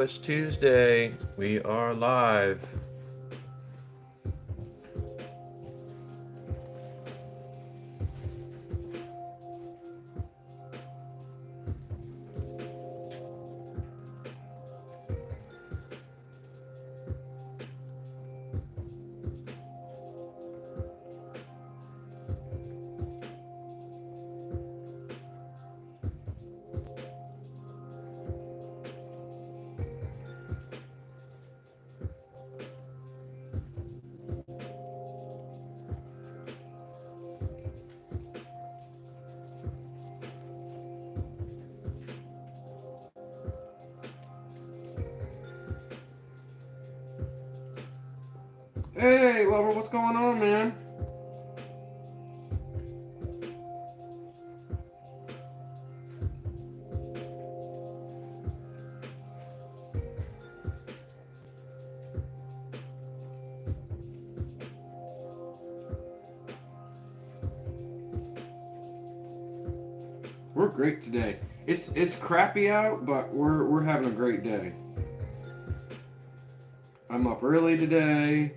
It's Tuesday. We are live. Hey, lover, what's going on, man? We're great today. It's crappy out, but we're having a great day. I'm up early today.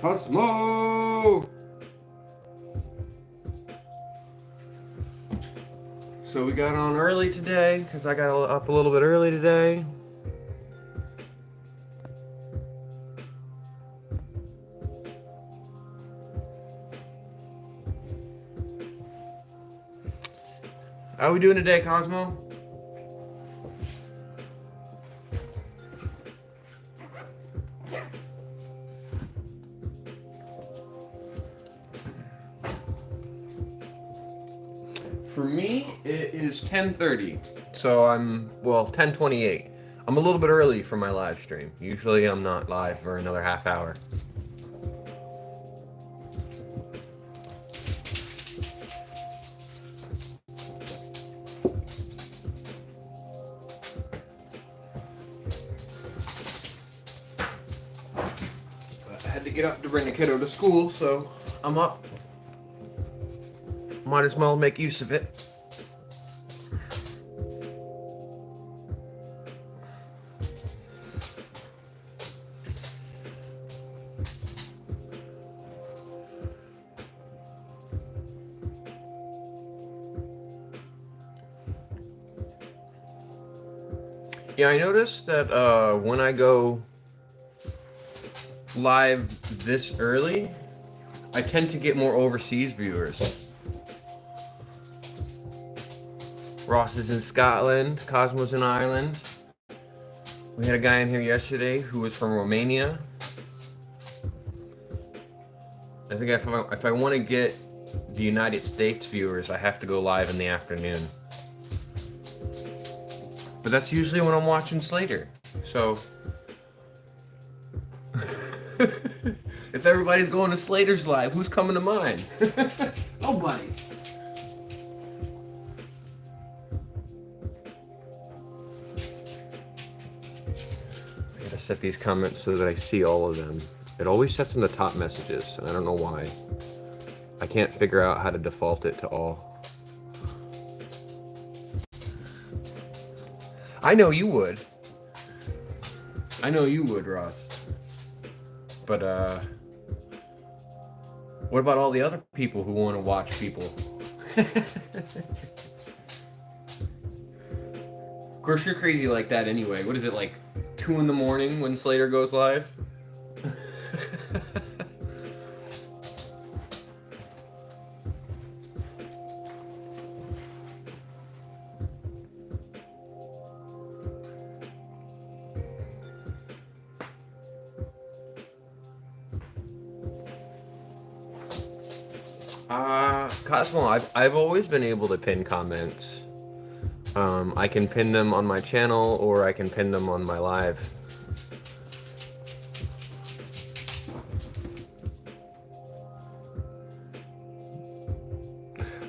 Cosmo! So we got on early today because I got up a little bit early today. How we doing today, Cosmo? For me, it is 10:30. So I'm 10:28. I'm a little bit early for my live stream. Usually I'm not live for another half hour. I had to get up to bring the kiddo to school, so I'm up. Might as well make use of it. Yeah, I noticed that when I go live this early, I tend to get more overseas viewers. Ross is in Scotland, Cosmo's in Ireland. We had a guy in here yesterday who was from Romania. I think if I want to get the United States viewers, I have to go live in the afternoon. But that's usually when I'm watching Slater. So if everybody's going to Slater's live, who's coming to mine? Nobody. I gotta set these comments so that I see all of them. It always sets in the top messages, and I don't know why. I can't figure out how to default it to all. I know you would. I know you would, Ross. But, what about all the other people who want to watch people? Of course, you're crazy like that anyway. What is it, like 2 in the morning when Slater goes live? Cosmo, I've always been able to pin comments. I can pin them on my channel or I can pin them on my live.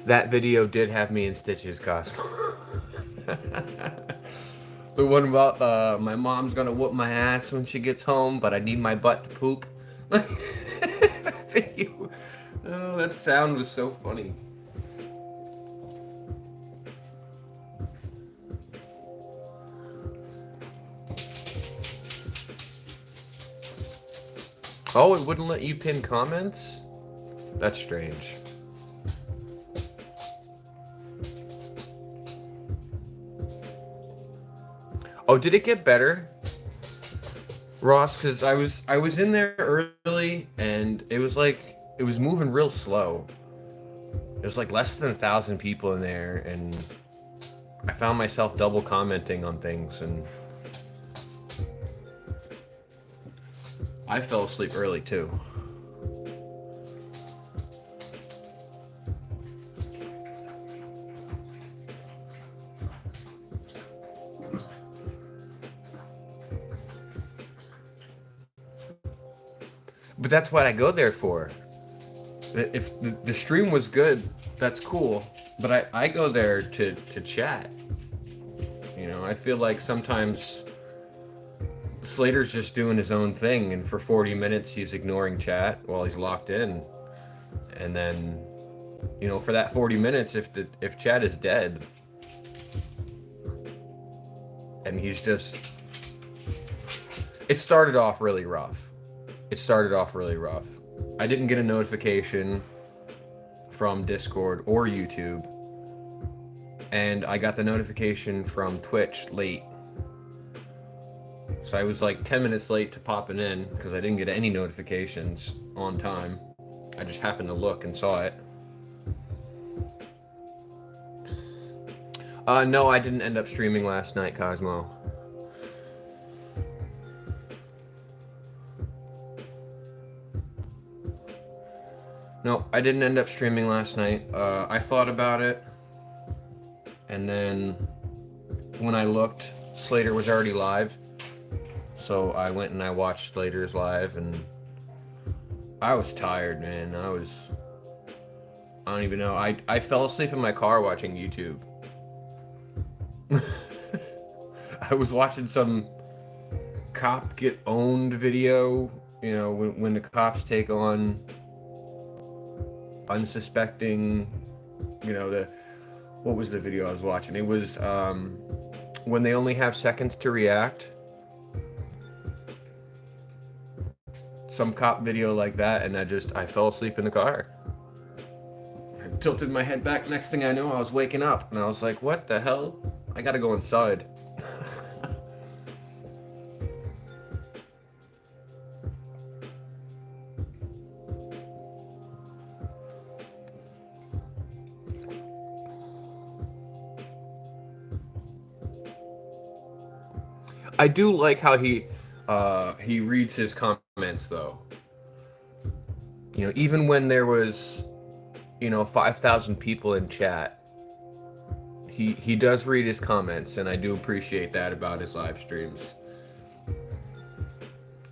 That video did have me in stitches, Cosmo. The one about my mom's gonna whoop my ass when she gets home, but I need my butt to poop. Video. Oh, that sound was so funny. Oh, it wouldn't let you pin comments? That's strange. Oh, did it get better, Ross? Because I was in there early and it was moving real slow. There's like less than 1,000 people in there, and I found myself double commenting on things, and I fell asleep early too. But that's what I go there for. If the stream was good, that's cool. But I go there to chat. You know, I feel like sometimes Slater's just doing his own thing, and for 40 minutes he's ignoring chat while he's locked in. And then, you know, for that 40 minutes, if chat is dead, and he's just... It started off really rough. I didn't get a notification from Discord or YouTube, and I got the notification from Twitch late. So I was like 10 minutes late to popping in because I didn't get any notifications on time. I just happened to look and saw it. No, I didn't end up streaming last night, Cosmo. No, I didn't end up streaming last night. I thought about it, and then when I looked, Slater was already live. So I went and I watched Slater's live, and I was tired, man. I don't even know. I fell asleep in my car watching YouTube. I was watching some cop get owned video, you know, when the cops take on unsuspecting, you know, what was the video I was watching? It was when they only have seconds to react. Some cop video like that, and I fell asleep in the car. I tilted my head back. Next thing I know, I was waking up, and I was like, what the hell? I gotta go inside. I do like how he reads his comments, though. You know, even when there was, you know, 5,000 people in chat, he does read his comments, and I do appreciate that about his live streams.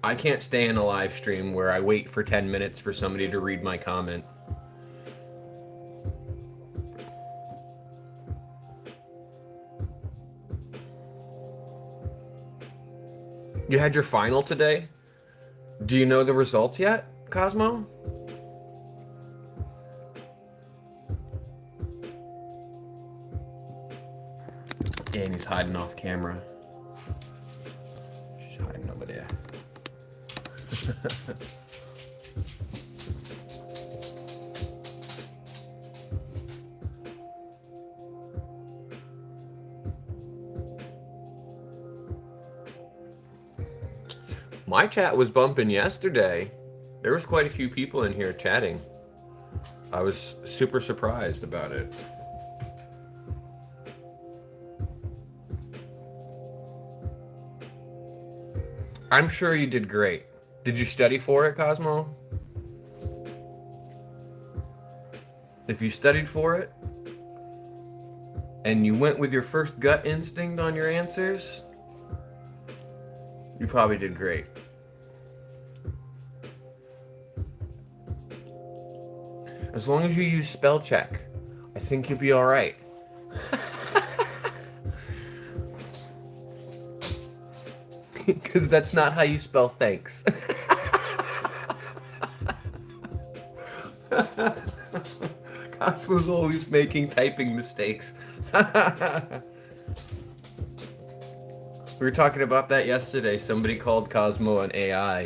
I can't stay in a live stream where I wait for 10 minutes for somebody to read my comment. You had your final today? Do you know the results yet, Cosmo? And he's hiding off camera. She's hiding over there. My chat was bumping yesterday. There was quite a few people in here chatting. I was super surprised about it. I'm sure you did great. Did you study for it, Cosmo? If you studied for it, and you went with your first gut instinct on your answers, you probably did great. As long as you use spell check, I think you'll be all right. Because that's not how you spell thanks. Cosmo's always making typing mistakes. We were talking about that yesterday. Somebody called Cosmo an AI.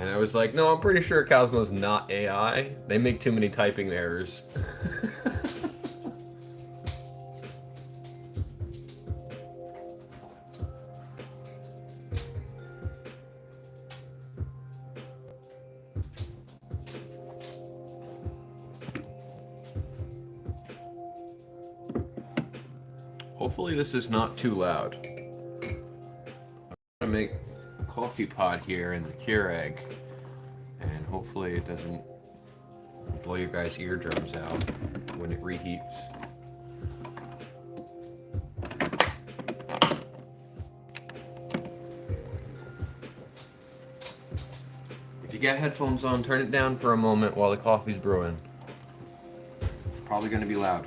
And I was like, no, I'm pretty sure Cosmo's not AI. They make too many typing errors. Hopefully this is not too loud. I'm gonna make a coffee pot here in the Keurig, and hopefully it doesn't blow your guys' eardrums out when it reheats. If you got headphones on, turn it down for a moment while the coffee's brewing. It's probably gonna be loud.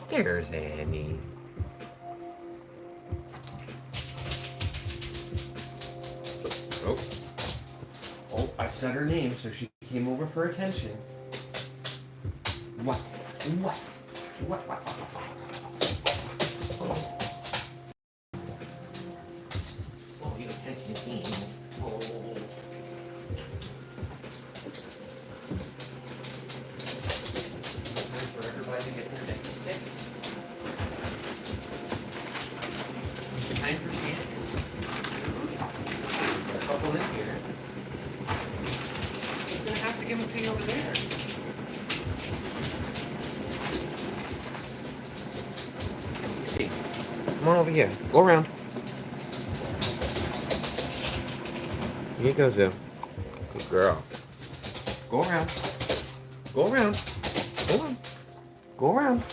There's Annie. Oh. Oh, I said her name, so she came over for attention. What? What? What? Oh, you attention team. Oh. Time for everybody to get their next fix. Time for snacks. A couple in here. You're gonna have to give them to you over there. Hey, come on over here. Go around. Here you go, Zoe. Good girl. Go around. Go around. Go on. Go around.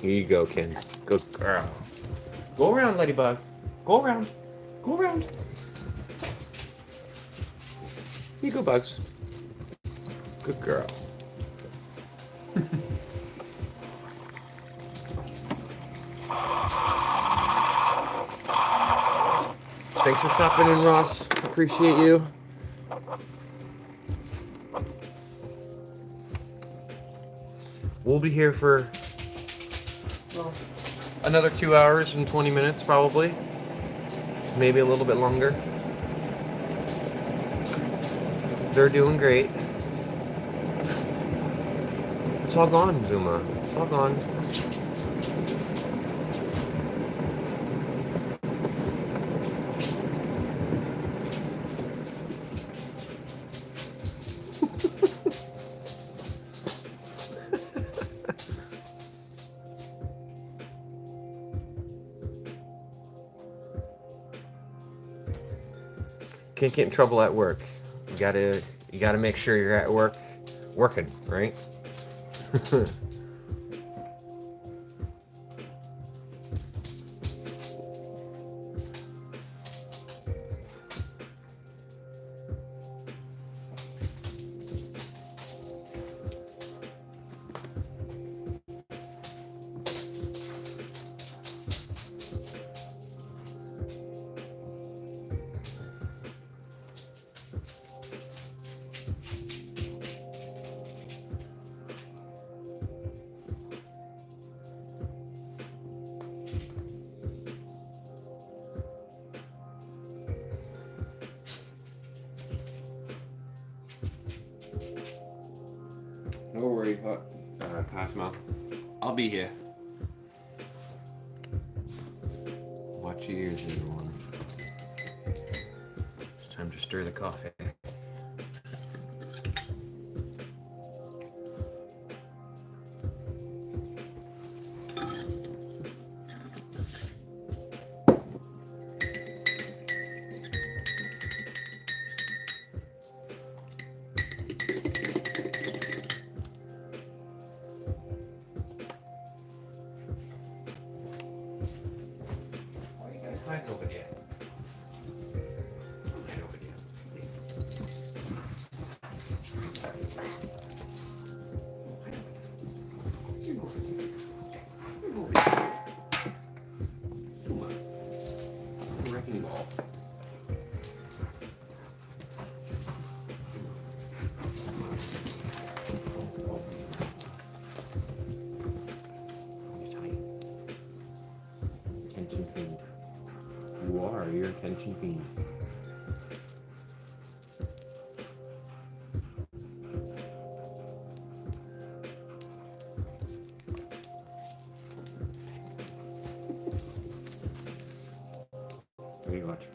Here you go, Ken. Good girl. Go around, Ladybug. Go around. Go around. Here you go, Bugs. Good girl. Thanks for stopping in, Ross. Appreciate you. We'll be here for another 2 hours and 20 minutes, probably. Maybe a little bit longer. They're doing great. It's all gone, Zuma. It's all gone. Can't get in trouble at work. You gotta make sure you're at work working, right? Don't worry, Cosmo. I'll be here. Watch your ears, everyone. It's time to stir the coffee. Hide nobody yet. Hide nobody yet. You're moving. You're moving. Come on. Wrecking ball. who are your attention fiends. What are you watching?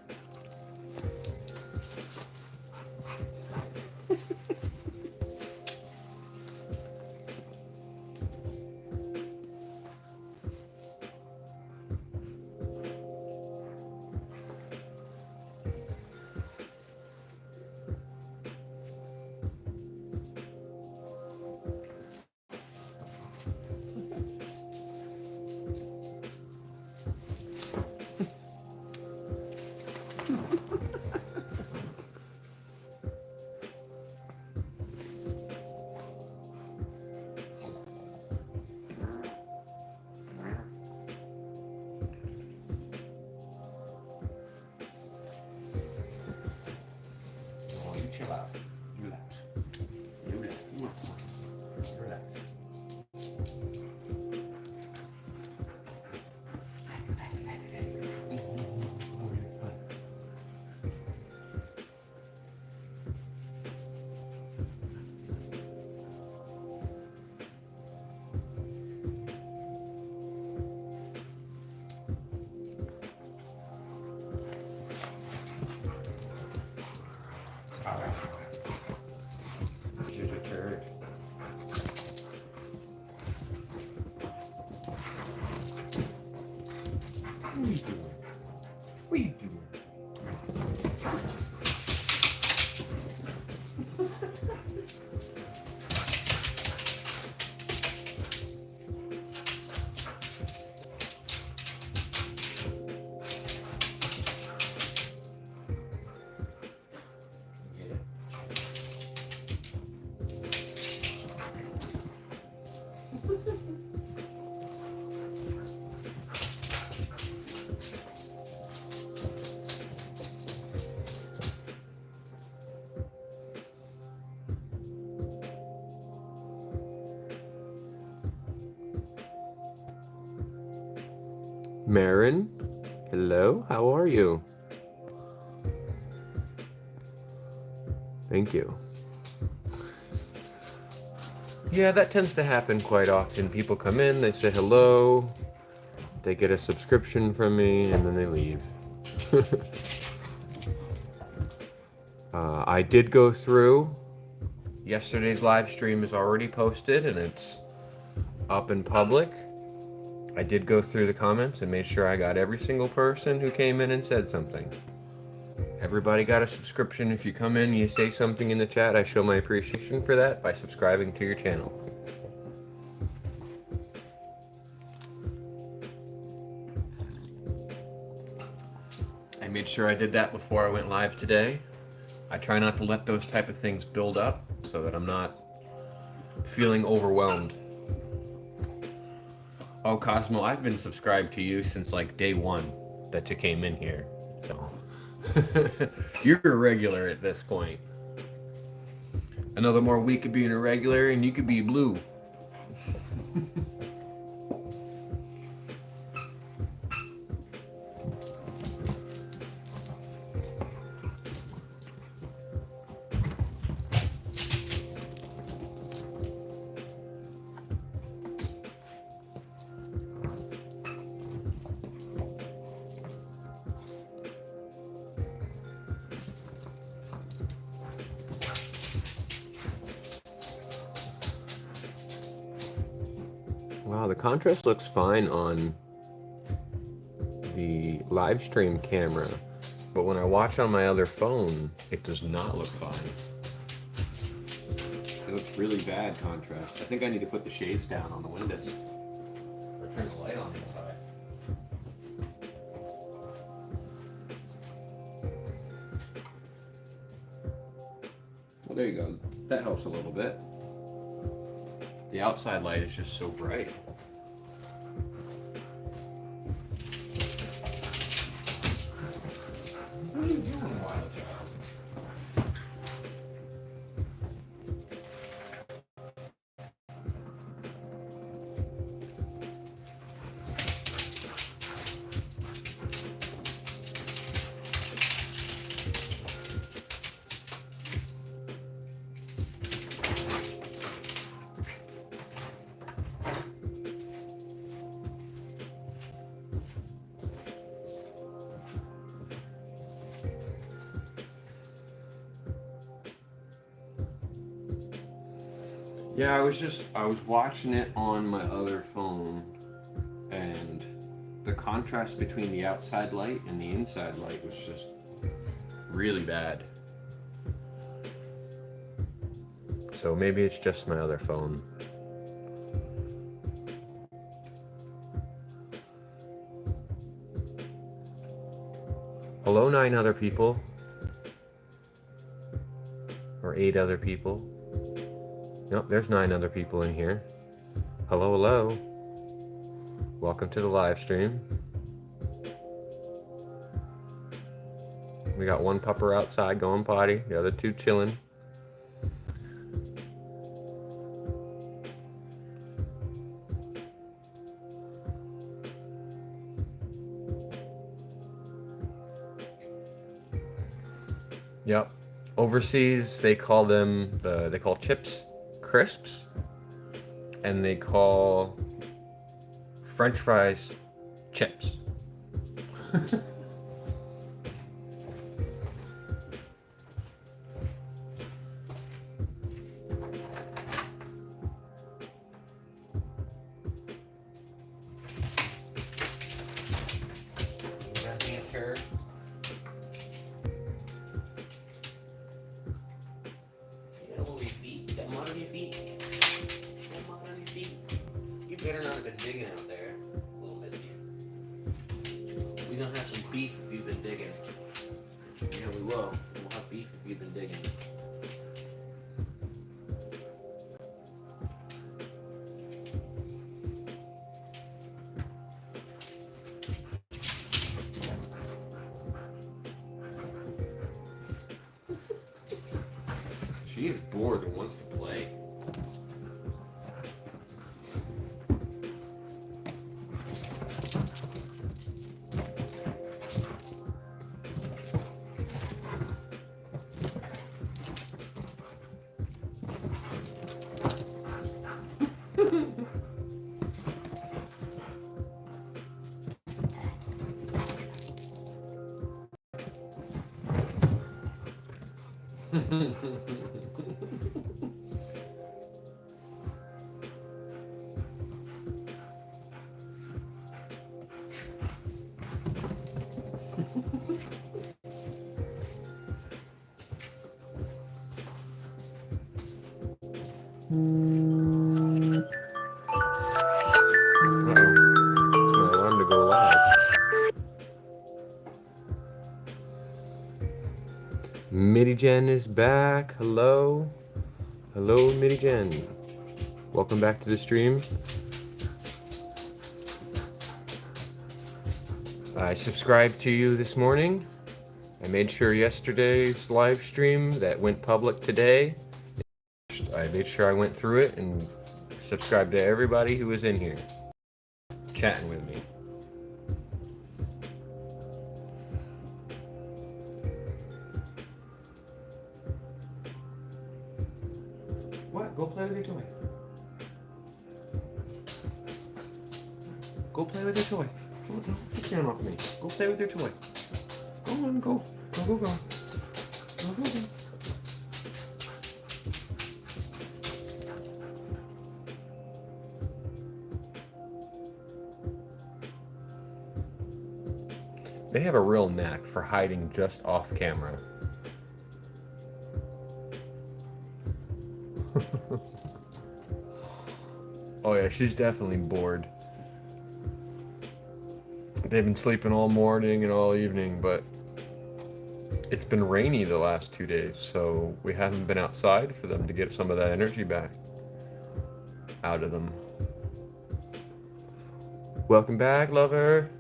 Chill out. Relax. Relax. Relax. All right. Here's your turd. What are you doing? What are you doing? Get it? Marin, hello, how are you? Thank you. Yeah, that tends to happen quite often. People come in, they say hello, they get a subscription from me, and then they leave. I did go through. Yesterday's live stream is already posted and it's up in public. I did go through the comments and made sure I got every single person who came in and said something. Everybody got a subscription. If you come in and you say something in the chat, I show my appreciation for that by subscribing to your channel. I made sure I did that before I went live today. I try not to let those type of things build up so that I'm not feeling overwhelmed. Oh, Cosmo, I've been subscribed to you since like day one that you came in here. So you're a regular at this point. Another more week of being a regular and you could be blue. Wow, the contrast looks fine on the live stream camera, but when I watch on my other phone, it does not look fine. It looks really bad contrast. I think I need to put the shades down on the windows. Or turn the light on inside. Well, there you go. That helps a little bit. The outside light is just so bright. What are you doing, wild child? Yeah, I was watching it on my other phone, and the contrast between the outside light and the inside light was just Really bad. So maybe it's just my other phone. Hello, 9 other people. Or 8 other people. Nope, there's 9 other people in here. Hello, hello. Welcome to the live stream. We got one pupper outside going potty, the other 2 chilling. Yep. Overseas, they call them they call chips crisps, and they call French fries chips. Better not have been digging out there, little misty. We don't have some beef if you've been digging. Yeah, we will. We'll have beef if you've been digging. She is bored and wants to play. I wanted to go live. Mitty Jen is back. Hello. Hello, Mitty Jen. Welcome back to the stream. I subscribed to you this morning. I made sure yesterday's live stream that went public today, I made sure I went through it and subscribed to everybody who was in here chatting with me. What? Go play with your toy. Go play with your toy. Go, get down off me. Go play with your toy. Go on, go. Go, go, go. Go, go, go. They have a real knack for hiding just off camera. Oh yeah, she's definitely bored. They've been sleeping all morning and all evening, but it's been rainy the last 2 days, so we haven't been outside for them to get some of that energy back out of them. Welcome back, lover.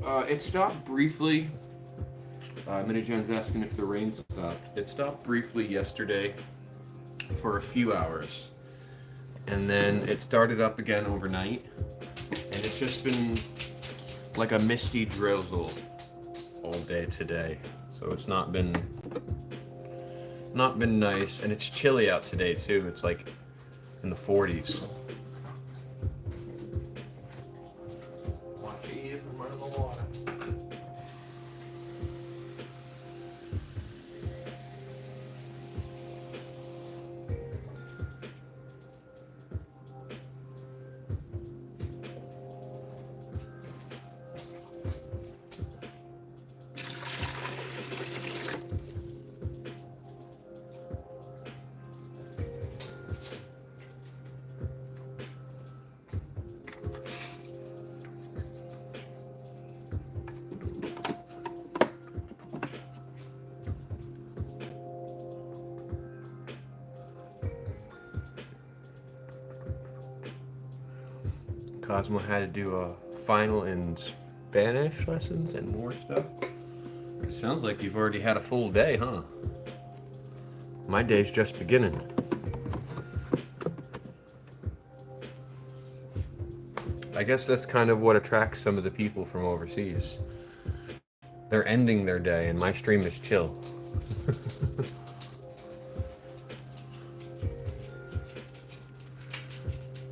It stopped briefly. Minnie Jones asking if the rain stopped. It stopped briefly yesterday for a few hours. And then it started up again overnight. And it's just been like a misty drizzle all day today. So it's not been nice. And it's chilly out today too. It's like in the 40s. Watch your ears from running the water. Cosmo had to do a final in Spanish lessons and more stuff. It sounds like you've already had a full day, huh? My day's just beginning. I guess that's kind of what attracts some of the people from overseas. They're ending their day and my stream is chill.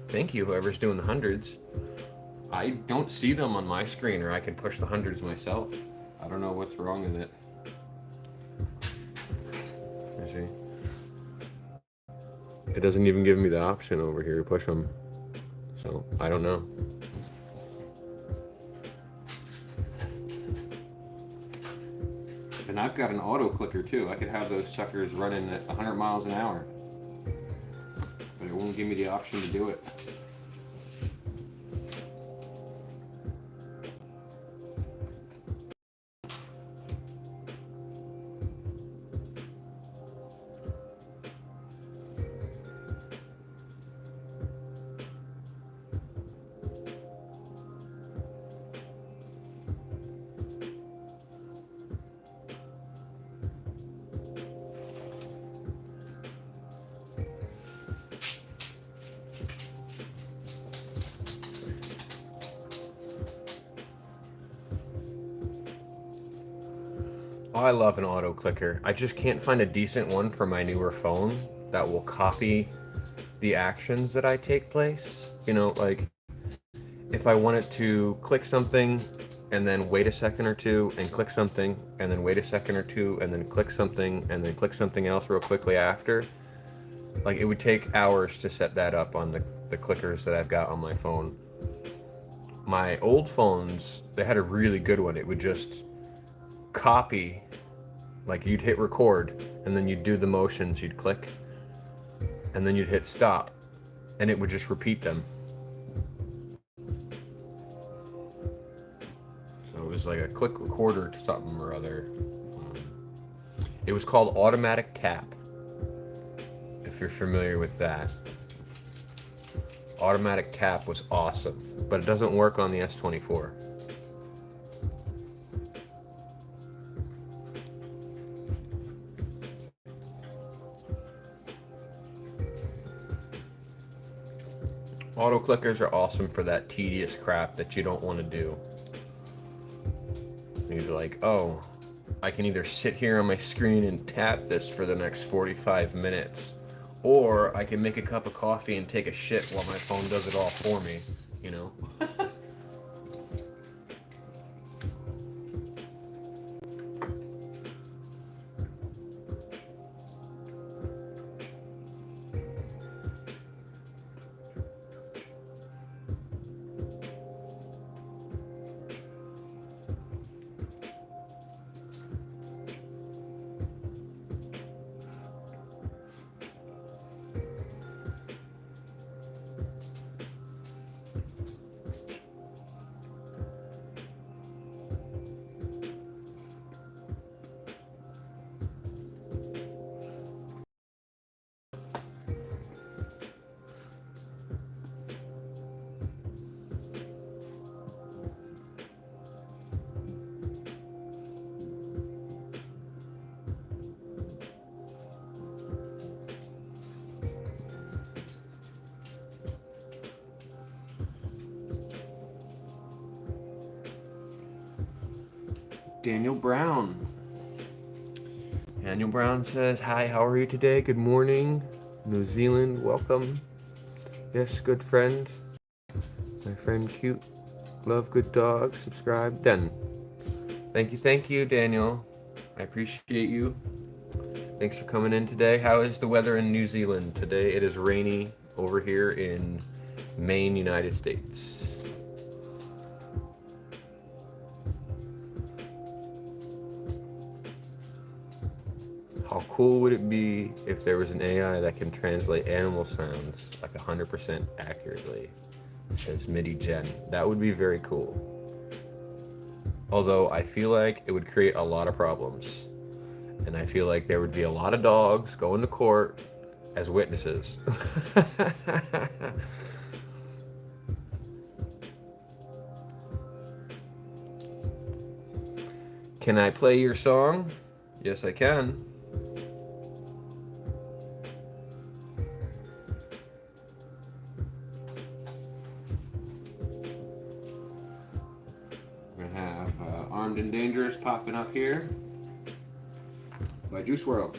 Thank you, whoever's doing the hundreds. I don't see them on my screen, or I can push the hundreds myself. I don't know what's wrong with it. I see. It doesn't even give me the option over here to push them. So, I don't know. And I've got an auto clicker too. I could have those suckers running at 100 miles an hour. But it won't give me the option to do it. Oh, I love an auto clicker. I just can't find a decent one for my newer phone that will copy the actions that I take place. You know, like if I wanted to click something and then wait a second or two and click something and then wait a second or two and then click something and then click something else real quickly after, like it would take hours to set that up on the clickers that I've got on my phone. My old phones, they had a really good one. It would just copy, like you'd hit record and then you'd do the motions, you'd click and then you'd hit stop and it would just repeat them. So it was like a click recorder to something or other. It was called automatic tap, if you're familiar with that. Automatic tap was awesome, but it doesn't work on the S24. Auto clickers are awesome for that tedious crap that you don't want to do. You're like, oh, I can either sit here on my screen and tap this for the next 45 minutes, or I can make a cup of coffee and take a shit while my phone does it all for me, you know? Daniel Brown. Daniel Brown says, "Hi, how are you today? Good morning, New Zealand. Welcome. Yes, good friend. My friend cute. Love good dogs. Subscribe. Done. Thank you, Daniel. I appreciate you. Thanks for coming in today. How is the weather in New Zealand today? It is rainy over here in Maine, United States. How cool would it be if there was an AI that can translate animal sounds like 100% accurately?" Says MIDI Gen. That would be very cool. Although I feel like it would create a lot of problems. And I feel like there would be a lot of dogs going to court as witnesses. Can I play your song? Yes, I can. We have Armed and Dangerous popping up here by Juice World.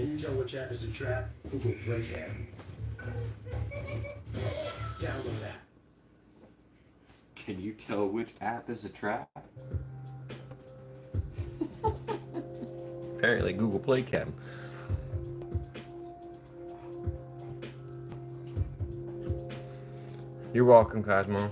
you tell which app is a trap? Google Play Cam. Download that. Can you tell which app is a trap? Apparently, Google Play can. You're welcome, Cosmo.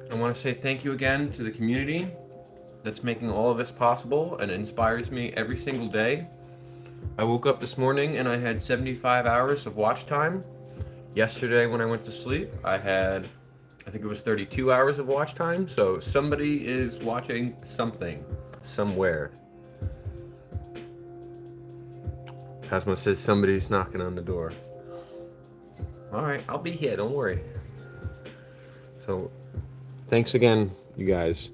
I want to say thank you again to the community that's making all of this possible and inspires me every single day. I woke up this morning and I had 75 hours of watch time. Yesterday when I went to sleep, I had, I think it was 32 hours of watch time. So somebody is watching something, somewhere. Cosmo says somebody's knocking on the door. All right, I'll be here, don't worry. So thanks again, you guys.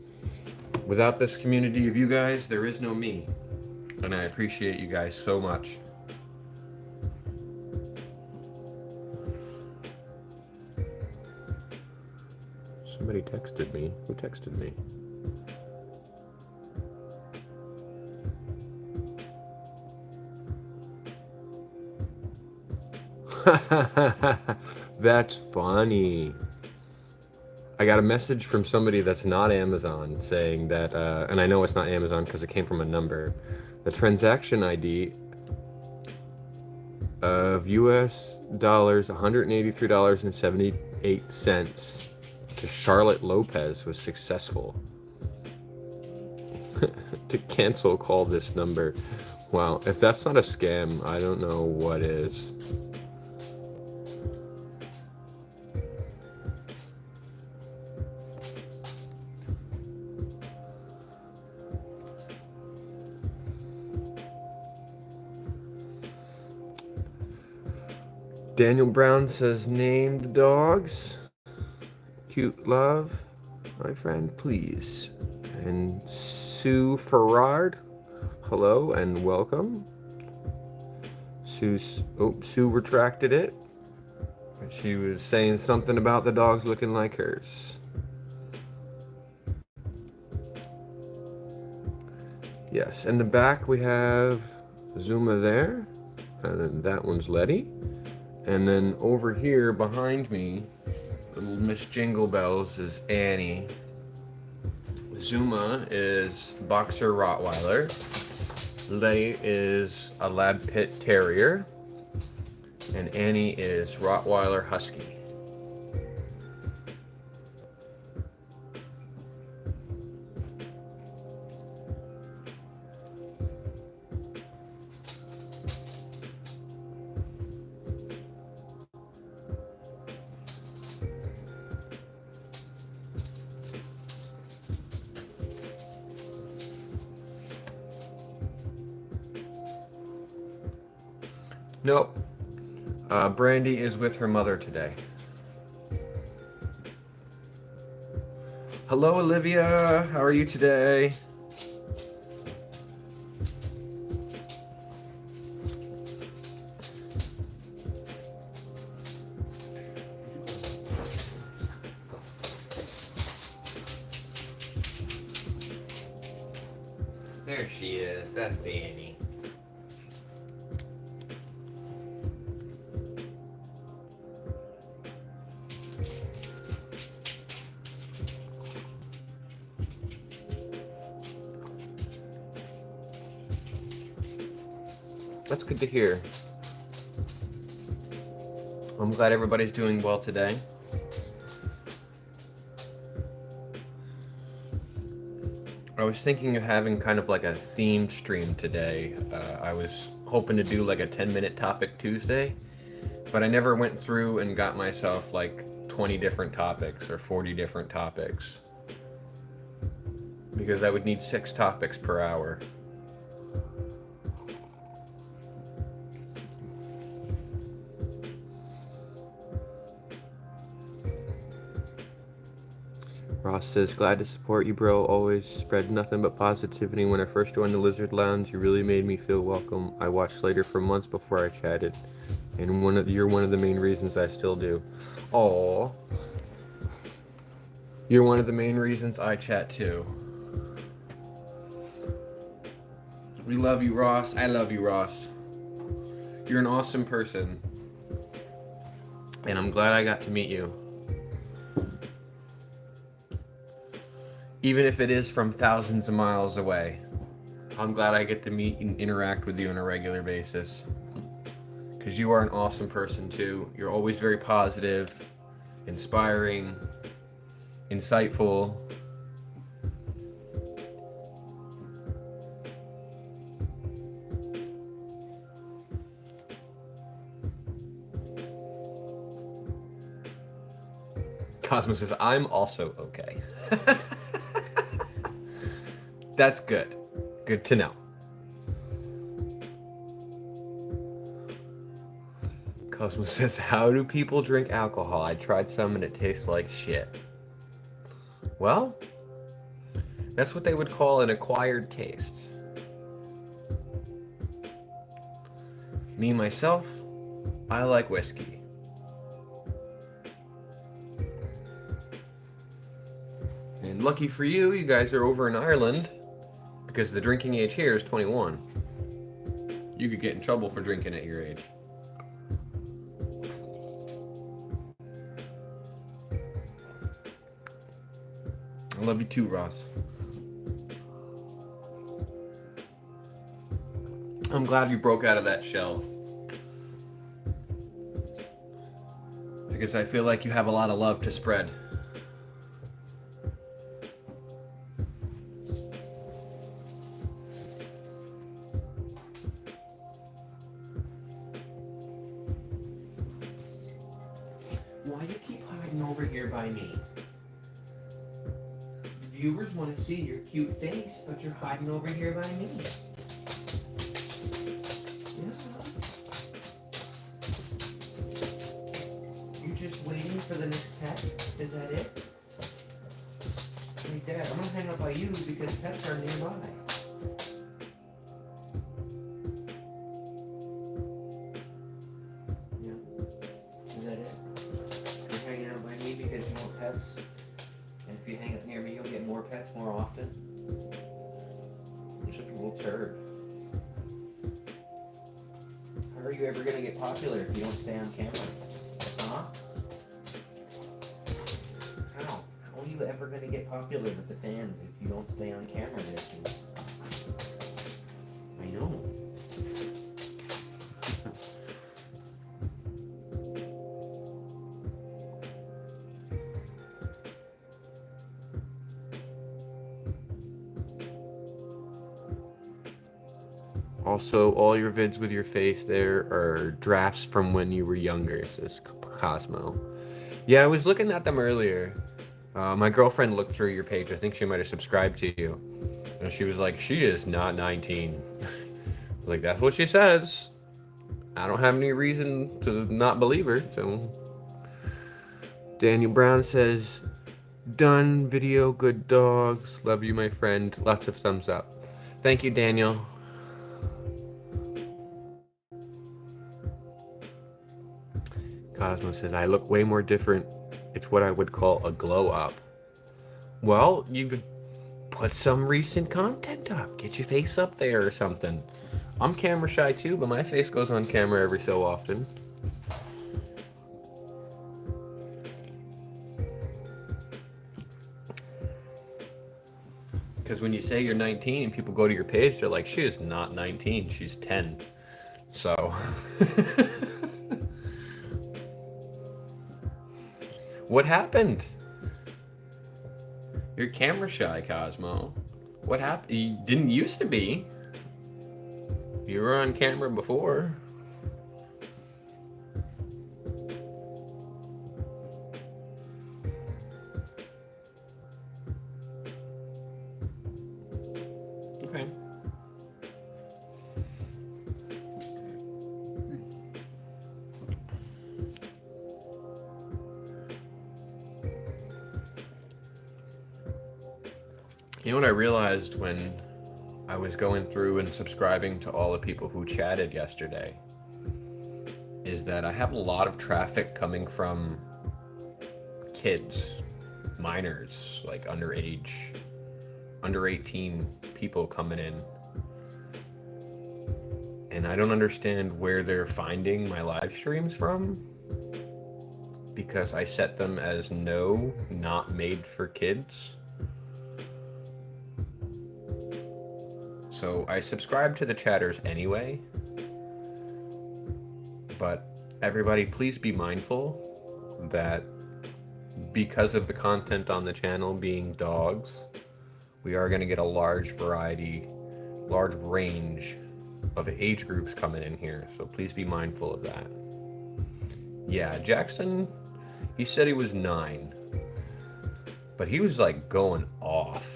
Without this community of you guys, there is no me. And I appreciate you guys so much. Somebody texted me. Who texted me? That's funny. I got a message from somebody that's not Amazon saying that, and I know it's not Amazon because it came from a number. The transaction ID of US dollars $183.78 to Charlotte Lopez was successful. To cancel, call this number. Wow, if that's not a scam, I don't know what is. Daniel Brown says, name the dogs. Cute love, my friend, please. And Sue Farrard, hello and welcome. Sue retracted it. She was saying something about the dogs looking like hers. Yes, in the back we have Zuma there, and then that one's Letty. And then over here behind me, little Miss Jingle Bells is Annie. Zuma is Boxer Rottweiler. Letty is a Lab Pit Terrier. And Annie is Rottweiler Husky. Nope. Brandy is with her mother today. Hello, Olivia. How are you today? There she is. That's Danny. That's good to hear. I'm glad everybody's doing well today. I was thinking of having kind of like a themed stream today. I was hoping to do like a 10-minute topic Tuesday, but I never went through and got myself like 20 different topics or 40 different topics. Because I would need 6 topics per hour. Ross says, glad to support you, bro. Always spread nothing but positivity. When I first joined the Lizard Lounge, you really made me feel welcome. I watched Slater for months before I chatted, and you're one of the main reasons I still do. Aww. You're one of the main reasons I chat too. We love you, Ross. I love you, Ross. You're an awesome person, and I'm glad I got to meet you. Even if it is from thousands of miles away. I'm glad I get to meet and interact with you on a regular basis. Because you are an awesome person too. You're always very positive, inspiring, insightful. Cosmo says, I'm also okay. That's good. Good to know. Cosmo says, how do people drink alcohol? I tried some and it tastes like shit. Well, that's what they would call an acquired taste. Me, myself, I like whiskey. And lucky for you, you guys are over in Ireland, because the drinking age here is 21. You could get in trouble for drinking at your age. I love you too, Ross. I'm glad you broke out of that shell. Because I feel like you have a lot of love to spread. Why do you keep hiding over here by me? The viewers want to see your cute face, but you're hiding over here by me. Yeah. You just waiting for the next pet? Is that it? Hey, Dad, I'm gonna hang up by you because pets are nearby. Is that it? You're hanging out by me because you want pets? And if you hang up near me, you'll get more pets more often? You're such a little turd. How are you ever going to get popular if you don't stay on camera? Huh? How? How are you ever going to get popular with the fans if you don't stay on camera this week? I know. Also, all your vids with your face there are drafts from when you were younger, says Cosmo. Yeah, I was looking at them earlier. My girlfriend looked through your page. I think she might have subscribed to you. And she was like, she is not 19. I was like, that's what she says. I don't have any reason to not believe her, so. Daniel Brown says, done video, good dogs. Love you, my friend. Lots of thumbs up. Thank you, Daniel. Cosmo says, I look way more different. It's what I would call a glow up. Well, you could put some recent content up. Get your face up there or something. I'm camera shy too, but my face goes on camera every so often. Because when you say you're 19 and people go to your page, they're like, she is not 19, she's 10. So... What happened? You're camera shy, Cosmo. What happened? You didn't used to be. You were on camera before. Okay. You know what I realized when I was going through and subscribing to all the people who chatted yesterday is that I have a lot of traffic coming from kids, minors, like under 18 people coming in. And I don't understand where they're finding my live streams from because I set them as no, not made for kids. So I subscribe to the chatters anyway, but everybody please be mindful that because of the content on the channel being dogs, we are going to get a large variety, large range of age groups coming in here, so please be mindful of that. Yeah, Jackson, he said he was 9, but he was like going off.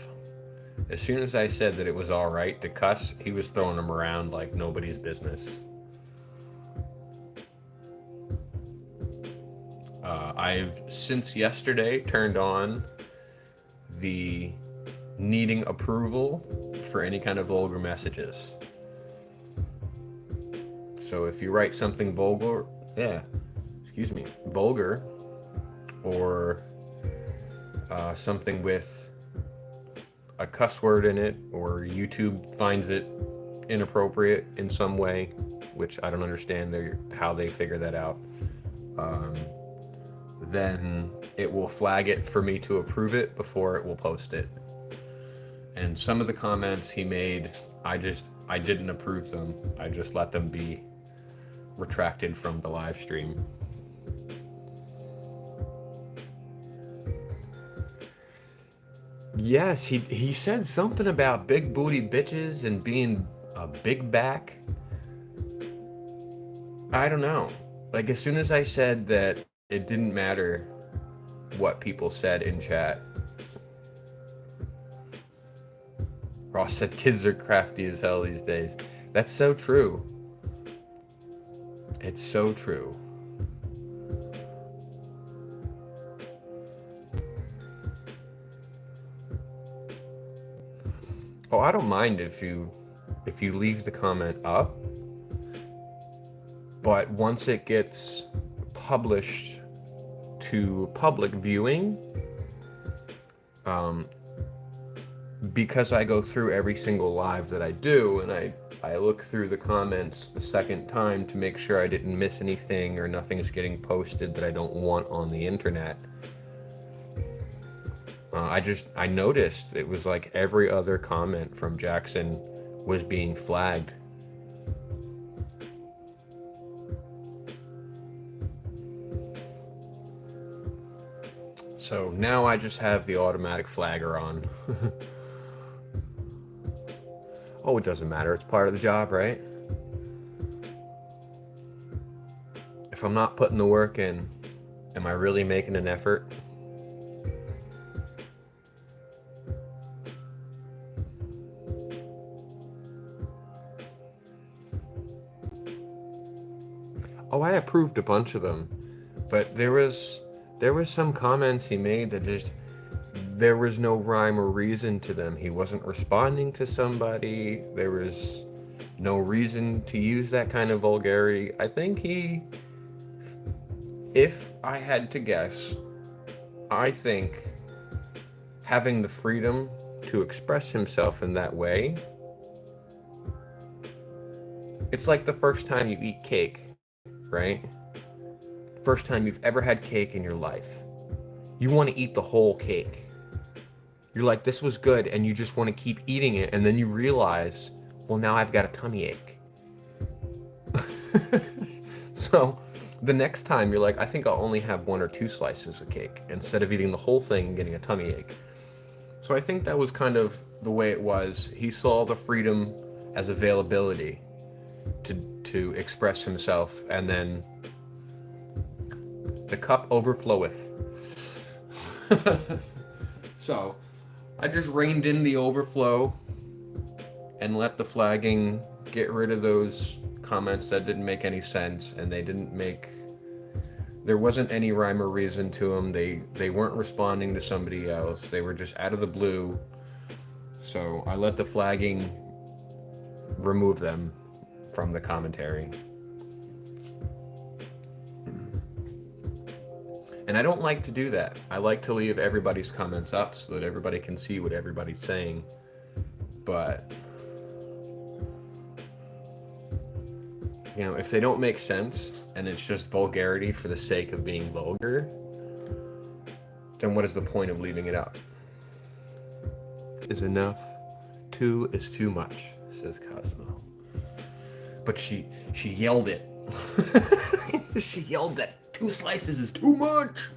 As soon as I said that it was all right to cuss, he was throwing them around like nobody's business. I've since yesterday turned on the needing approval for any kind of vulgar messages. So if you write something vulgar, vulgar, or something with a cuss word in it, or YouTube finds it inappropriate in some way, which I don't understand how they figure that out, then it will flag it for me to approve it before it will post it. And some of the comments he made, I didn't approve them. I just let them be retracted from the live stream. Yes, he said something about big booty bitches and being a big back. I don't know. Like, as soon as I said that it didn't matter what people said in chat, Ross said kids are crafty as hell these days. That's so true. It's so true. Oh, I don't mind if you leave the comment up, but once it gets published to public viewing, because I go through every single live that I do, and I look through the comments the second time to make sure I didn't miss anything or nothing's getting posted that I don't want on the internet. I noticed it was like every other comment from Jackson was being flagged. So now I just have the automatic flagger on. Oh, it doesn't matter. It's part of the job, right? If I'm not putting the work in, am I really making an effort? Oh, I approved a bunch of them, but there was some comments he made that just, there was no rhyme or reason to them. He wasn't responding to somebody. There was no reason to use that kind of vulgarity. I think if I had to guess, I think having the freedom to express himself in that way, it's like the first time you eat cake, right? First time you've ever had cake in your life. You want to eat the whole cake. You're like, this was good, and you just want to keep eating it, and then you realize, well, now I've got a tummy ache. So the next time you're like, I think I'll only have 1 or 2 slices of cake instead of eating the whole thing and getting a tummy ache. So I think that was kind of the way it was. He saw the freedom as availability to express himself, and then the cup overfloweth. So I just reined in the overflow and let the flagging get rid of those comments that didn't make any sense, and there wasn't any rhyme or reason to them. They weren't responding to somebody else. They were just out of the blue. So I let the flagging remove them from the commentary. And I don't like to do that. I like to leave everybody's comments up so that everybody can see what everybody's saying. But, you know, if they don't make sense and it's just vulgarity for the sake of being vulgar, then what is the point of leaving it up? Is enough? Two is too much, says Cosmo. But she yelled it. She yelled that 2 slices is too much.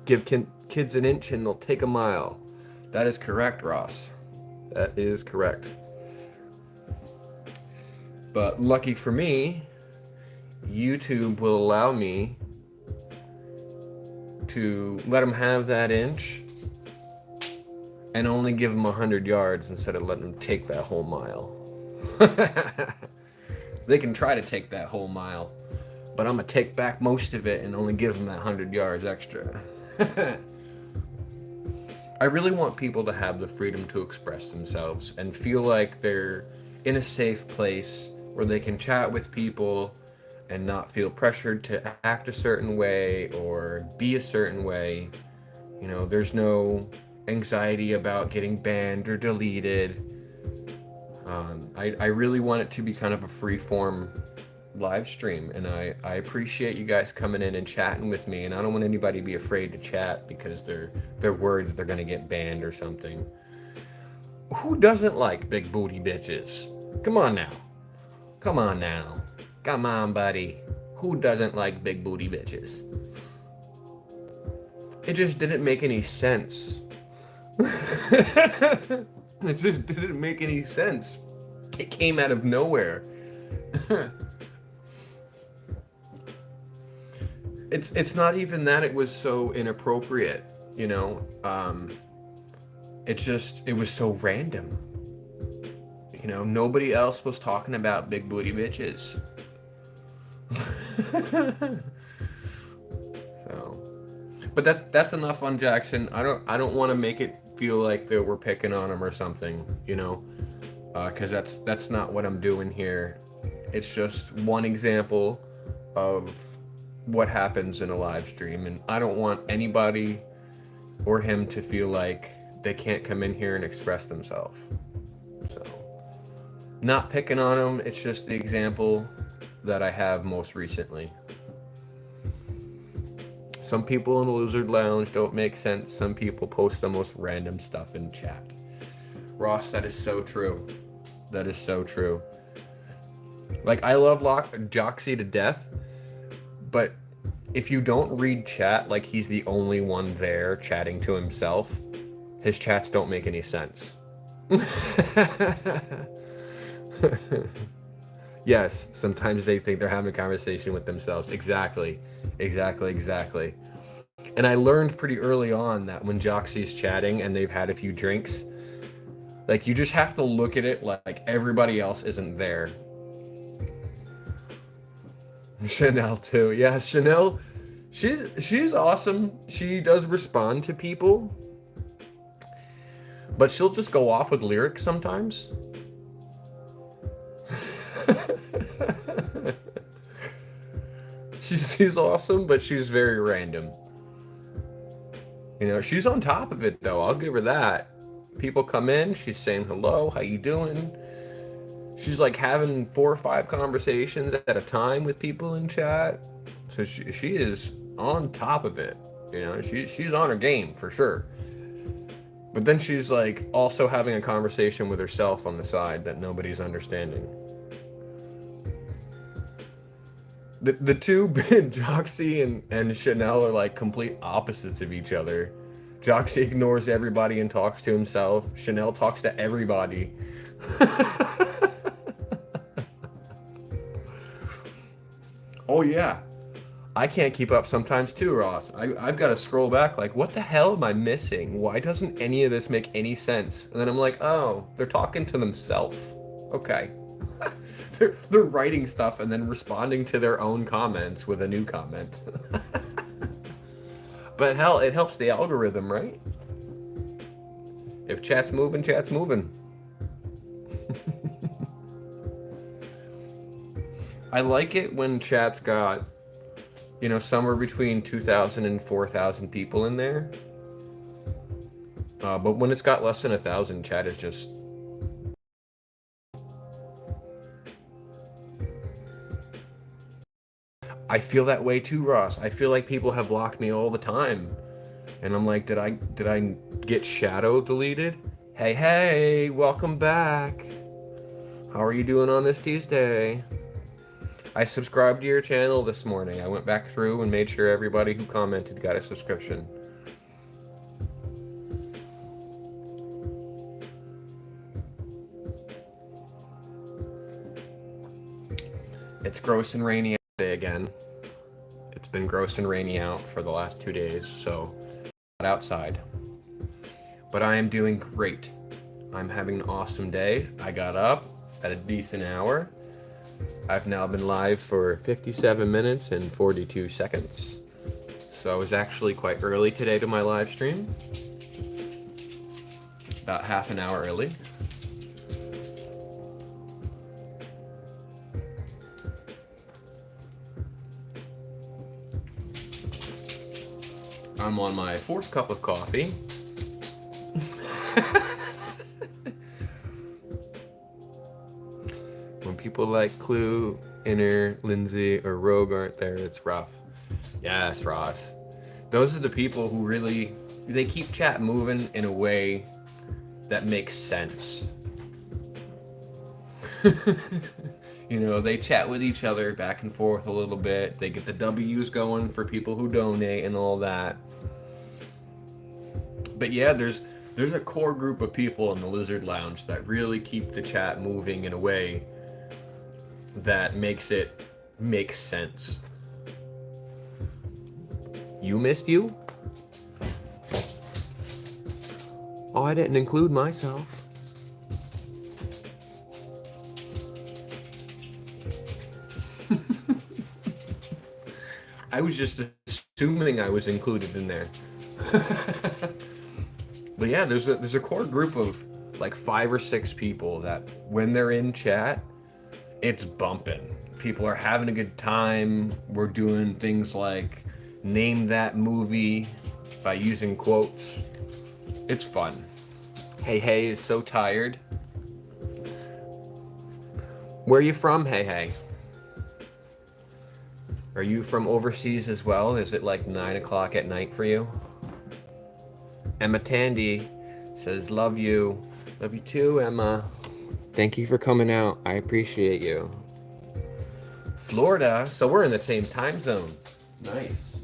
Give kids an inch and they'll take a mile. That is correct, Ross. That is correct. But lucky for me, YouTube will allow me to let them have that inch and only give them 100 yards instead of letting them take that whole mile. They can try to take that whole mile, but I'm gonna take back most of it and only give them that 100 yards extra. I really want people to have the freedom to express themselves and feel like they're in a safe place where they can chat with people and not feel pressured to act a certain way or be a certain way. You know, there's no anxiety about getting banned or deleted. I really want it to be kind of a free-form live stream, and I appreciate you guys coming in and chatting with me, and I don't want anybody to be afraid to chat because they're worried that they're gonna get banned or something. Who doesn't like big booty bitches? Come on now. Come on now. Come on, buddy. Who doesn't like big booty bitches? It just didn't make any sense. It just didn't make any sense. It came out of nowhere. It's not even that it was so inappropriate, you know. It was so random. You know, nobody else was talking about big booty bitches. So, but that's enough on Jackson. I don't want to make it feel like that we're picking on him or something, you know, because that's not what I'm doing here. It's just one example of what happens in a live stream, and I don't want anybody or him to feel like they can't come in here and express themselves. So, not picking on him, it's just the example that I have most recently. Some people in the Lizard Lounge don't make sense. Some people post the most random stuff in chat. Ross, that is so true. That is so true. Like, I love Joxy to death, but if you don't read chat like he's the only one there chatting to himself, his chats don't make any sense. Yes, sometimes they think they're having a conversation with themselves. Exactly. And I learned pretty early on that when Joxy's chatting and they've had a few drinks, like, you just have to look at it like everybody else isn't there. Chanel too. Yeah, Chanel, she's awesome. She does respond to people, but she'll just go off with lyrics sometimes. She's awesome, but she's very random. You know, she's on top of it though. I'll give her that. People come in, she's saying hello, how you doing? She's like having 4 or 5 conversations at a time with people in chat. So she is on top of it. You know, she's on her game for sure. But then she's like also having a conversation with herself on the side that nobody's understanding. The two, Joxy and Chanel, are like complete opposites of each other. Joxy ignores everybody and talks to himself. Chanel talks to everybody. Oh yeah. I can't keep up sometimes too, Ross. I've got to scroll back like, what the hell am I missing? Why doesn't any of this make any sense? And then I'm like, oh, they're talking to themselves. Okay. They're writing stuff and then responding to their own comments with a new comment. But hell, it helps the algorithm, right? If chat's moving, chat's moving. I like it when chat's got, you know, somewhere between 2,000 and 4,000 people in there. But when it's got less than 1,000, chat is just... I feel that way too, Ross. I feel like people have blocked me all the time. And I'm like, did I get shadow deleted? Hey, hey, welcome back. How are you doing on this Tuesday? I subscribed to your channel this morning. I went back through and made sure everybody who commented got a subscription. It's gross and rainy day again. It's been gross and rainy out for the last 2 days, so not outside. But I am doing great. I'm having an awesome day. I got up at a decent hour. I've now been live for 57 minutes and 42 seconds. So I was actually quite early today to my live stream. About half an hour early. I'm on my 4th cup of coffee. When people like Clue, Inner, Lindsay, or Rogue aren't there, it's rough. Yes, Ross. Those are the people who really, they keep chat moving in a way that makes sense. You know, they chat with each other back and forth a little bit. They get the W's going for people who donate and all that. But yeah, there's a core group of people in the Lizard Lounge that really keep the chat moving in a way that makes it make sense. You missed you? Oh, I didn't include myself. I was just assuming I was included in there. But yeah, there's a core group of like 5 or 6 people that when they're in chat, it's bumping. People are having a good time. We're doing things like name that movie by using quotes. It's fun. Hey Hey is so tired. Where are you from, Hey Hey? Are you from overseas as well? Is it like 9 o'clock at night for you? Emma Tandy says, love you. Love you too, Emma. Thank you for coming out. I appreciate you. Florida, so we're in the same time zone. Nice.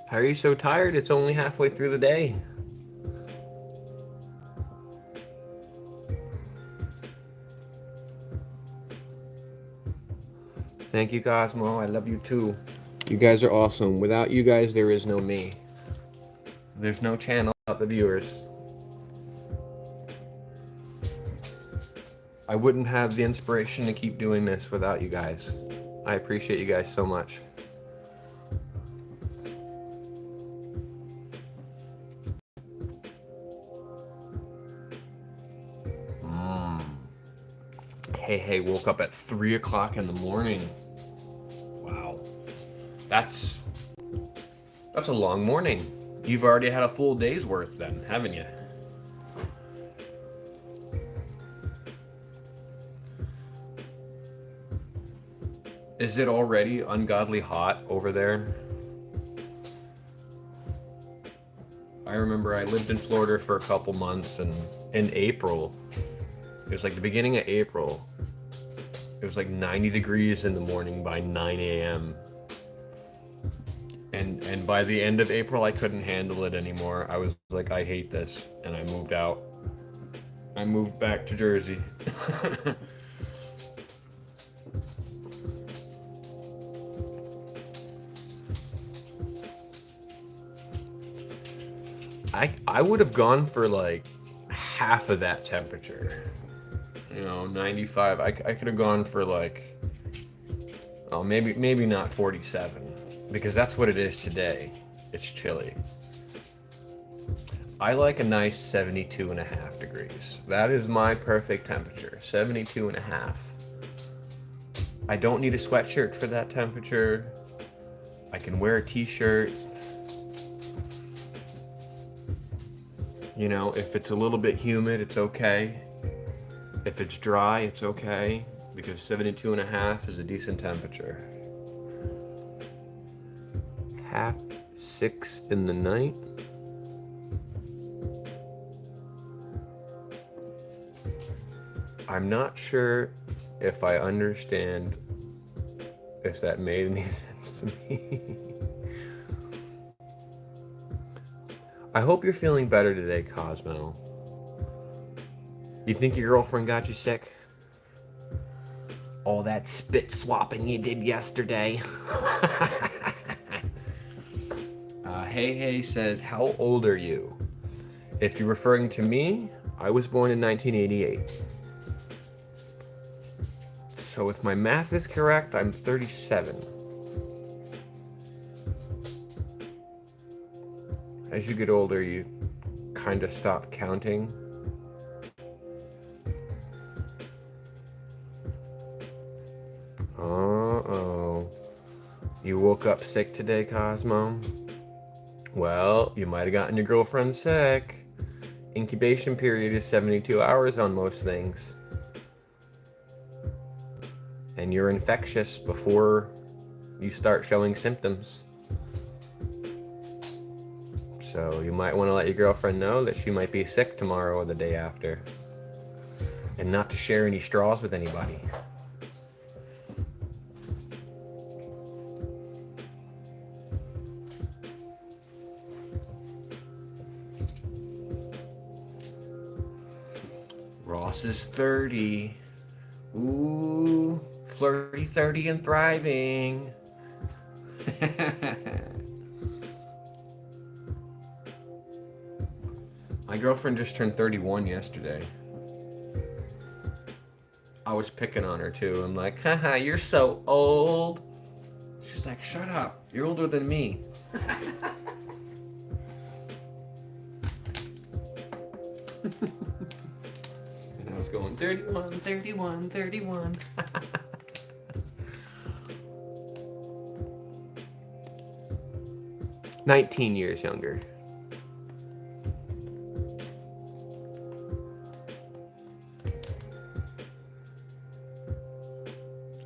How are you so tired? It's only halfway through the day. Thank you, Cosmo. I love you too. You guys are awesome. Without you guys, there is no me. There's no channel without the viewers. I wouldn't have the inspiration to keep doing this without you guys. I appreciate you guys so much. Hey Hey woke up at 3 o'clock in the morning. Wow. That's a long morning. You've already had a full day's worth then, haven't you? Is it already ungodly hot over there? I remember I lived in Florida for a couple months, and in April, it was like the beginning of April, it was like 90 degrees in the morning by 9 a.m. And by the end of April, I couldn't handle it anymore. I was like, I hate this. And I moved out. I moved back to Jersey. I would have gone for like half of that temperature. 95. I could have gone for like, oh, maybe not 47, because that's what it is today. It's chilly. I like a nice 72 and a half degrees. That is my perfect temperature, 72 and a half. I don't need a sweatshirt for that temperature. I can wear a t-shirt. If it's a little bit humid, it's okay. If it's dry, it's okay, because 72 and a half is a decent temperature. 5:30 in the night. I'm not sure if I understand if that made any sense to me. I hope you're feeling better today, Cosmo. You think your girlfriend got you sick? All that spit swapping you did yesterday. Hey says, how old are you? If you're referring to me, I was born in 1988. So if my math is correct, I'm 37. As you get older, you kind of stop counting. Uh-oh. You woke up sick today, Cosmo? Well, you might have gotten your girlfriend sick. Incubation period is 72 hours on most things. And you're infectious before you start showing symptoms. So you might want to let your girlfriend know that she might be sick tomorrow or the day after. And not to share any straws with anybody. Ross is 30. Ooh, flirty 30 and thriving. My girlfriend just turned 31 yesterday. I was picking on her too. I'm like, haha, you're so old. She's like, shut up. You're older than me. And I was going 31, 31, 31. 19 years younger.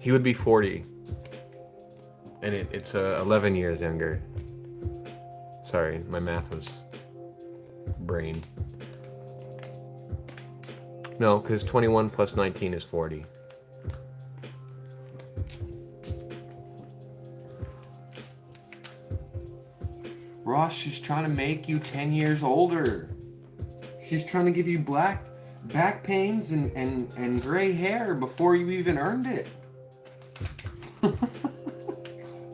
He would be 40. And it's 11 years younger. Sorry, my math was brain. No, because 21 plus 19 is 40. Ross, she's trying to make you 10 years older. She's trying to give you back pains and gray hair before you even earned it.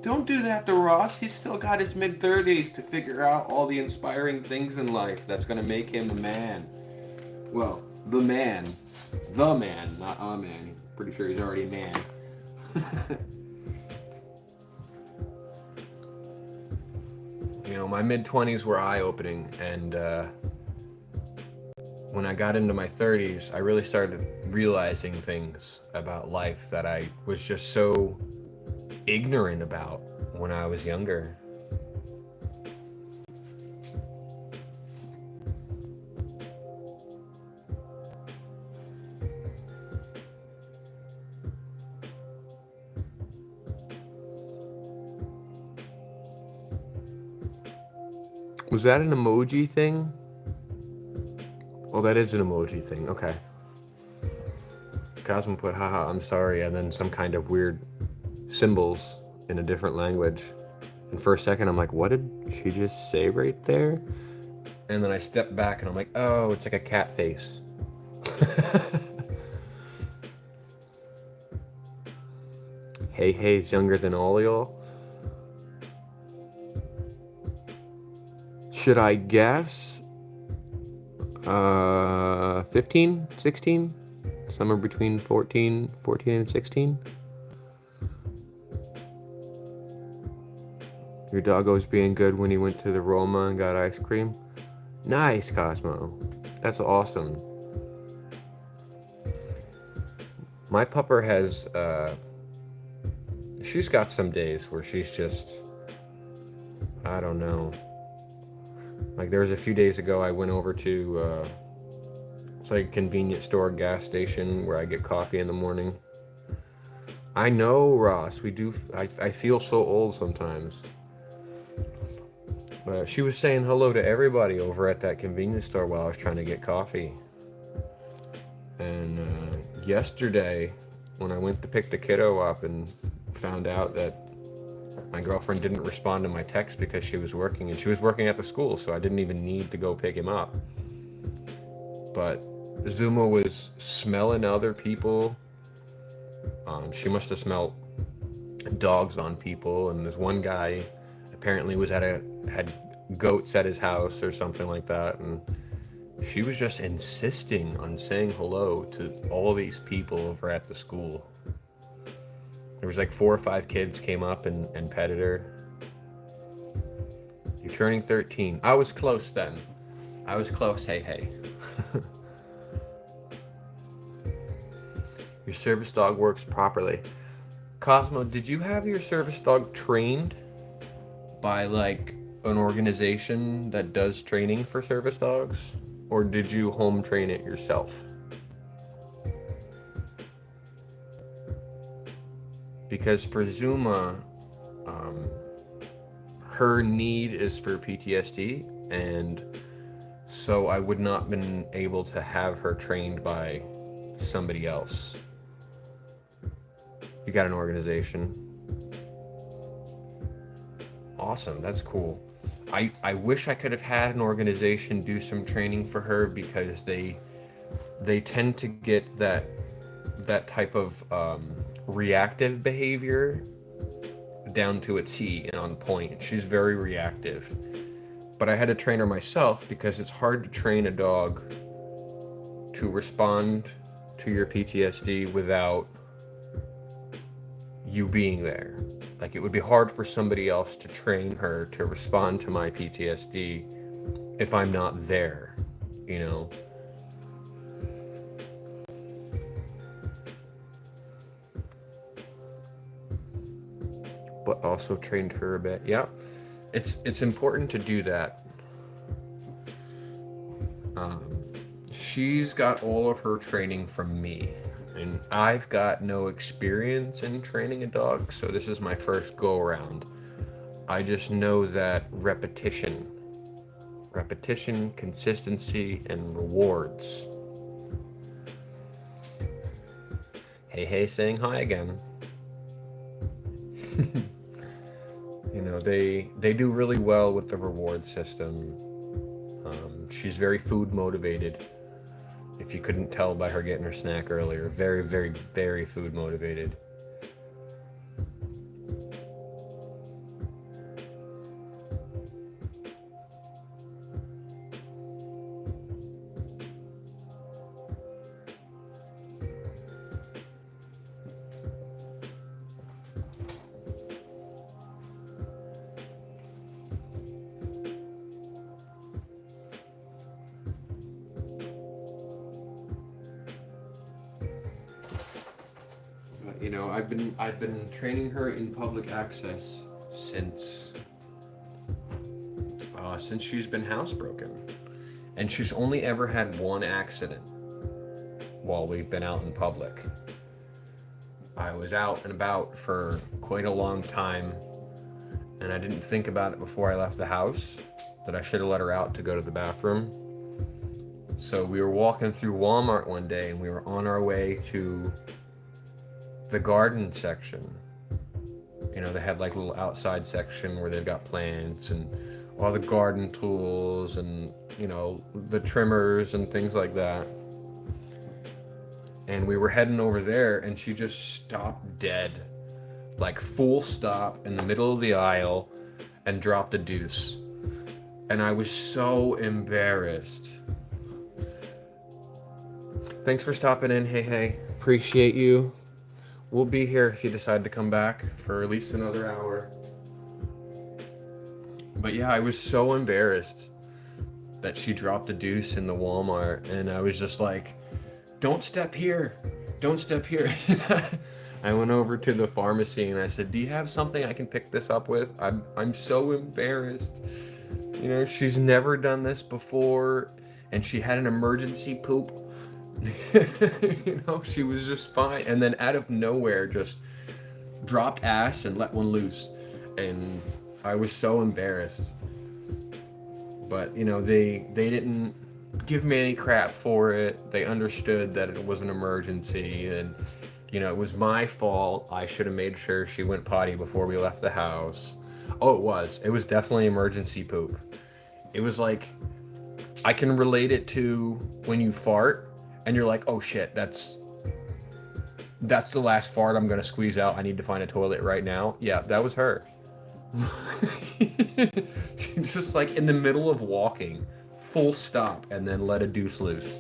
Don't do that to Ross. He's still got his mid-30s to figure out all the inspiring things in life that's going to make him a man. Well, the man. The man, not a man. Pretty sure he's already a man. My mid-20s were eye-opening, and when I got into my 30s, I really started realizing things about life that I was just so ignorant about when I was younger. Was that an emoji thing? Oh, that is an emoji thing. Okay. Cosmo put, haha, I'm sorry, and then some kind of weird symbols in a different language. And for a second, I'm like, what did she just say right there? And then I step back and I'm like, oh, it's like a cat face. Hey's younger than all y'all. Should I guess? 15, 16? Somewhere between 14 and 16? Your doggo's being good when he went to the Roma and got ice cream? Nice, Cosmo. That's awesome. My pupper has, she's got some days where she's just, I don't know. Like there was a few days ago I went over to, it's like a convenience store, gas station where I get coffee in the morning. I know, Ross, we do, I feel so old sometimes. But she was saying hello to everybody over at that convenience store while I was trying to get coffee. And yesterday, when I went to pick the kiddo up and found out that my girlfriend didn't respond to my text because she was working, and she was working at the school, so I didn't even need to go pick him up. But Zuma was smelling other people. She must have smelled dogs on people, and this one guy apparently was had goats at his house or something like that, and she was just insisting on saying hello to all these people over at the school. There was like 4 or 5 kids came up and petted her. You're turning 13. I was close then. I was close, hey. Your service dog works properly. Cosmo, did you have your service dog trained by like an organization that does training for service dogs? Or did you home train it yourself? Because for Zuma, her need is for PTSD, and so I would not been able to have her trained by somebody else. You got an organization. Awesome, that's cool. I wish I could have had an organization do some training for her, because they tend to get that type of reactive behavior down to a T and on point. She's very reactive. But I had to train her myself because it's hard to train a dog to respond to your PTSD without you being there. Like, it would be hard for somebody else to train her to respond to my PTSD if I'm not there, you know? But also trained her a bit. Yeah, it's important to do that. She's got all of her training from me, and I've got no experience in training a dog, so this is my first go around. I just know that repetition, consistency, and rewards. Hey, saying hi again. You know, they do really well with the reward system. She's very food motivated. If you couldn't tell by her getting her snack earlier, very, very, very food motivated. You know, I've been training her in public access since she's been housebroken, and she's only ever had one accident while we've been out in public. I was out and about for quite a long time, and I didn't think about it before I left the house that I should have let her out to go to the bathroom. So we were walking through Walmart one day, and we were on our way to the garden section, You know, they have like a little outside section where they've got plants and all the garden tools and, you know, the trimmers and things like that. And we were heading over there and she just stopped dead. Like full stop in the middle of the aisle and dropped the deuce. And I was so embarrassed. Thanks for stopping in. Hey. Appreciate you. We'll be here if you decide to come back for at least another hour. But yeah, I was so embarrassed that she dropped the deuce in the Walmart. And I was just like, don't step here. Don't step here. I went over to the pharmacy and I said, do you have something I can pick this up with? I'm so embarrassed. You know, she's never done this before and she had an emergency poop. You know, she was just fine. And then out of nowhere, just dropped ass and let one loose. And I was so embarrassed. But, you know, they didn't give me any crap for it. They understood that it was an emergency and, you know, it was my fault. I should have made sure she went potty before we left the house. Oh, it was. It was definitely emergency poop. It was like, I can relate it to when you fart and you're like, oh shit, that's the last fart I'm gonna squeeze out. I need to find a toilet right now. Yeah, that was her. Just like in the middle of walking, full stop, and then let a deuce loose.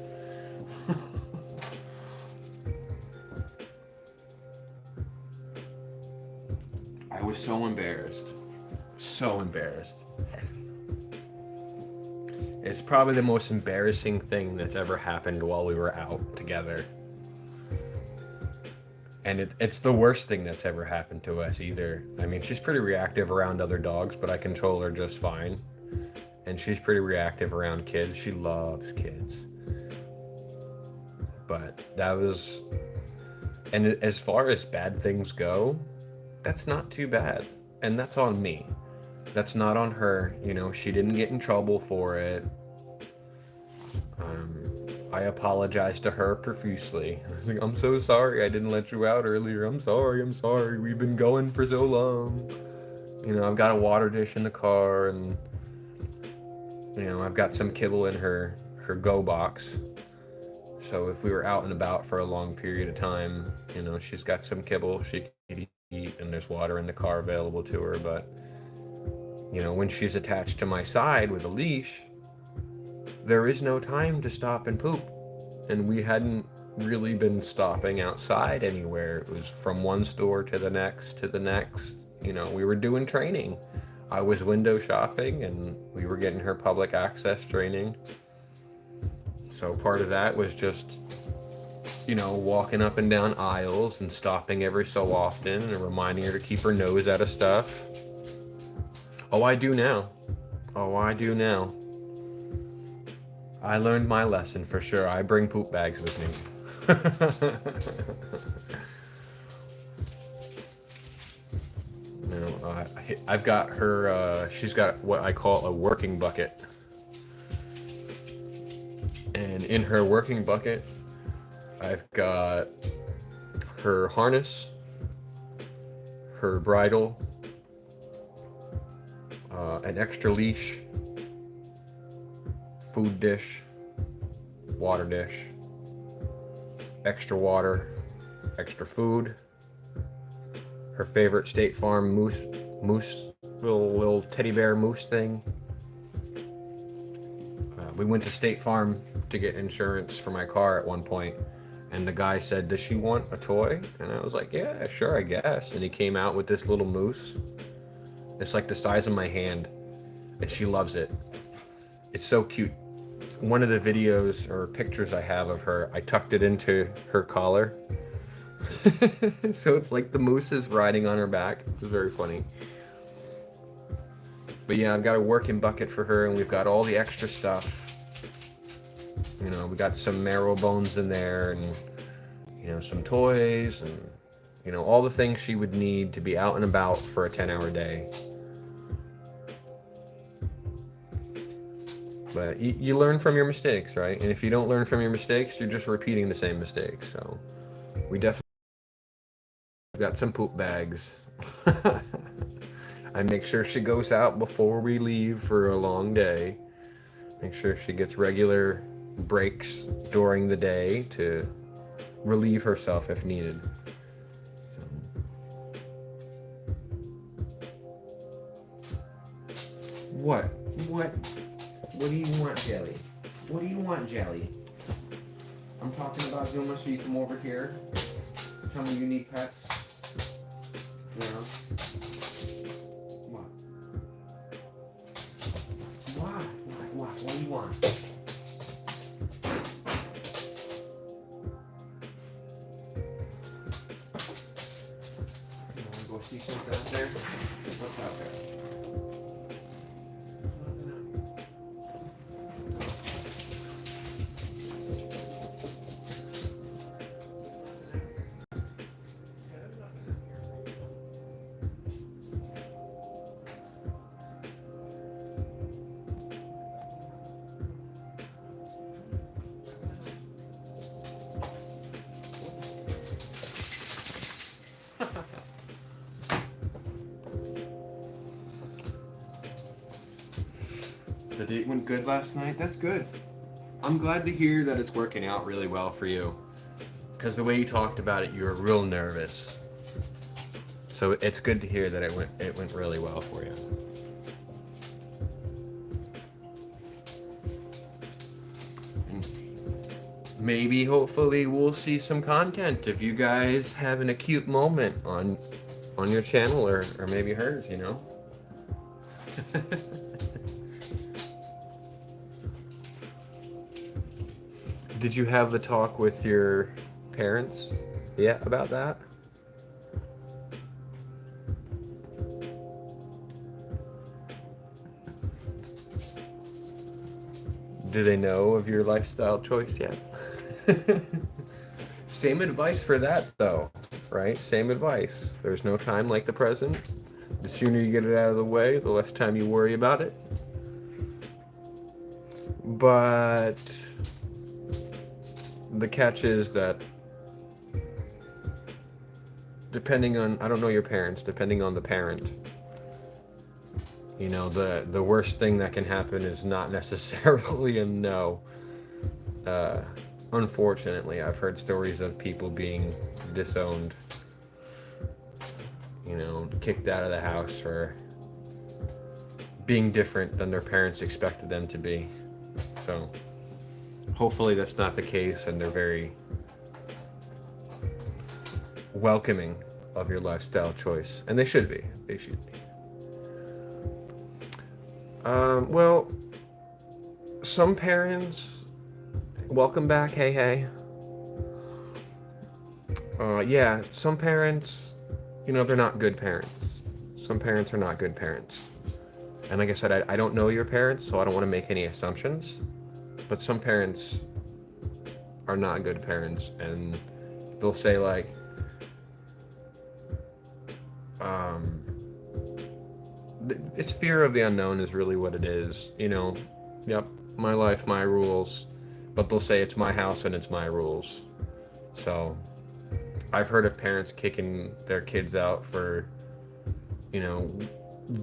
I was so embarrassed. So embarrassed. It's probably the most embarrassing thing that's ever happened while we were out together. And it's the worst thing that's ever happened to us either. I mean, she's pretty reactive around other dogs, but I control her just fine. And she's pretty reactive around kids. She loves kids. But that was... And as far as bad things go, that's not too bad. And that's on me. That's not on her. You know, she didn't get in trouble for it. I apologized to her profusely. I was like, I'm so sorry I didn't let you out earlier. I'm sorry. We've been going for so long. You know, I've got a water dish in the car and, you know, I've got some kibble in her go box. So if we were out and about for a long period of time, you know, she's got some kibble she can eat and there's water in the car available to her. But, you know, when she's attached to my side with a leash, there is no time to stop and poop. And we hadn't really been stopping outside anywhere. It was from one store to the next to the next. You know, we were doing training. I was window shopping and we were getting her public access training. So part of that was just, you know, walking up and down aisles and stopping every so often and reminding her to keep her nose out of stuff. Oh, I do now. I learned my lesson for sure. I bring poop bags with me. You know, I've got her, she's got what I call a working bucket. And in her working bucket, I've got her harness, her bridle, an extra leash, food dish, water dish, extra water, extra food, her favorite State Farm moose, little teddy bear moose thing. We went to State Farm to get insurance for my car at one point, and the guy said, does she want a toy? And I was like, yeah, sure, I guess. And he came out with this little moose. It's like the size of my hand, and she loves it. It's so cute. One of the videos or pictures I have of her, I tucked it into her collar. So it's like the moose is riding on her back. It's very funny. But yeah, I've got a working bucket for her, and we've got all the extra stuff. You know, we got some marrow bones in there, and, you know, some toys, and, you know, all the things she would need to be out and about for a 10-hour day. But you learn from your mistakes, right? And if you don't learn from your mistakes, you're just repeating the same mistakes. So we definitely Got some poop bags. I make sure she goes out before we leave for a long day. Make sure she gets regular breaks during the day to relieve herself if needed. What? What do you want, Jelly? What do you want, Jelly? I'm talking about Zuma, so you come over here. Tell me you need pets. You know? What? What do you want? You want to go see something out there? What's out there? The date went good last night? That's good. I'm glad to hear that it's working out really well for you. Because the way you talked about it, you were real nervous. So it's good to hear that it went really well for you. And maybe, hopefully, we'll see some content if you guys have an acute moment on your channel or maybe hers, you know? Did you have the talk with your parents yet about that? Do they know of your lifestyle choice yet? Same advice for that though, right? Same advice. There's no time like the present. The sooner you get it out of the way, the less time you worry about it. But the catch is that depending on, I don't know your parents, depending on the parent, you know, the worst thing that can happen is not necessarily a no. Unfortunately, I've heard stories of people being disowned, you know, kicked out of the house for being different than their parents expected them to be. So hopefully that's not the case and they're very welcoming of your lifestyle choice. And they should be. They should be. Well, some parents, welcome back, hey. Yeah, some parents, you know, they're not good parents. Some parents are not good parents. And like I said, I don't know your parents, so I don't want to make any assumptions. But some parents are not good parents, and they'll say like, it's fear of the unknown is really what it is, you know. Yep, my life, my rules. But they'll say it's my house and it's my rules. So I've heard of parents kicking their kids out for, you know,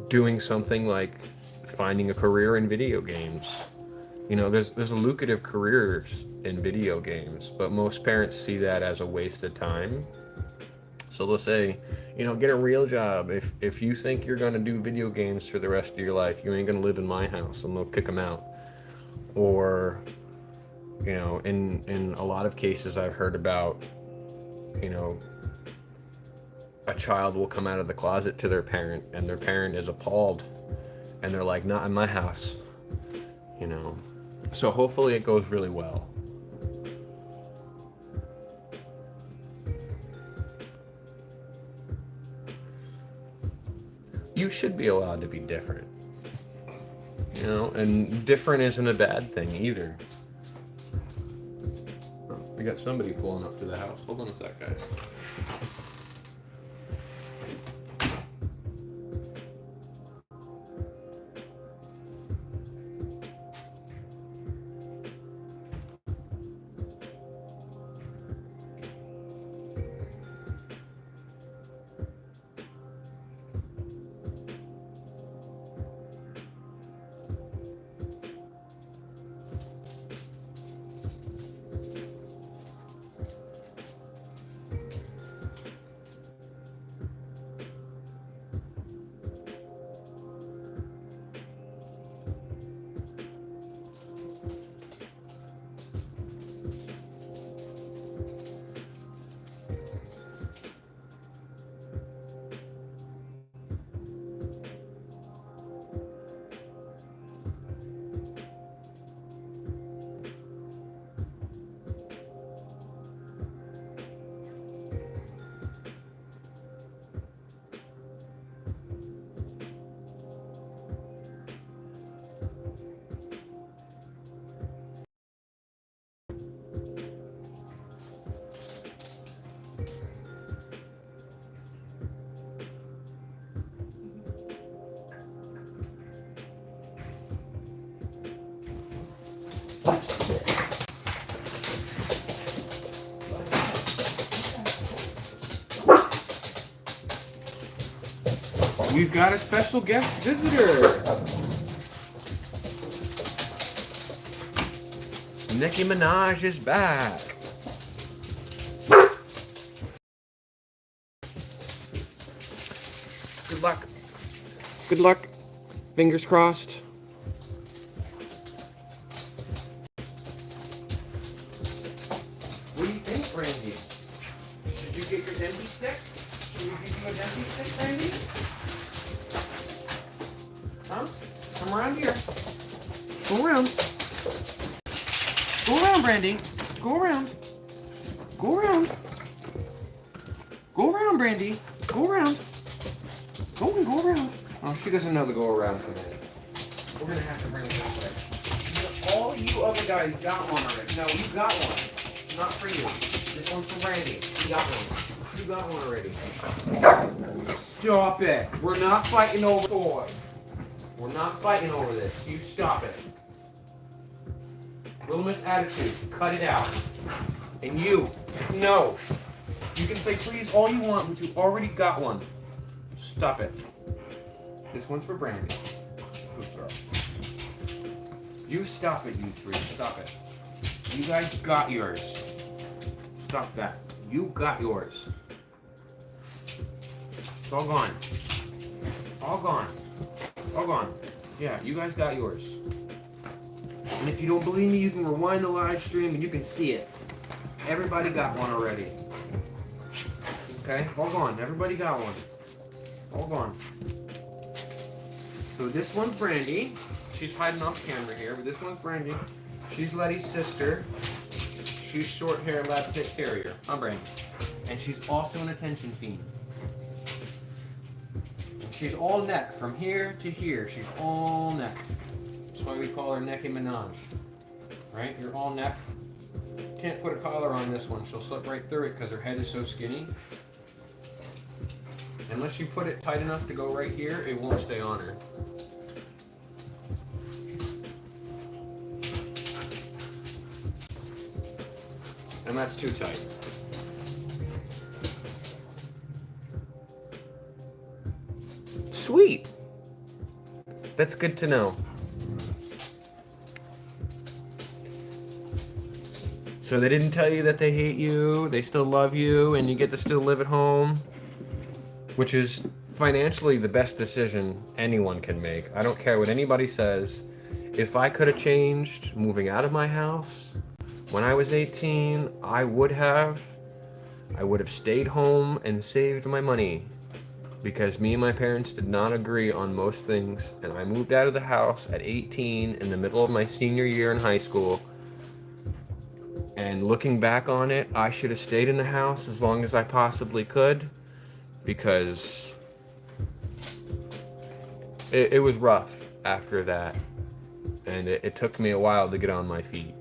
doing something like finding a career in video games. You know, there's lucrative careers in video games, but most parents see that as a waste of time. So they'll say, you know, get a real job. If you think you're going to do video games for the rest of your life, you ain't going to live in my house, and they'll kick them out. Or, you know, in a lot of cases I've heard about, you know, a child will come out of the closet to their parent, and their parent is appalled, and they're like, not in my house, you know. So hopefully it goes really well. You should be allowed to be different, you know, and different isn't a bad thing either. Oh, we got somebody pulling up to the house. Hold on a sec, guys. We've got a special guest visitor. Nicki Minaj is back. Good luck. Good luck. Fingers crossed. What do you think, Brandy? Should you get your denti stick? Should we give you a denti stick, Brandy? Huh? Come around here. Go around. Go around, Brandy. Go around. Go around. Go around, Brandy. Go around. Go around. Oh, she doesn't know the go around today. We're gonna have to bring it this way. All you other guys got one already. No, you got one. Not for you. This one's for Brandy. You got one. You got one already. Stop it. We're not fighting over toys. We're not fighting over this. You stop it. Little Miss Attitude, cut it out. And you, no. You can say please all you want, but you already got one. Stop it. This one's for Brandy. Good girl. You stop it, you three. Stop it. You guys got yours. Stop that. You got yours. It's all gone. All gone. All gone. Yeah, you guys got yours. And if you don't believe me, you can rewind the live stream and you can see it. Everybody got one already. Okay, all gone. Everybody got one. All gone. So this one's Brandy. She's hiding off camera here, but this one's Brandy. She's Letty's sister. She's short hair lab pit terrier. I'm Brandy. And she's also an attention fiend. And she's all neck from here to here. She's all neck. That's why we call her Nicki Minaj. Right? You're all neck. Can't put a collar on this one. She'll slip right through it because her head is so skinny. Unless you put it tight enough to go right here, it won't stay on her. And that's too tight. Sweet. That's good to know. So they didn't tell you that they hate you, they still love you, and you get to still live at home, which is financially the best decision anyone can make. I don't care what anybody says. If I could have changed moving out of my house when I was 18, I would have stayed home and saved my money, because me and my parents did not agree on most things, and I moved out of the house at 18 in the middle of my senior year in high school. And looking back on it, I should have stayed in the house as long as I possibly could, because it was rough after that, and it took me a while to get on my feet.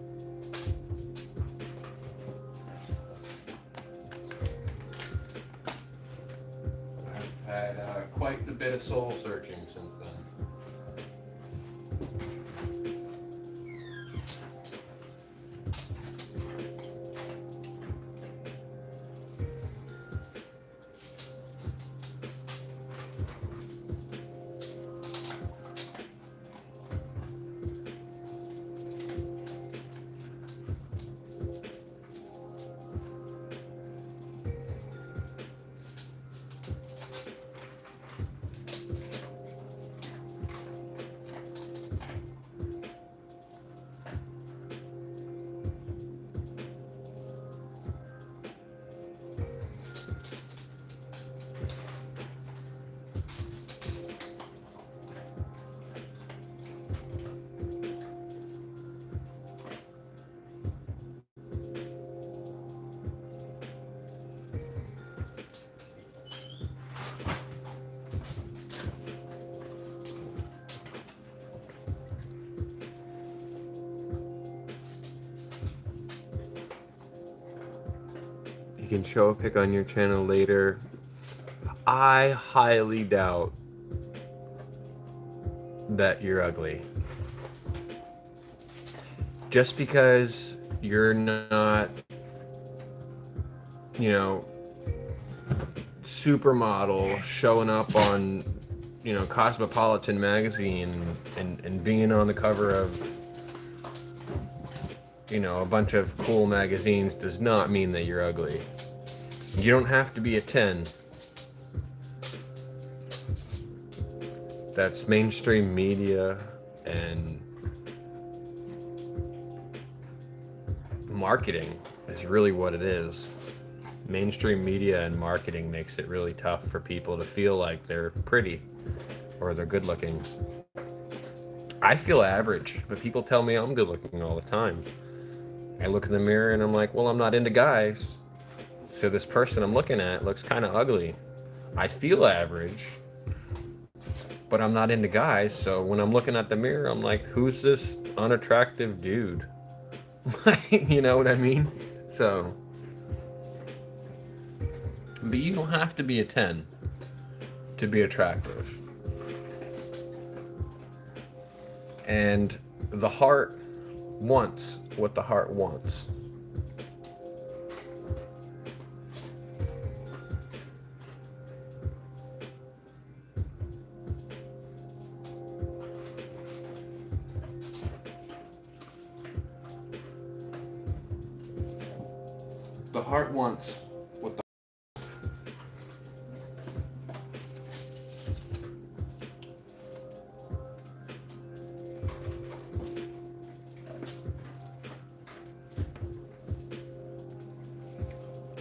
I've had quite a bit of soul searching since then. You can show a pic on your channel later. I highly doubt that you're ugly. Just because you're not, supermodel showing up on you know, Cosmopolitan magazine and being on the cover of, you know, a bunch of cool magazines does not mean that you're ugly. You don't have to be a 10. That's mainstream media and marketing is really what it is. Mainstream media and marketing makes it really tough for people to feel like they're pretty or they're good looking. I feel average, but people tell me I'm good looking all the time. I look in the mirror and I'm like, well, I'm not into guys. So this person I'm looking at looks kind of ugly. I feel average, but I'm not into guys. So when I'm looking at the mirror, I'm like, who's this unattractive dude? You know what I mean? So, but you don't have to be a 10 to be attractive. And the heart wants what the heart wants. The heart wants what the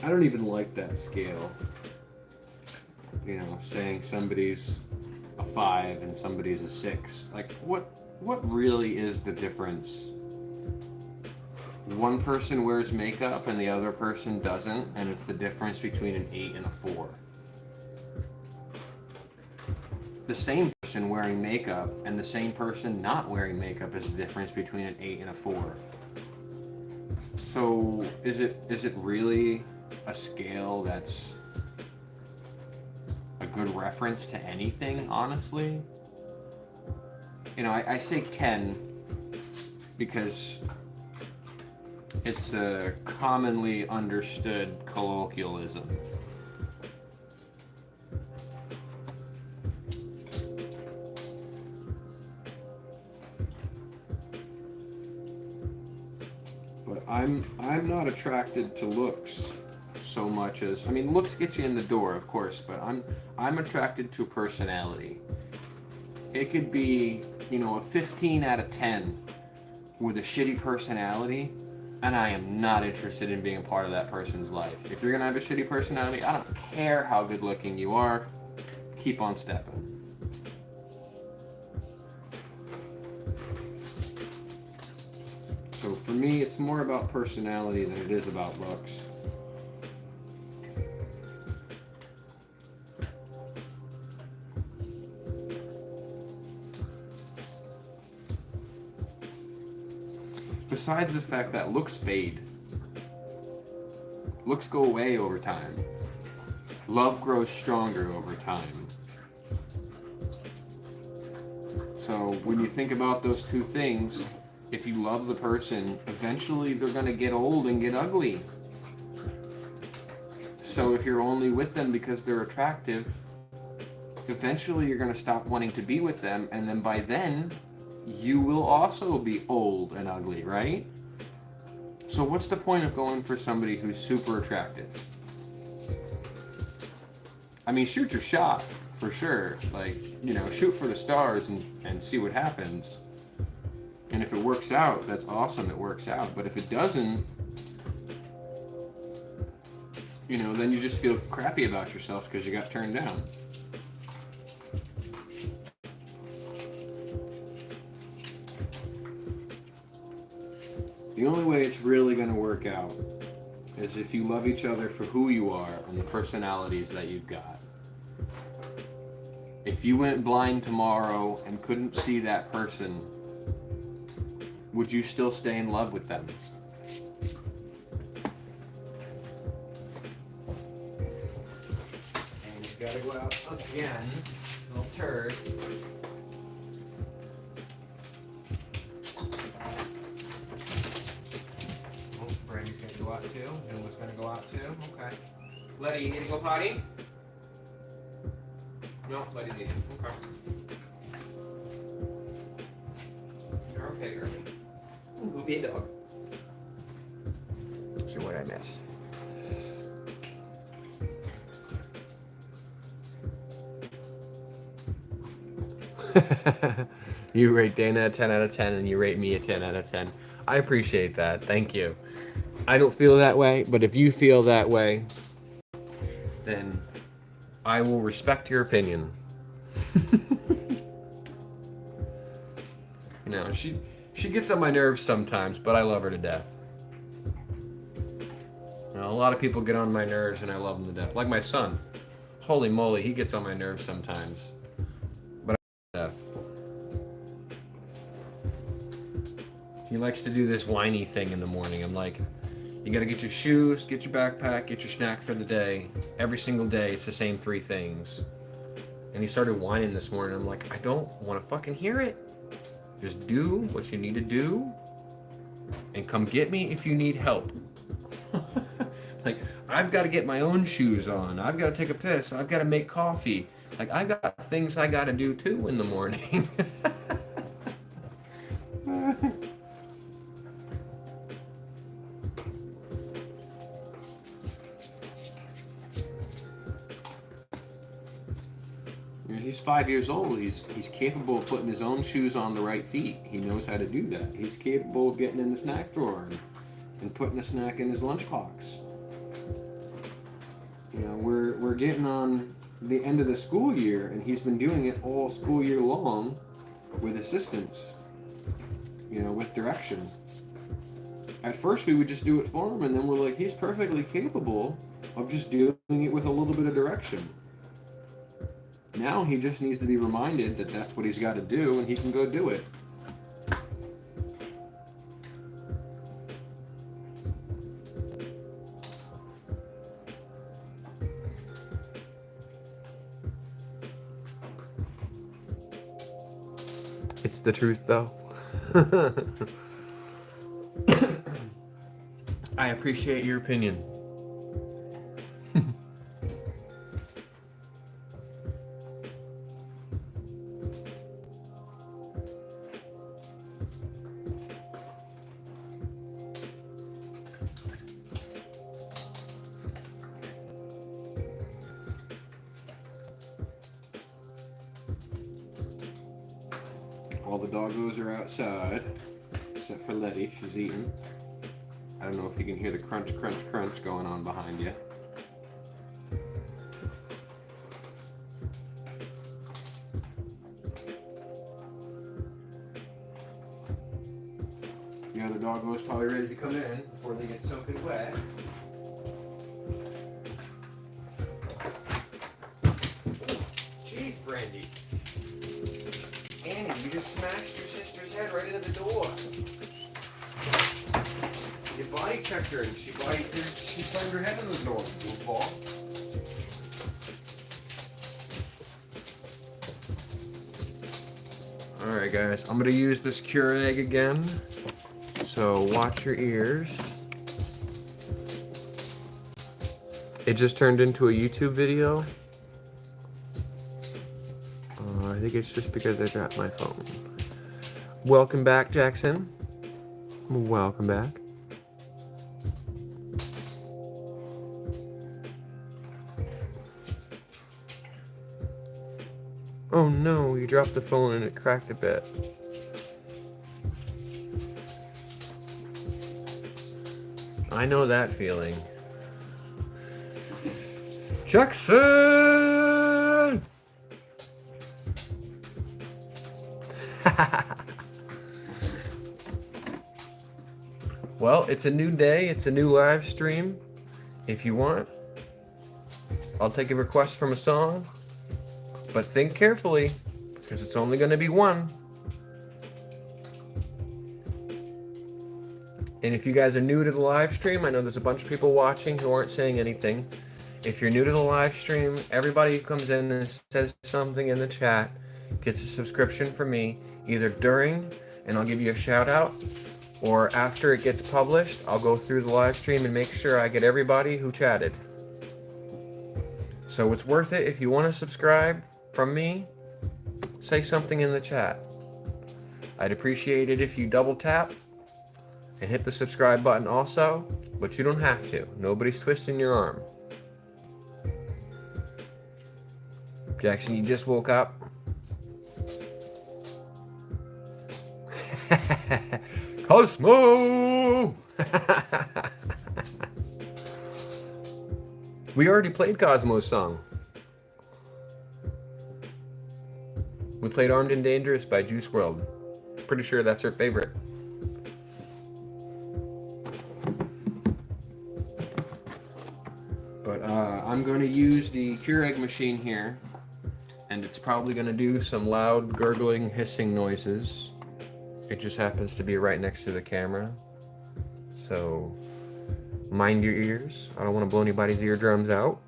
I don't even like that scale. You know, saying somebody's a 5 and somebody's a 6. Like what really is the difference? One person wears makeup and the other person doesn't, and it's the difference between an 8 and a 4. The same person wearing makeup and the same person not wearing makeup is the difference between an 8 and a 4. So is it really a scale that's a good reference to anything, honestly? You know, I say 10 because it's a commonly understood colloquialism. But I'm not attracted to looks so much as, I mean, looks get you in the door, of course, but I'm attracted to personality. It could be, you know, a 15 out of 10 with a shitty personality, and I am not interested in being a part of that person's life. If you're gonna have a shitty personality, I don't care how good looking you are, keep on stepping. So for me, it's more about personality than it is about looks. Besides the fact that looks fade. Looks go away over time. Love grows stronger over time. So when you think about those two things, if you love the person, eventually they're going to get old and get ugly. So if you're only with them because they're attractive, eventually you're going to stop wanting to be with them, and then by then, you will also be old and ugly, right? So what's the point of going for somebody who's super attractive? I mean, shoot your shot, for sure. Like, you know, shoot for the stars and see what happens. And if it works out, that's awesome, it works out. But if it doesn't, you know, then you just feel crappy about yourself because you got turned down. The only way it's really going to work out is if you love each other for who you are and the personalities that you've got. If you went blind tomorrow and couldn't see that person, would you still stay in love with them? And you gotta go out again, little turd. Brandy's gonna go out too. Noah's gonna go out too. Okay. Letty, you need to go potty? No, I didn't need it. Okay. You're okay, girl. Go be a dog. Let's see what I miss. You rate Dana a 10 out of 10 and you rate me a 10 out of 10. I appreciate that. Thank you. I don't feel that way, but if you feel that way, then I will respect your opinion. You know, she gets on my nerves sometimes, but I love her to death. You know, a lot of people get on my nerves and I love them to death. Like my son. Holy moly, he gets on my nerves sometimes. But I love him to death. He likes to do this whiny thing in the morning. I'm like, you gotta get your shoes, get your backpack, get your snack for the day. Every single day, it's the same 3 things. And he started whining this morning. I'm like, I don't want to fucking hear it. Just do what you need to do. And come get me if you need help. Like, I've got to get my own shoes on. I've got to take a piss. I've got to make coffee. Like, I've got things I got to do too in the morning. He's 5 years old. He's capable of putting his own shoes on the right feet. He knows how to do that. He's capable of getting in the snack drawer and putting a snack in his lunchbox. You know, we're getting on the end of the school year, and he's been doing it all school year long with assistance. You know, with direction. At first, we would just do it for him, and then we're like, he's perfectly capable of just doing it with a little bit of direction. Now he just needs to be reminded that that's what he's got to do, and he can go do it. It's the truth, though. I appreciate your opinion. All the doggos are outside, except for Letty. She's eating. I don't know if you can hear the crunch, crunch, crunch going on behind you. The other doggo's probably ready to come in before they get soaking wet. Jeez, Brandy. Annie, you just smashed your sister's head right into the door. You body checked her and she slammed her head in the door, goofball. Alright guys, I'm gonna use this Keurig again. So watch your ears. It just turned into a YouTube video. I think it's just because I dropped my phone. Welcome back, Jackson. Welcome back. Oh no, you dropped the phone and it cracked a bit. I know that feeling. Jackson! Well, it's a new day. It's a new live stream. If you want, I'll take a request from a song. But think carefully, because it's only going to be one. And if you guys are new to the live stream, I know there's a bunch of people watching who aren't saying anything. If you're new to the live stream, everybody who comes in and says something in the chat gets a subscription from me, either during, and I'll give you a shout out, or after it gets published, I'll go through the live stream and make sure I get everybody who chatted. So it's worth it if you want to subscribe. from me, say something in the chat. I'd appreciate it if you double tap and hit the subscribe button also, but you don't have to. Nobody's twisting your arm. Jackson, you just woke up? Cosmo! We already played Cosmo's song. We played Armed and Dangerous by Juice WRLD. Pretty sure that's her favorite. But I'm going to use the Keurig machine here, and it's probably going to do some loud gurgling, hissing noises. It just happens to be right next to the camera, so mind your ears. I don't want to blow anybody's eardrums out.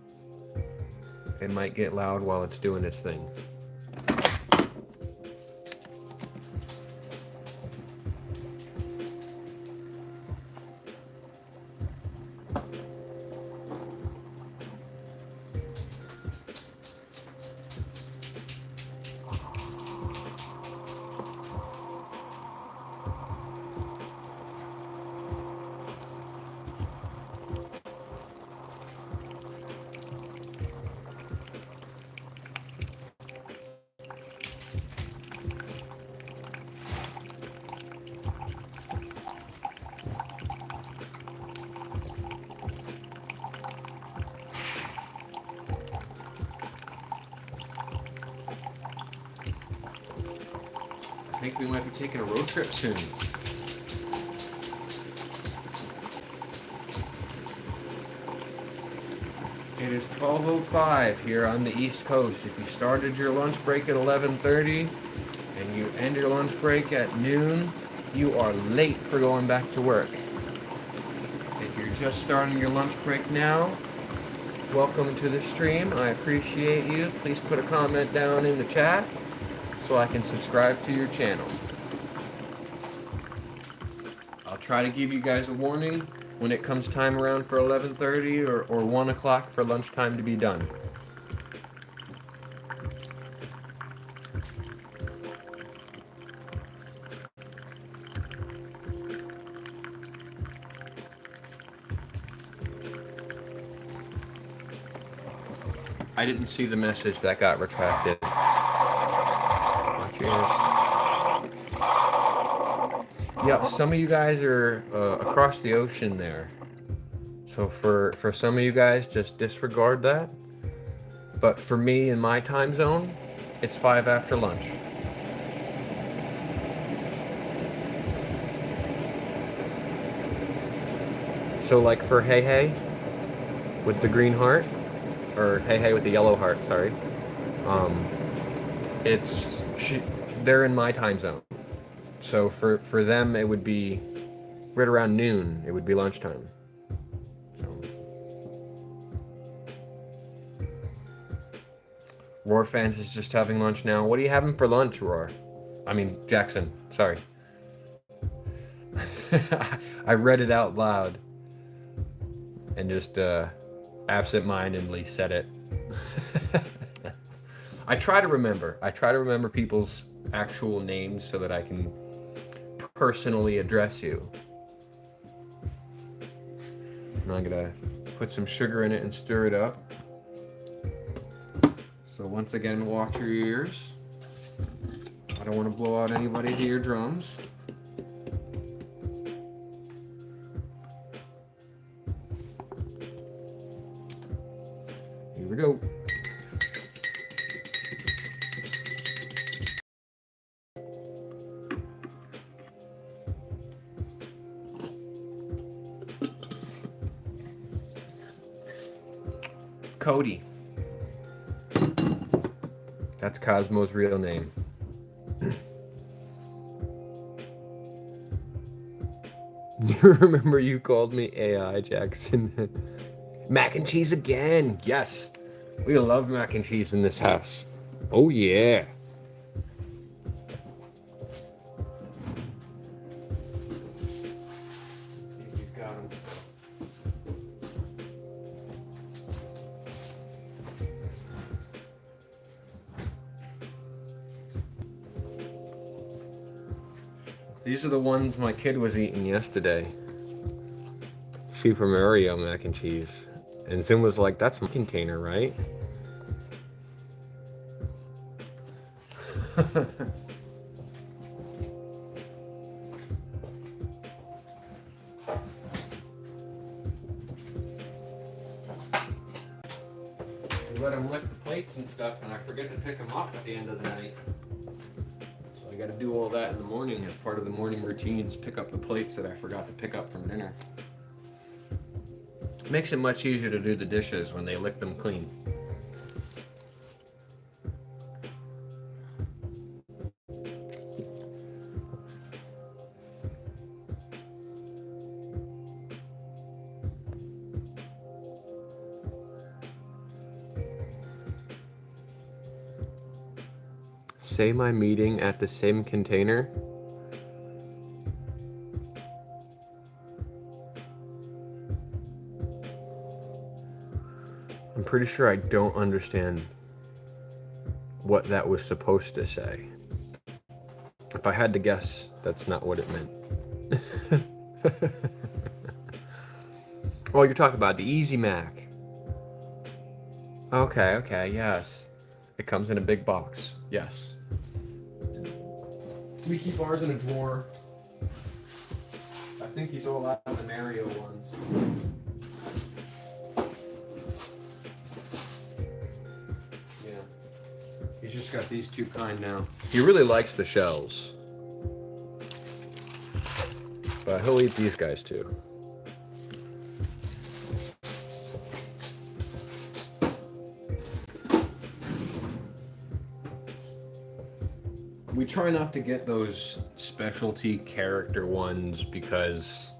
It might get loud while it's doing its thing. I think we might be taking a road trip soon. It is 12:05 here on the East Coast. If you started your lunch break at 11:30 and you end your lunch break at noon, you are late for going back to work. If you're just starting your lunch break now, welcome to the stream. I appreciate you. Please put a comment down in the chat so I can subscribe to your channel. I'll try to give you guys a warning when it comes time around for 11:30 or 1 o'clock for lunchtime to be done. I didn't see the message that got retracted. Yeah, some of you guys are across the ocean there. So for some of you guys, just disregard that. But for me in my time zone, it's 5 after lunch. So like for Hey Hey with the green heart, or Hey Hey with the yellow heart, sorry. They're in my time zone. So for them, it would be right around noon. It would be lunchtime. So. Roar Fans is just having lunch now. What are you having for lunch, Roar? I mean, Jackson. Sorry. I read it out loud and just absent-mindedly said it. I try to remember people's actual names so that I can personally address you. And I'm gonna put some sugar in it and stir it up. So once again, watch your ears. I don't want to blow out anybody's eardrums. Here we go. Cody. That's Cosmo's real name. You remember you called me AI, Jackson? Mac and cheese again. Yes. We love mac and cheese in this house. Oh, yeah. These are the ones my kid was eating yesterday. Super Mario mac and cheese. And Zim was like, that's my container, right? Let him lick the plates and stuff, and I forget to pick them up at the end of the night. So I gotta do all that in the morning as part of the morning routines, pick up the plates that I forgot to pick up from dinner. Makes it much easier to do the dishes when they lick them clean. Say my meeting at the same container. I'm pretty sure I don't understand what that was supposed to say. If I had to guess, that's not what it meant. Oh, you're talking about the Easy Mac. Okay, yes. It comes in a big box, yes. We keep ours in a drawer. I think he's all out of the Mario ones. Yeah. He's just got these two kind now. He really likes the shells. But he'll eat these guys too. We try not to get those specialty character ones because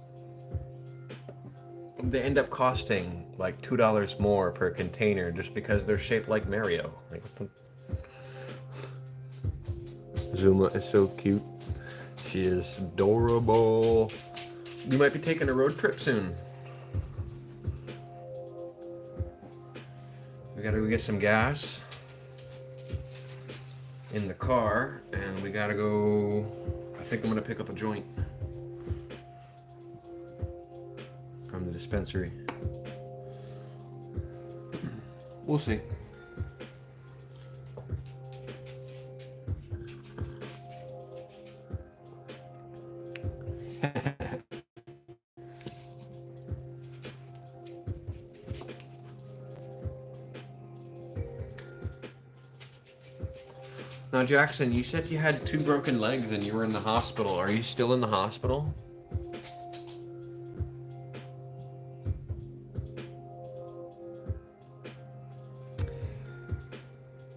they end up costing like $2 more per container just because they're shaped like Mario. Like, Zuma is so cute. She is adorable. We might be taking a road trip soon. We gotta go get some gas in the car, and we gotta go. I think I'm gonna pick up a joint from the dispensary. We'll see. Now, Jackson, you said you had 2 broken legs and you were in the hospital. Are you still in the hospital?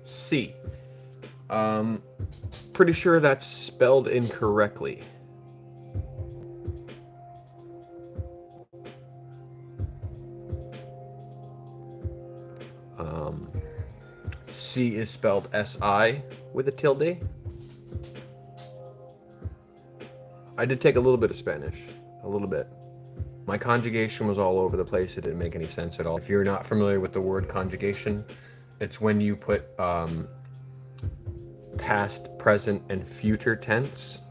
C. Pretty sure that's spelled incorrectly. C is spelled S-I with a tilde. I did take a little bit of Spanish, a little bit. My conjugation was all over the place. It didn't make any sense at all. If you're not familiar with the word conjugation, it's when you put past, present, and future tense.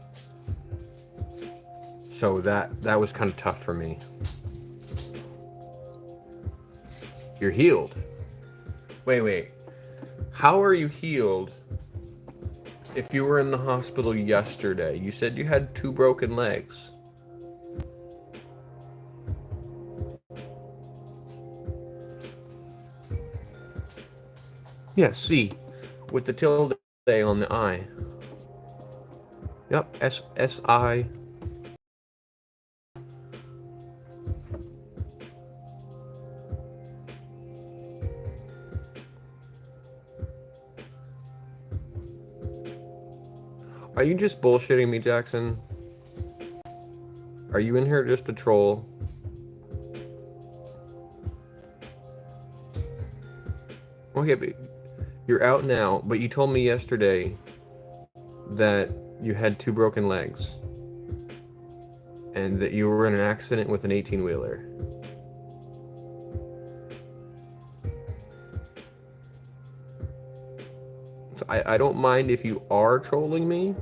So that was kind of tough for me. You're healed. Wait. How are you healed if you were in the hospital yesterday? You said you had 2 broken legs. Yeah, C, with the tilde on the I. Yep, S-I. Are you just bullshitting me, Jackson? Are you in here just to troll? Okay, but you're out now, but you told me yesterday that you had 2 broken legs and that you were in an accident with an 18-wheeler. So I don't mind if you are trolling me,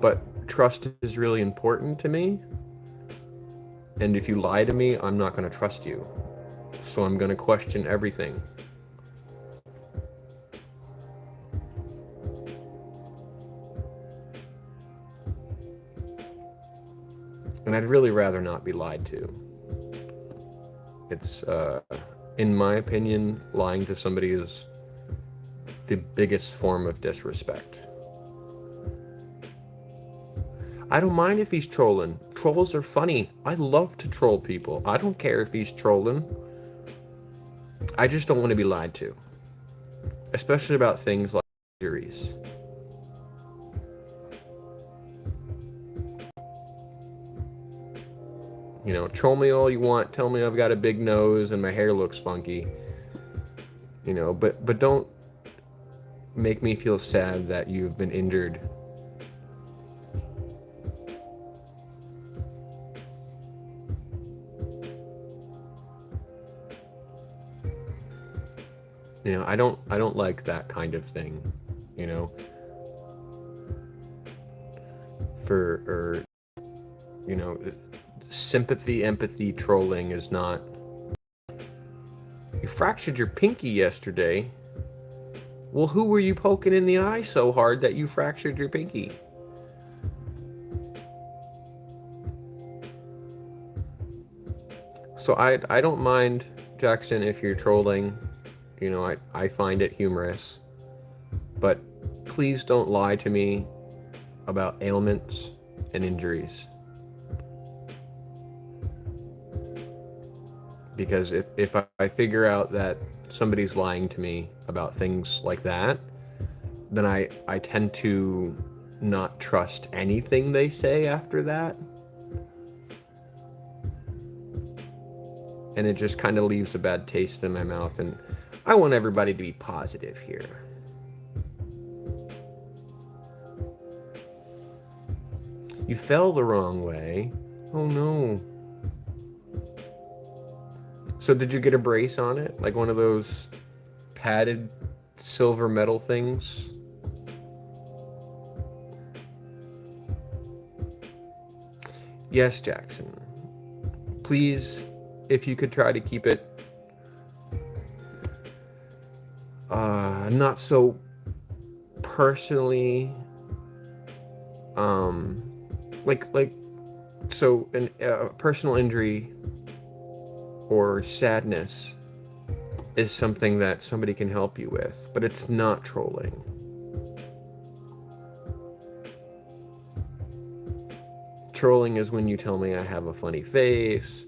but trust is really important to me. And if you lie to me, I'm not going to trust you. So I'm going to question everything. And I'd really rather not be lied to. It's, in my opinion, lying to somebody is the biggest form of disrespect. I don't mind if he's trolling. Trolls are funny. I love to troll people. I don't care if he's trolling. I just don't want to be lied to. Especially about things like injuries. You know, troll me all you want. Tell me I've got a big nose and my hair looks funky. You know, but don't make me feel sad that you've been injured. You know, I don't like that kind of thing, you know. You know, sympathy, empathy, trolling is not. You fractured your pinky yesterday. Well, who were you poking in the eye so hard that you fractured your pinky? So I don't mind, Jackson, if you're trolling. You know, I find it humorous. But please don't lie to me about ailments and injuries. Because if I figure out that somebody's lying to me about things like that, then I tend to not trust anything they say after that. And it just kind of leaves a bad taste in my mouth. And I want everybody to be positive here. You fell the wrong way. Oh no. So did you get a brace on it? Like one of those padded silver metal things? Yes, Jackson. Please, if you could try to keep it not so personally, so a personal injury or sadness is something that somebody can help you with, but it's not trolling. Trolling is when you tell me I have a funny face,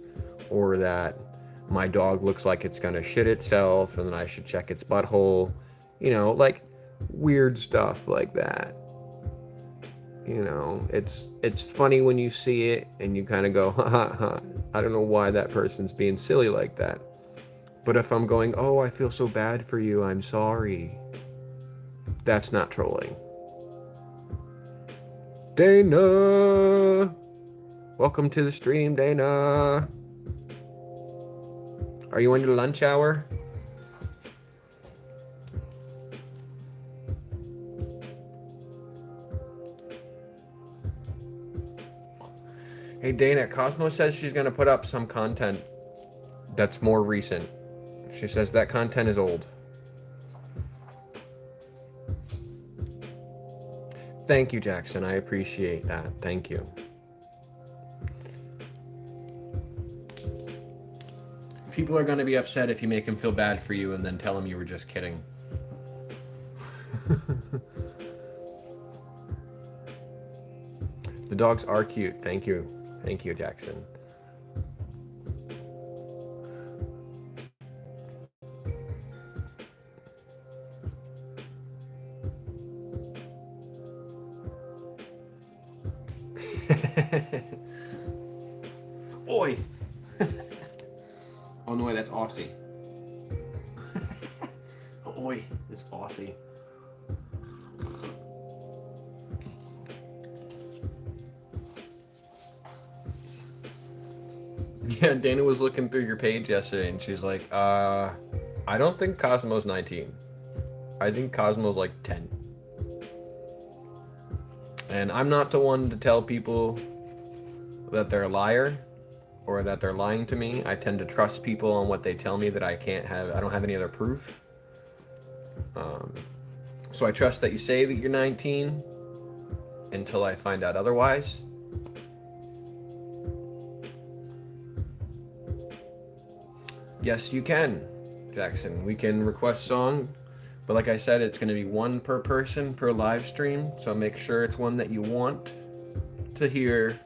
or that my dog looks like it's gonna shit itself and then I should check its butthole. You know, like weird stuff like that. You know, it's funny when you see it and you kind of go, ha ha ha. I don't know why that person's being silly like that. But if I'm going, oh, I feel so bad for you, I'm sorry. That's not trolling. Dana! Welcome to the stream, Dana. Are you on your lunch hour? Hey Dana, Cosmo says she's gonna put up some content that's more recent. She says that content is old. Thank you, Jackson. I appreciate that. Thank you. People are gonna be upset if you make them feel bad for you and then tell them you were just kidding. The dogs are cute. Thank you. Thank you, Jackson. Oi! Oh no, that's Aussie. Oi, it's Aussie. Yeah, Dana was looking through your page yesterday and she's like, I don't think Cosmo's 19. I think Cosmo's like 10. And I'm not the one to tell people that they're a liar or that they're lying to me. I tend to trust people on what they tell me that I don't have any other proof. So I trust that you say that you're 19 until I find out otherwise. Yes, you can, Jackson. We can request song, but like I said, it's going to be one per person per live stream. So make sure it's one that you want to hear.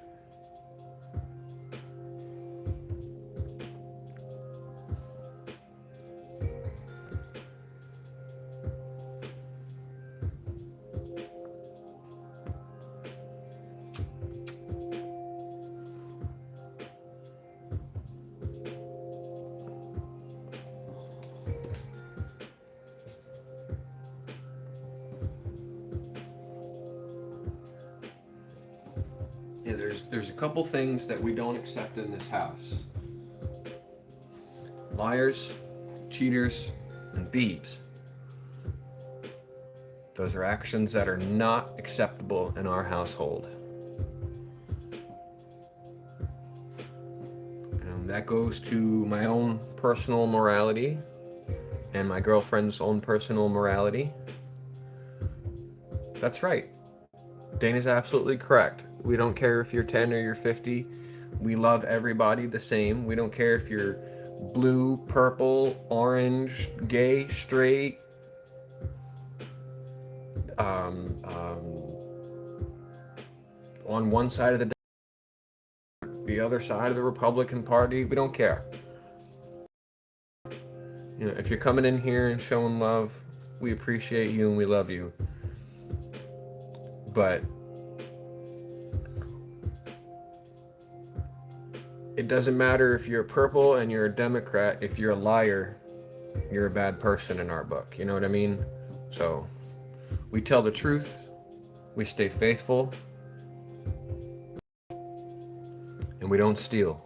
Yeah, there's a couple things that we don't accept in this house. Liars, cheaters, and thieves. Those are actions that are not acceptable in our household. And that goes to my own personal morality and my girlfriend's own personal morality. That's right. Dana's absolutely correct. We don't care if you're 10 or you're 50. We love everybody the same. We don't care if you're blue, purple, orange, gay, straight, on one side of the other side of the Republican Party. We don't care. You know, if you're coming in here and showing love, we appreciate you and we love you. But it doesn't matter if you're purple and you're a Democrat. If you're a liar, you're a bad person in our book. You know what I mean? So we tell the truth, we stay faithful, and we don't steal.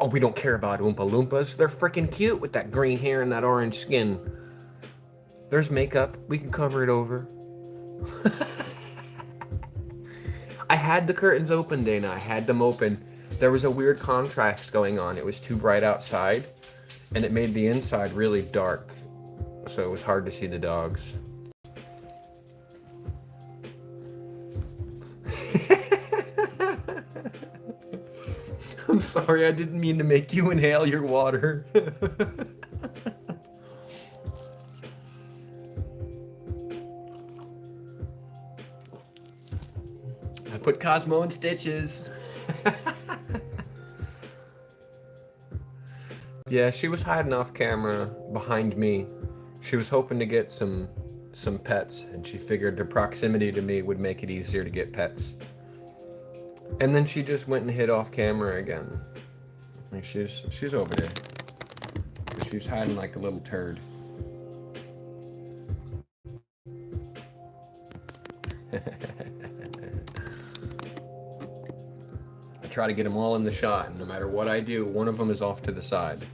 Oh, we don't care about Oompa Loompas. They're freaking cute with that green hair and that orange skin. There's makeup. We can cover it over. I had the curtains open, Dana. I had them open. There was a weird contrast going on. It was too bright outside, and it made the inside really dark. So it was hard to see the dogs. I'm sorry, I didn't mean to make you inhale your water. I put Cosmo in stitches. Yeah, she was hiding off camera behind me. She was hoping to get some pets, and she figured the proximity to me would make it easier to get pets. And then she just went and hid off camera again. Like she's over there. She's hiding like a little turd. I try to get them all in the shot, and no matter what I do, one of them is off to the side.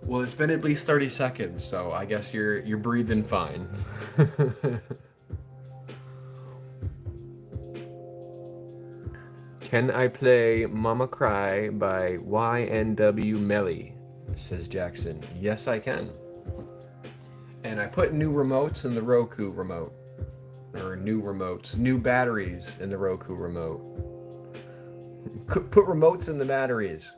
Well, it's been at least 30 seconds, so I guess you're breathing fine. Can I play Mama Cry by YNW Melly? Says Jackson. Yes, I can. And I put new remotes in the Roku remote. Or new remotes. New batteries in the Roku remote. Put remotes in the batteries.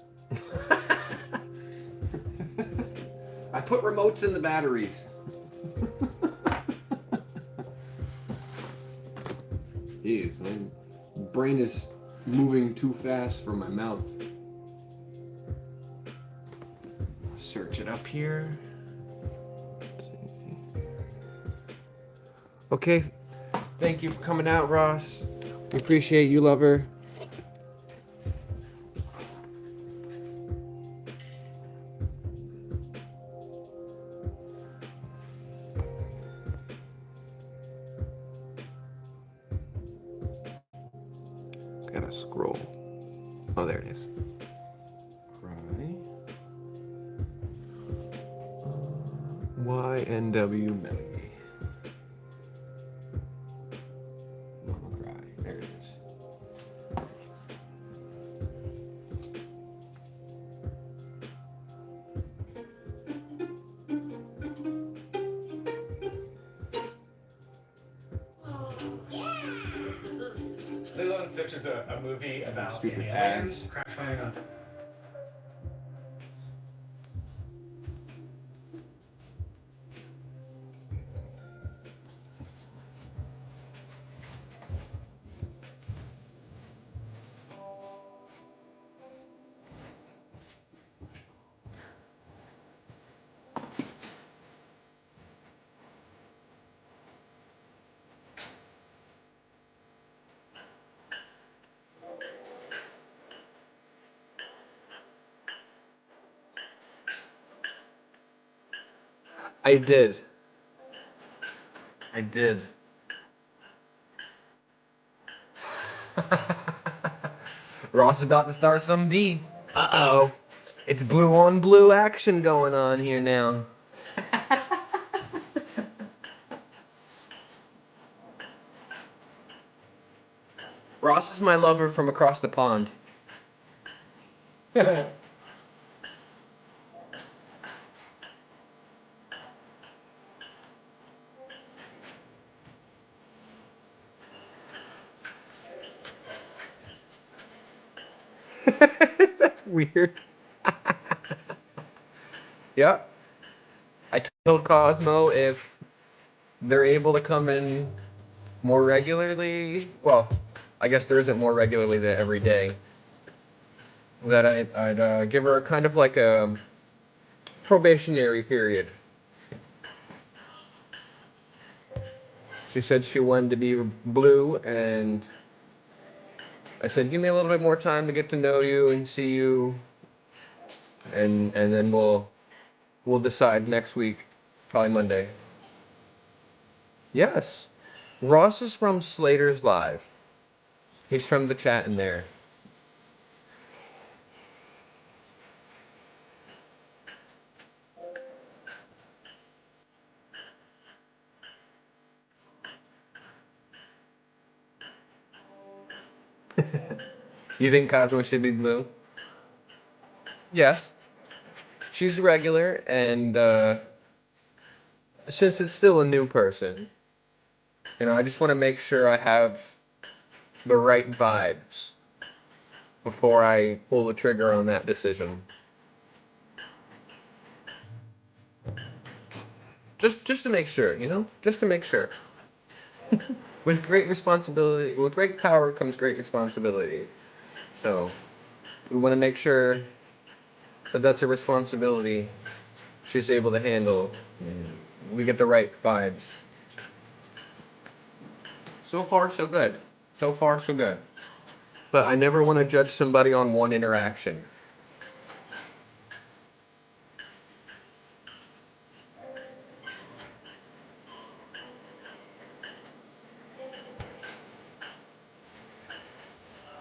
I put remotes in the batteries. Jeez, my brain is moving too fast for my mouth. Search it up here. Okay, thank you for coming out, Ross. We appreciate you, lover. gotta scroll. Oh, there it is. Cry. YNW Melody. Mama Cry. There it is. Lilo and Stitch is a movie about Stupid an ads. alien crash landing on. I did. I did. Ross is about to start some beef. Uh-oh. It's blue on blue action going on here now. Ross is my lover from across the pond. That's weird. Yep. I told Cosmo if they're able to come in more regularly, well, I guess there isn't more regularly than every day, that I'd give her kind of like a probationary period. She said she wanted to be blue, and I said, give me a little bit more time to get to know you and see you, and then we'll decide next week, probably Monday. Yes. Ross is from Slater's Live. He's from the chat in there. You think Cosmo should be blue? Yes. She's regular, and since it's still a new person, I just want to make sure I have the right vibes before I pull the trigger on that decision. Just to make sure, just to make sure. With great responsibility, with great power comes great responsibility. So we want to make sure that that's a responsibility she's able to handle. We get the right vibes. So far, so good. So far, so good. But I never want to judge somebody on one interaction.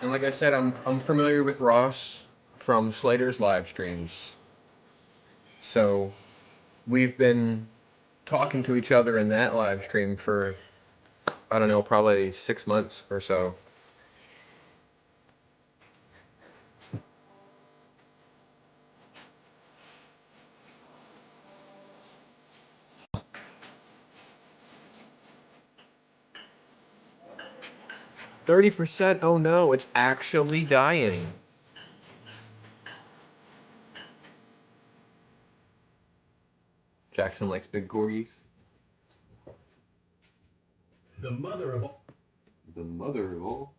And like I said, I'm familiar with Ross from Slater's live streams. So we've been talking to each other in that live stream for, I don't know, probably 6 months or so. %? Oh no, it's actually dying. Jackson likes big corgis. The mother of all. The mother of all.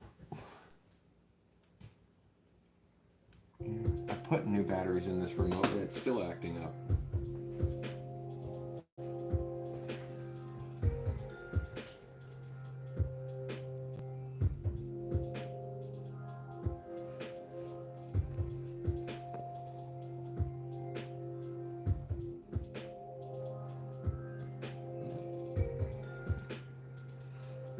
I put new batteries in this remote, and it's still acting up.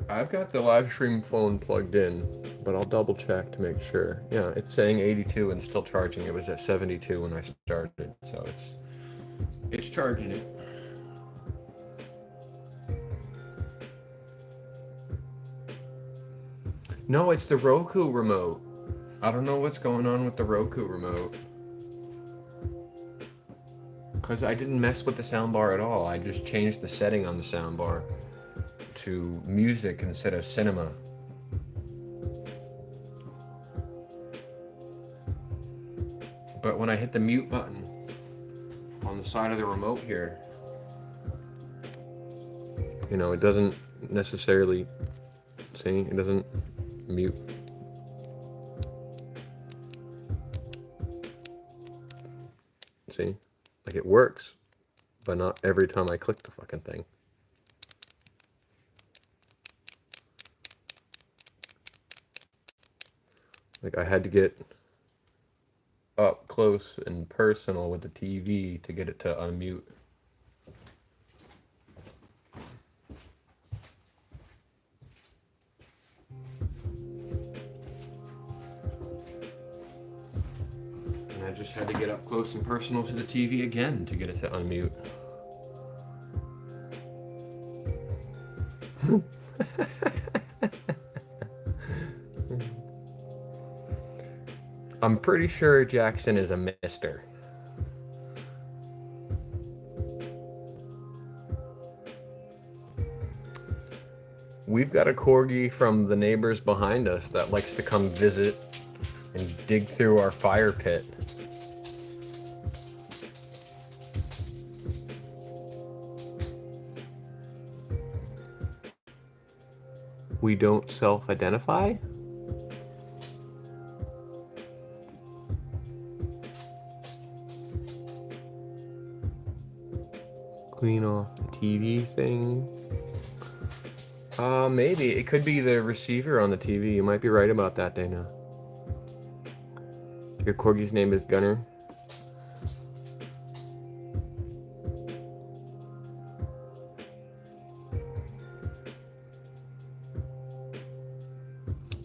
I've got the live stream phone plugged in. but I'll double check to make sure. Yeah, it's saying 82 and still charging. It was at 72 when I started, so it's charging it. No, it's the Roku remote. I don't know what's going on with the Roku remote. Because I didn't mess with the soundbar at all. I just changed the setting on the soundbar to music instead of cinema. But when I hit the mute button on the side of the remote here, you know, it doesn't necessarily, see, it doesn't mute. See, like it works, but not every time I click the fucking thing. Like I had to get up close and personal with the TV to get it to unmute. And I just had to get up close and personal to the TV again to get it to unmute. I'm pretty sure Jackson is a mister. We've got a corgi from the neighbors behind us that likes to come visit and dig through our fire pit. We don't self-identify? Clean off the TV thing. Maybe. It could be the receiver on the TV. You might be right about that, Dana. Your corgi's name is Gunner.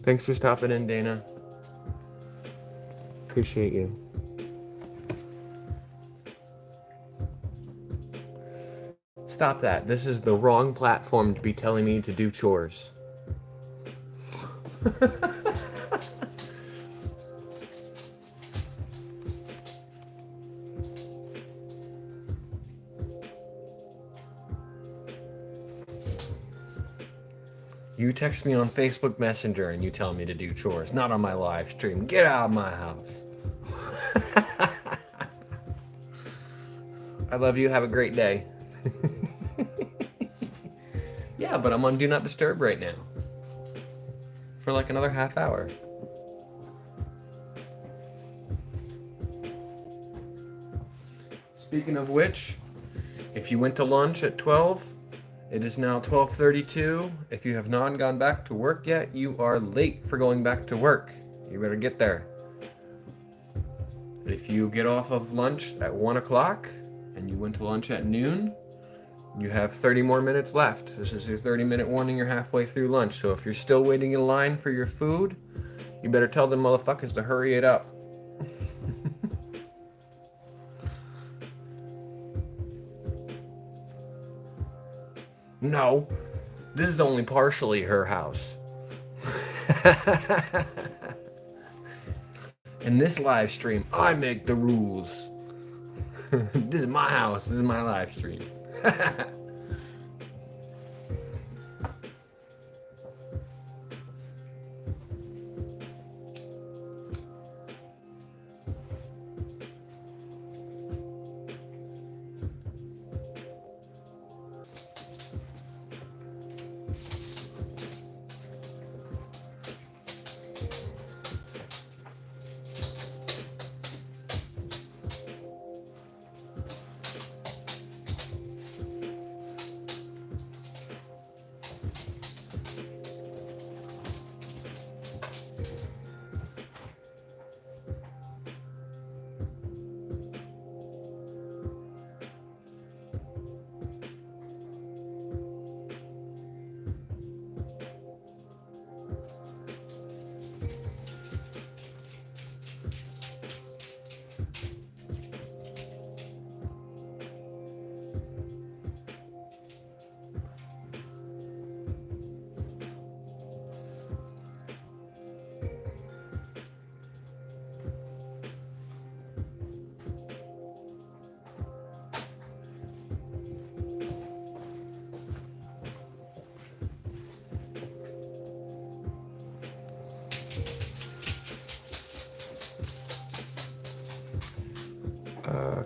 Thanks for stopping in, Dana. Appreciate you. Stop that. This is the wrong platform to be telling me to do chores. You text me on Facebook Messenger and you tell me to do chores, not on my live stream. Get out of my house. I love you. Have a great day. Yeah, but I'm on Do Not Disturb right now. For like another half hour. Speaking of which, if you went to lunch at 12, it is now 12:32. If you have not gone back to work yet, you are late for going back to work. You better get there. If you get off of lunch at 1 o'clock and you went to lunch at noon, you have 30 more minutes left. This is your 30-minute warning. You're halfway through lunch. So if you're still waiting in line for your food, you better tell them motherfuckers to hurry it up. No, this is only partially her house. In this live stream, I make the rules. This is my house. This is my live stream.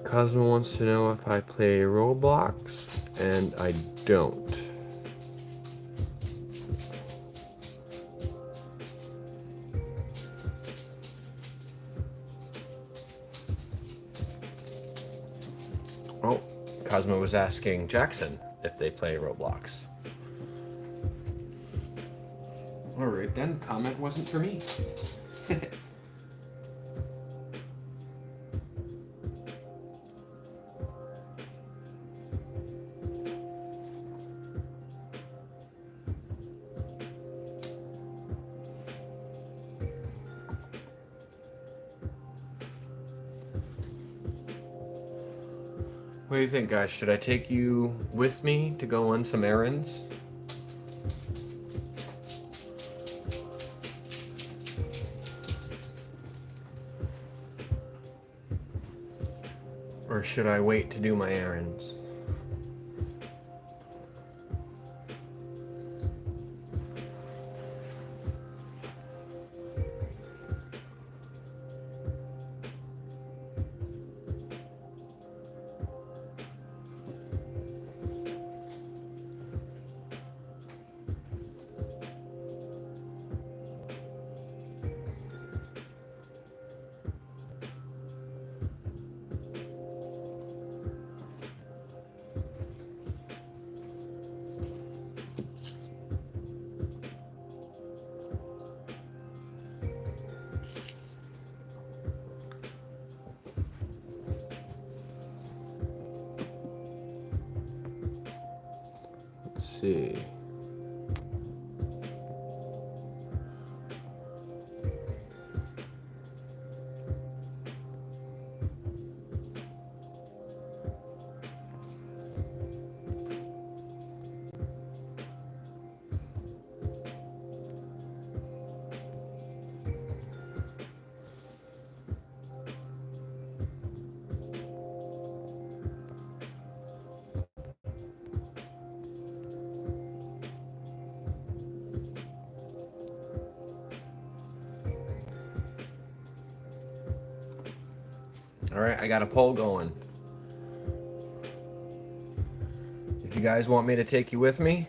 Cosmo wants to know if I play Roblox, and I don't. Oh, Cosmo was asking Jackson if they play Roblox. Alright then, comment wasn't for me. What do you think, guys? Should I take you with me to go on some errands? Or should I wait to do my errands? Let's see. All right, I got a poll going. If you guys want me to take you with me,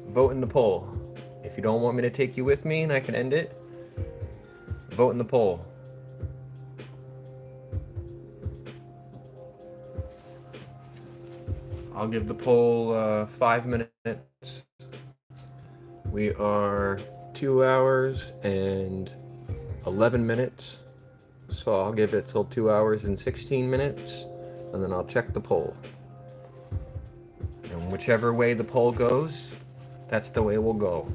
vote in the poll. If you don't want me to take you with me and I can end it, vote in the poll. I'll give the poll 5 minutes. We are 2 hours and 11 minutes. So I'll give it till 2 hours and 16 minutes, and then I'll check the poll. And whichever way the poll goes, that's the way we'll go.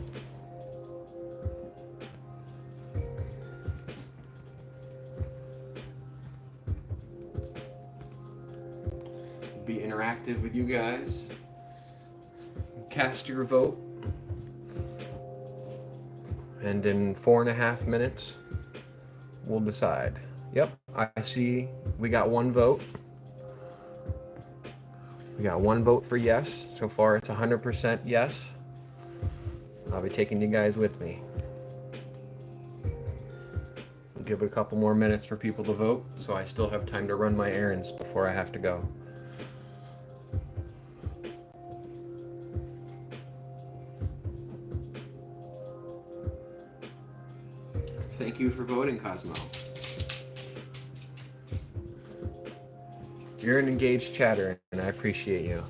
Be interactive with you guys. Cast your vote. And in 4.5 minutes, we'll decide. Yep, I see we got one vote. We got one vote for yes. So far it's 100% yes. I'll be taking you guys with me. We'll give it a couple more minutes for people to vote, so I still have time to run my errands before I have to go. Thank you for voting, Cosmo. You're an engaged chatter, and I appreciate you.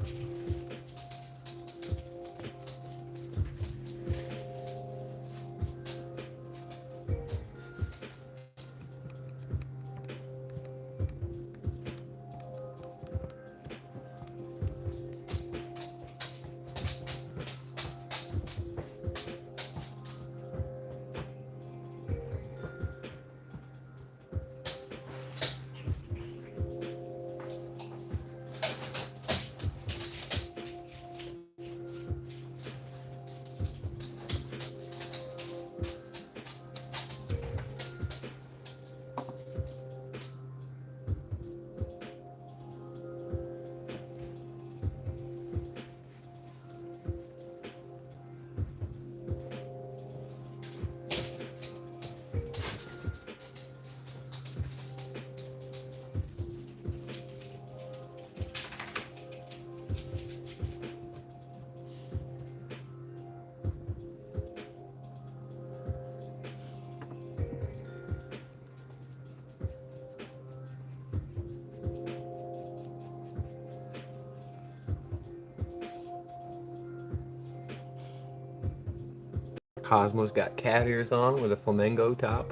Cosmo's got cat ears on with a flamingo top.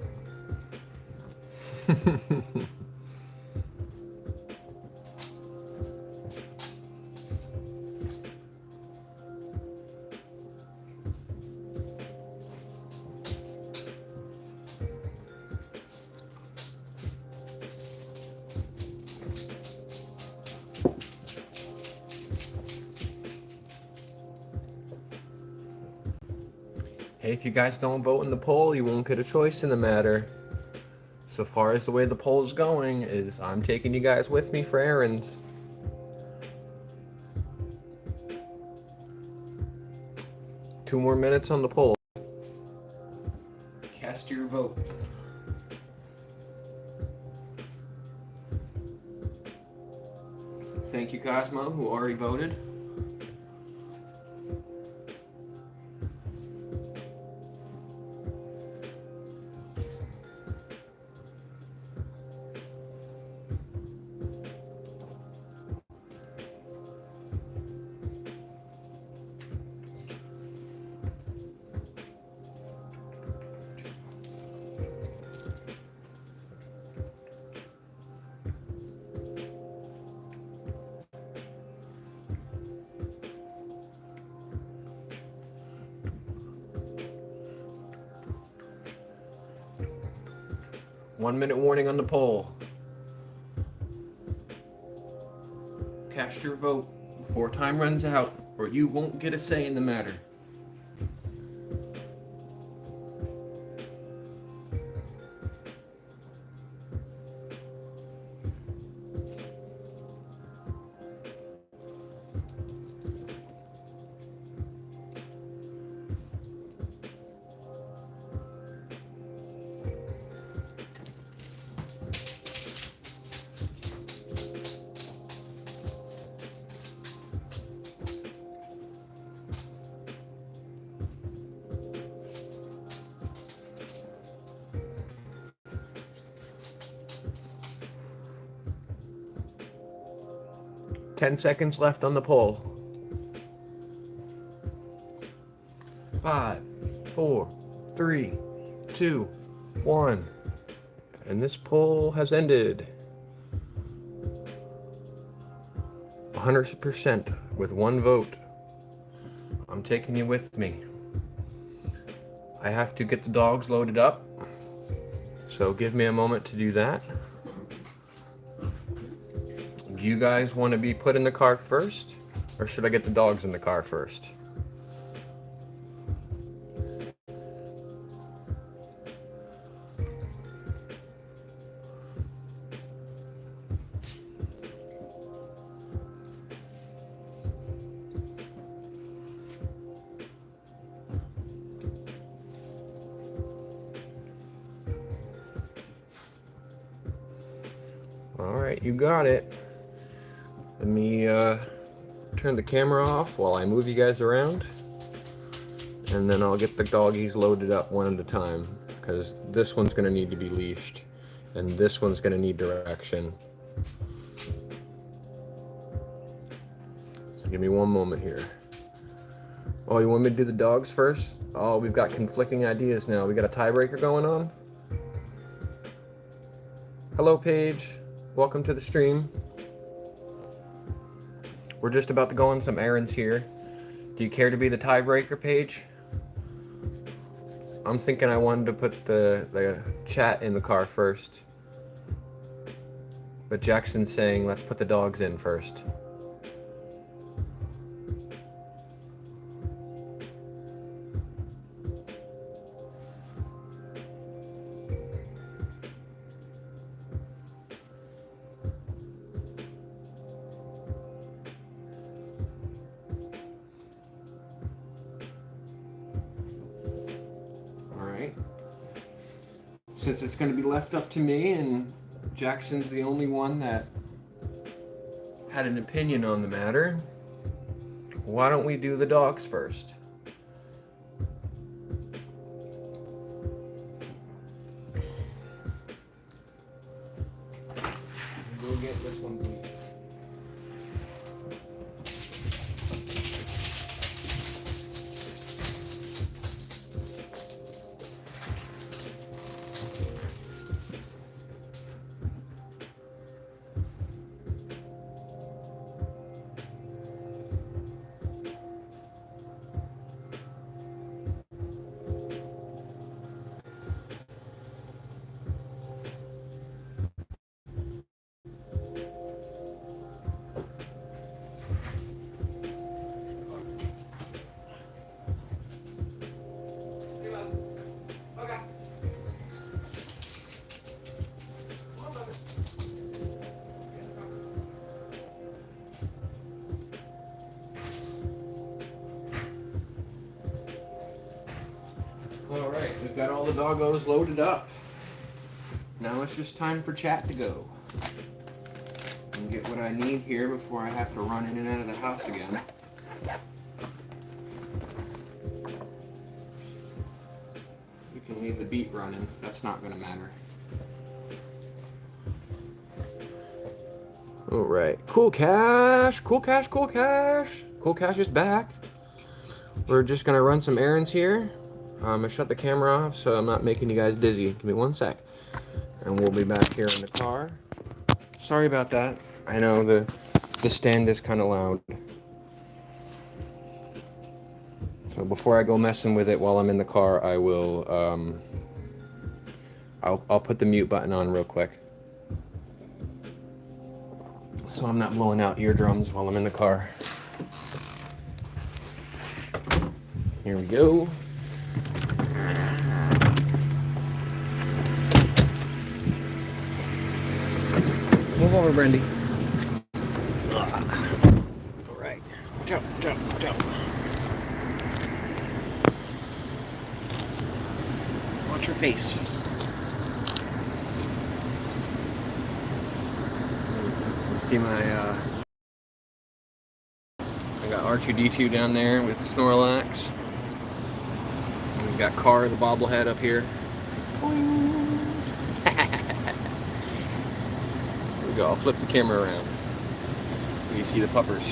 Hey, if you guys don't vote in the poll, you won't get a choice in the matter. So far as the way the poll is going is I'm taking you guys with me for errands. Two more minutes on the poll. Cast your vote. Thank you, Cosmo, who already voted. One minute warning on the poll. Cast your vote before time runs out, or you won't get a say in the matter. Ten seconds left on the poll. 5, 4, 3, 2, 1. And this poll has ended. 100% with one vote. I'm taking you with me. I have to get the dogs loaded up, so give me a moment to do that. Do you guys want to be put in the car first, or should I get the dogs in the car first? All right, you got it. Let me turn the camera off while I move you guys around, and then I'll get the doggies loaded up one at a time, because this one's going to need to be leashed, and this one's going to need direction. So give me one moment here. Oh, you want me to do the dogs first? Oh, we've got conflicting ideas now. We got a tiebreaker going on. Hello, Paige. Welcome to the stream. We're just about to go on some errands here. Do you care to be the tiebreaker, Paige? I'm thinking I wanted to put the chat in the car first. But Jackson's saying let's put the dogs in first. Since it's going to be left up to me, and Jackson's the only one that had an opinion on the matter, why don't we do the dogs first? Go get this one, please. all the doggos loaded up. Now it's just time for chat to go. And get what I need here before I have to run in and out of the house again. We can leave the beat running. That's not going to matter. Alright. Cool Cash! Cool Cash, Cool Cash! Cool Cash is back. We're just going to run some errands here. I'm going to shut the camera off so I'm not making you guys dizzy. Give me one sec. And we'll be back here in the car. Sorry about that. I know the stand is kind of loud. So before I go messing with it while I'm in the car, I will, I'll put the mute button on real quick. So I'm not blowing out eardrums while I'm in the car. Here we go. Move over, Brandy. All right. Jump, jump, jump. Watch your face. You see my, I got R2-D2 down there with Snorlax. And we've got Car, the bobblehead, up here. Go. I'll flip the camera around. You see the puppers.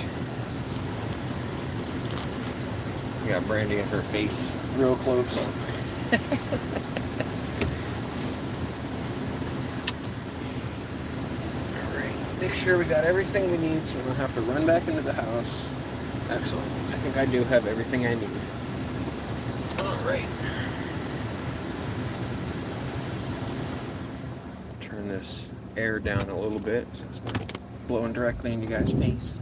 We got Brandy in her face real close. Alright, make sure we got everything we need so we don't have to run back into the house. Excellent. I think I do have everything I need. Alright. Turn this air down a little bit so it's not blowing directly in you guys' face.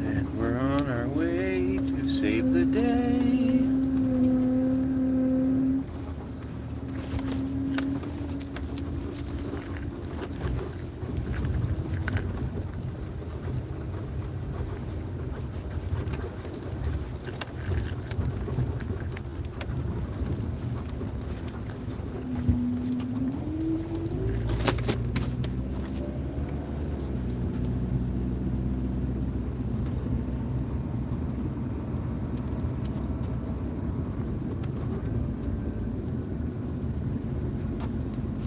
And we're on our way to save the day.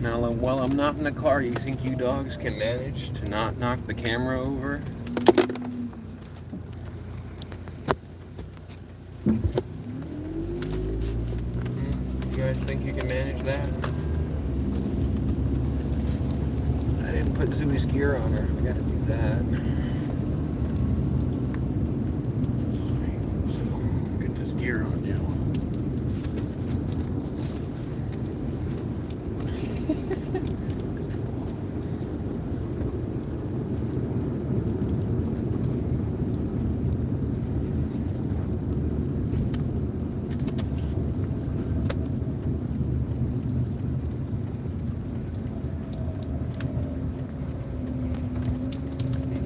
Now, while I'm not in the car, you think you dogs can manage to not knock the camera over? You guys think you can manage that? I didn't put Zooey's gear on her. I gotta do that. So, get this gear on you.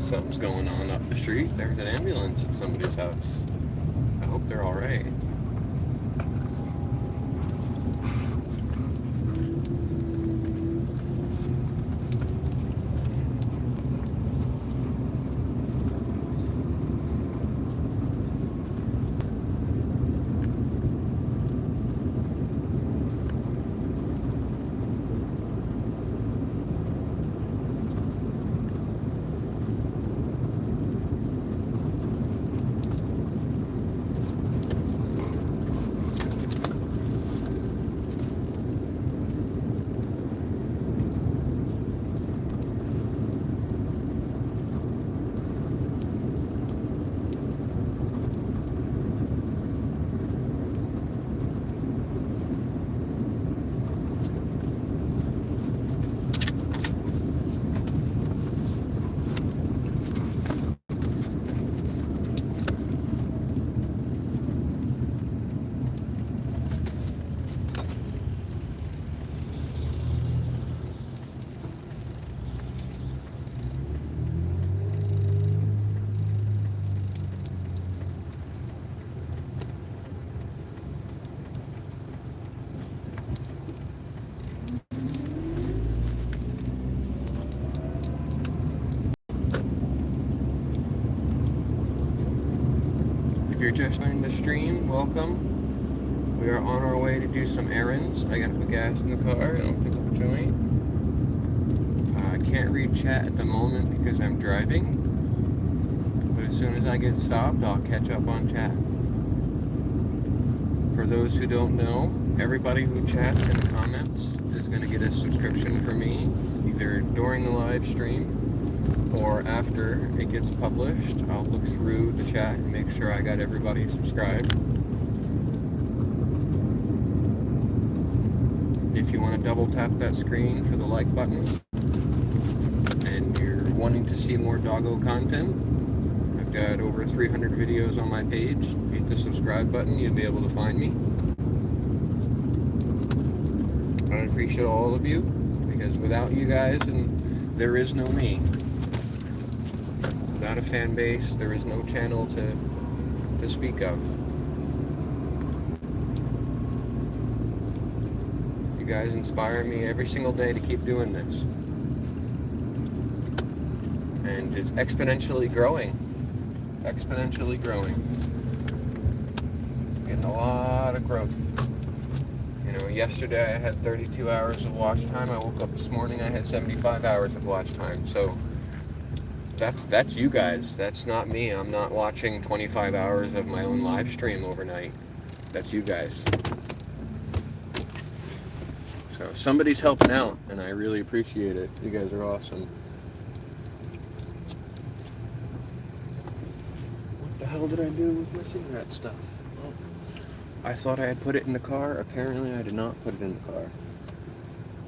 Something's going on up the street. There's an ambulance at somebody's house. I hope they're all right. you're just joining the stream, welcome. We are on our way to do some errands. I gotta put gas in the car and I'll pick up a joint. I can't read chat at the moment because I'm driving. But as soon as I get stopped, I'll catch up on chat. For those who don't know, everybody who chats in the comments is going to get a subscription from me, either during the live stream or after it gets published. I'll look through the chat and make sure I got everybody subscribed. If you want to double tap that screen for the like button and you're wanting to see more doggo content, I've got over 300 videos on my page. If you hit the subscribe button, you'll be able to find me. I appreciate all of you, because without you guys, and there is no me. Without a fan base, there is no channel to speak of. You guys inspire me every single day to keep doing this. And it's exponentially growing. Exponentially growing. Getting a lot of growth. You know, yesterday I had 32 hours of watch time. I woke up this morning, I had 75 hours of watch time. So that's you guys. That's not me. I'm not watching 25 hours of my own live stream overnight. That's you guys. So somebody's helping out, and I really appreciate it. You guys are awesome. What the hell did I do with my cigarette stuff? Well, I thought I had put it in the car. Apparently I did not put it in the car.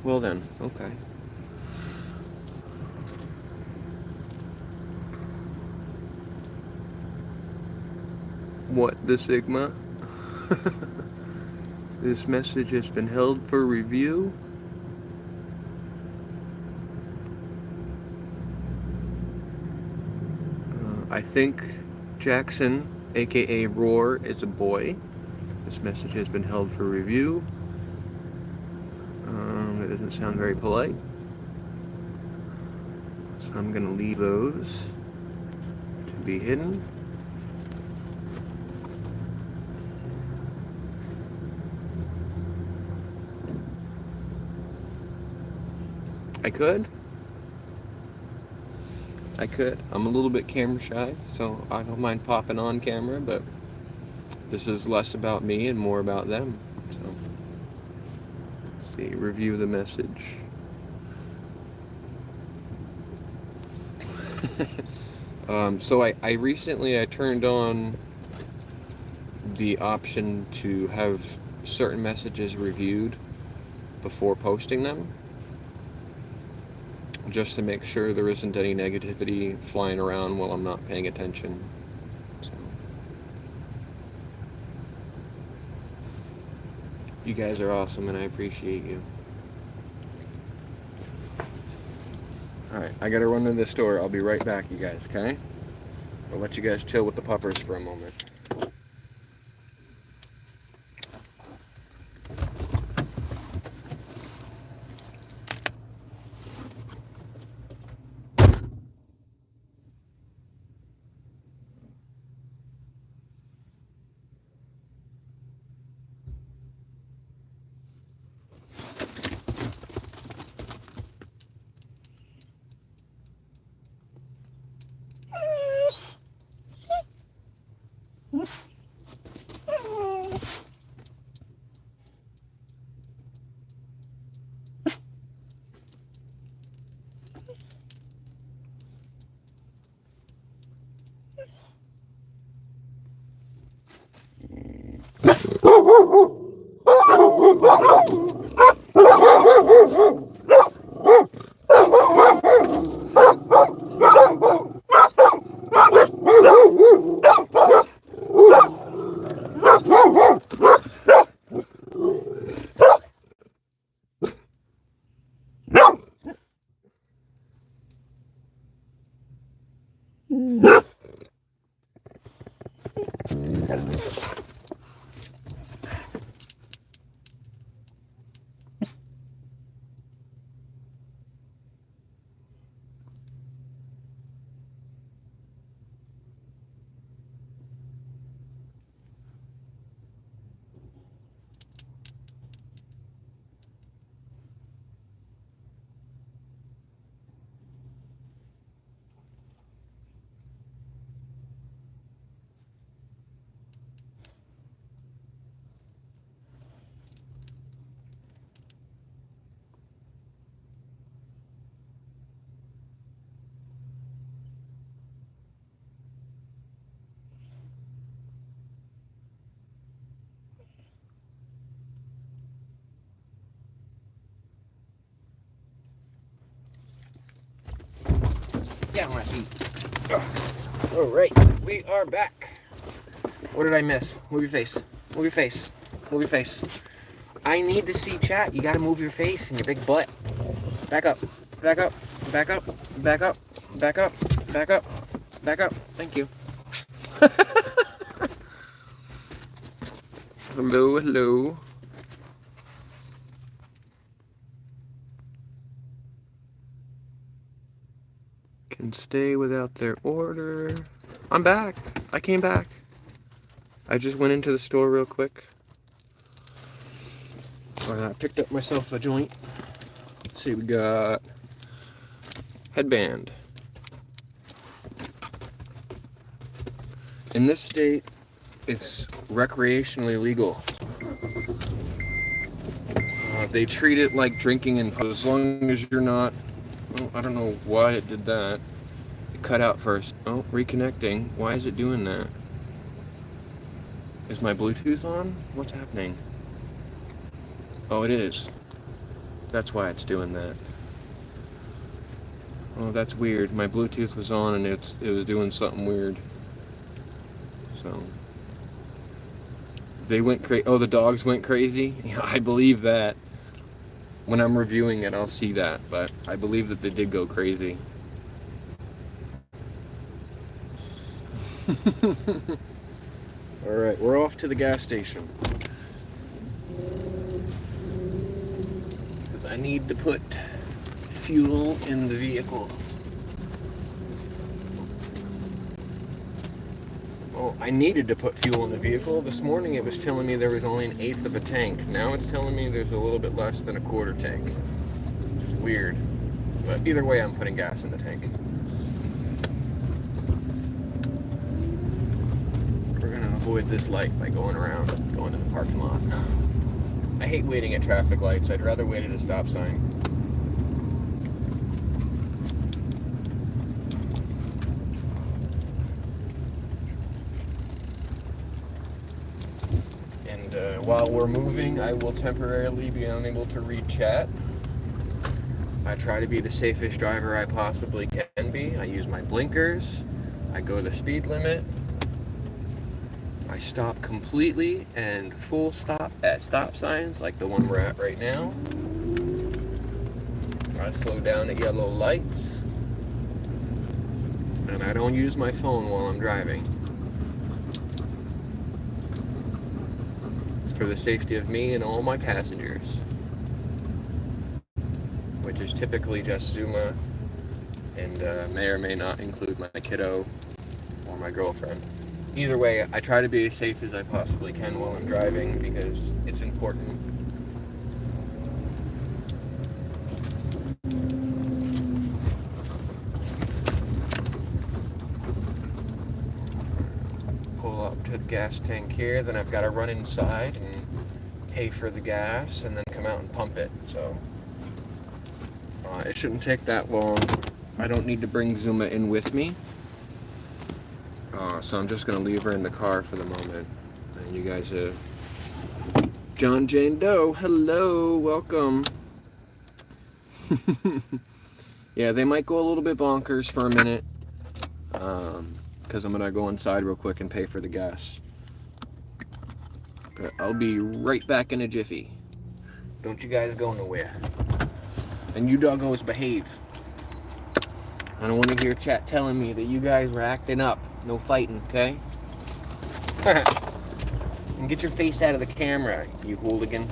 Well then, okay. What the Sigma? This message has been held for review. I think Jackson, aka Roar, is a boy. This message has been held for review. It doesn't sound very polite. So I'm gonna leave those to be hidden. I could. I'm a little bit camera shy, so I don't mind popping on camera, but this is less about me and more about them. So, let's see, review the message. So I recently turned on the option to have certain messages reviewed before posting them, just to make sure there isn't any negativity flying around while I'm not paying attention. So, you guys are awesome and I appreciate you. Alright, I gotta run to the store. I'll be right back, you guys, okay? I'll let you guys chill with the puppers for a moment. Get on my seat. All right, we are back. What did I miss? Move your face. Move your face. Move your face. I need to see chat. You gotta move your face and your big butt. Back up. Back up. Back up. Back up. Back up. Back up. Back up. Thank you. Hello, hello. Can stay without their order. I'm back. I came back. I just went into the store real quick. I picked up myself a joint. Let's see, we got headband. In this state, it's recreationally legal. They treat it like drinking, and as long as you're not, oh, I don't know why it did that. It cut out first. Oh, reconnecting. Why is it doing that? Is my Bluetooth on? What's happening? Oh, it is. That's why it's doing that. Oh, that's weird. My Bluetooth was on and it was doing something weird. So they went crazy. Oh, the dogs went crazy? Yeah, I believe that. When I'm reviewing it, I'll see that, but I believe that they did go crazy. Alright, we're off to the gas station. Because I need to put fuel in the vehicle. Oh, I needed to put fuel in the vehicle. This morning it was telling me there was only 1/8 of a tank. Now it's telling me there's a little bit less than 1/4 tank. It's weird. But either way, I'm putting gas in the tank. We're gonna avoid this light by going around, going in the parking lot. I hate waiting at traffic lights. I'd rather wait at a stop sign. While we're moving, I will temporarily be unable to read chat. I try to be the safest driver I possibly can be. I use my blinkers. I go the speed limit. I stop completely and full stop at stop signs like the one we're at right now. I slow down at yellow lights. And I don't use my phone while I'm driving. For the safety of me and all my passengers, which is typically just Zuma, and may or may not include my kiddo or my girlfriend. Either way, I try to be as safe as I possibly can while I'm driving because it's important. Pull up to the gas tank here, then I've got to run inside and pay for the gas and then come out and pump it. So it shouldn't take that long. I don't need to bring Zuma in with me. So I'm just going to leave her in the car for the moment. And you guys have John Jane Doe. Hello, welcome. Yeah, they might go a little bit bonkers for a minute. Because I'm going to go inside real quick and pay for the gas. But I'll be right back in a jiffy. Don't you guys go nowhere. And you doggos behave. I don't want to hear chat telling me that you guys were acting up. No fighting, okay? And get your face out of the camera, you hooligan.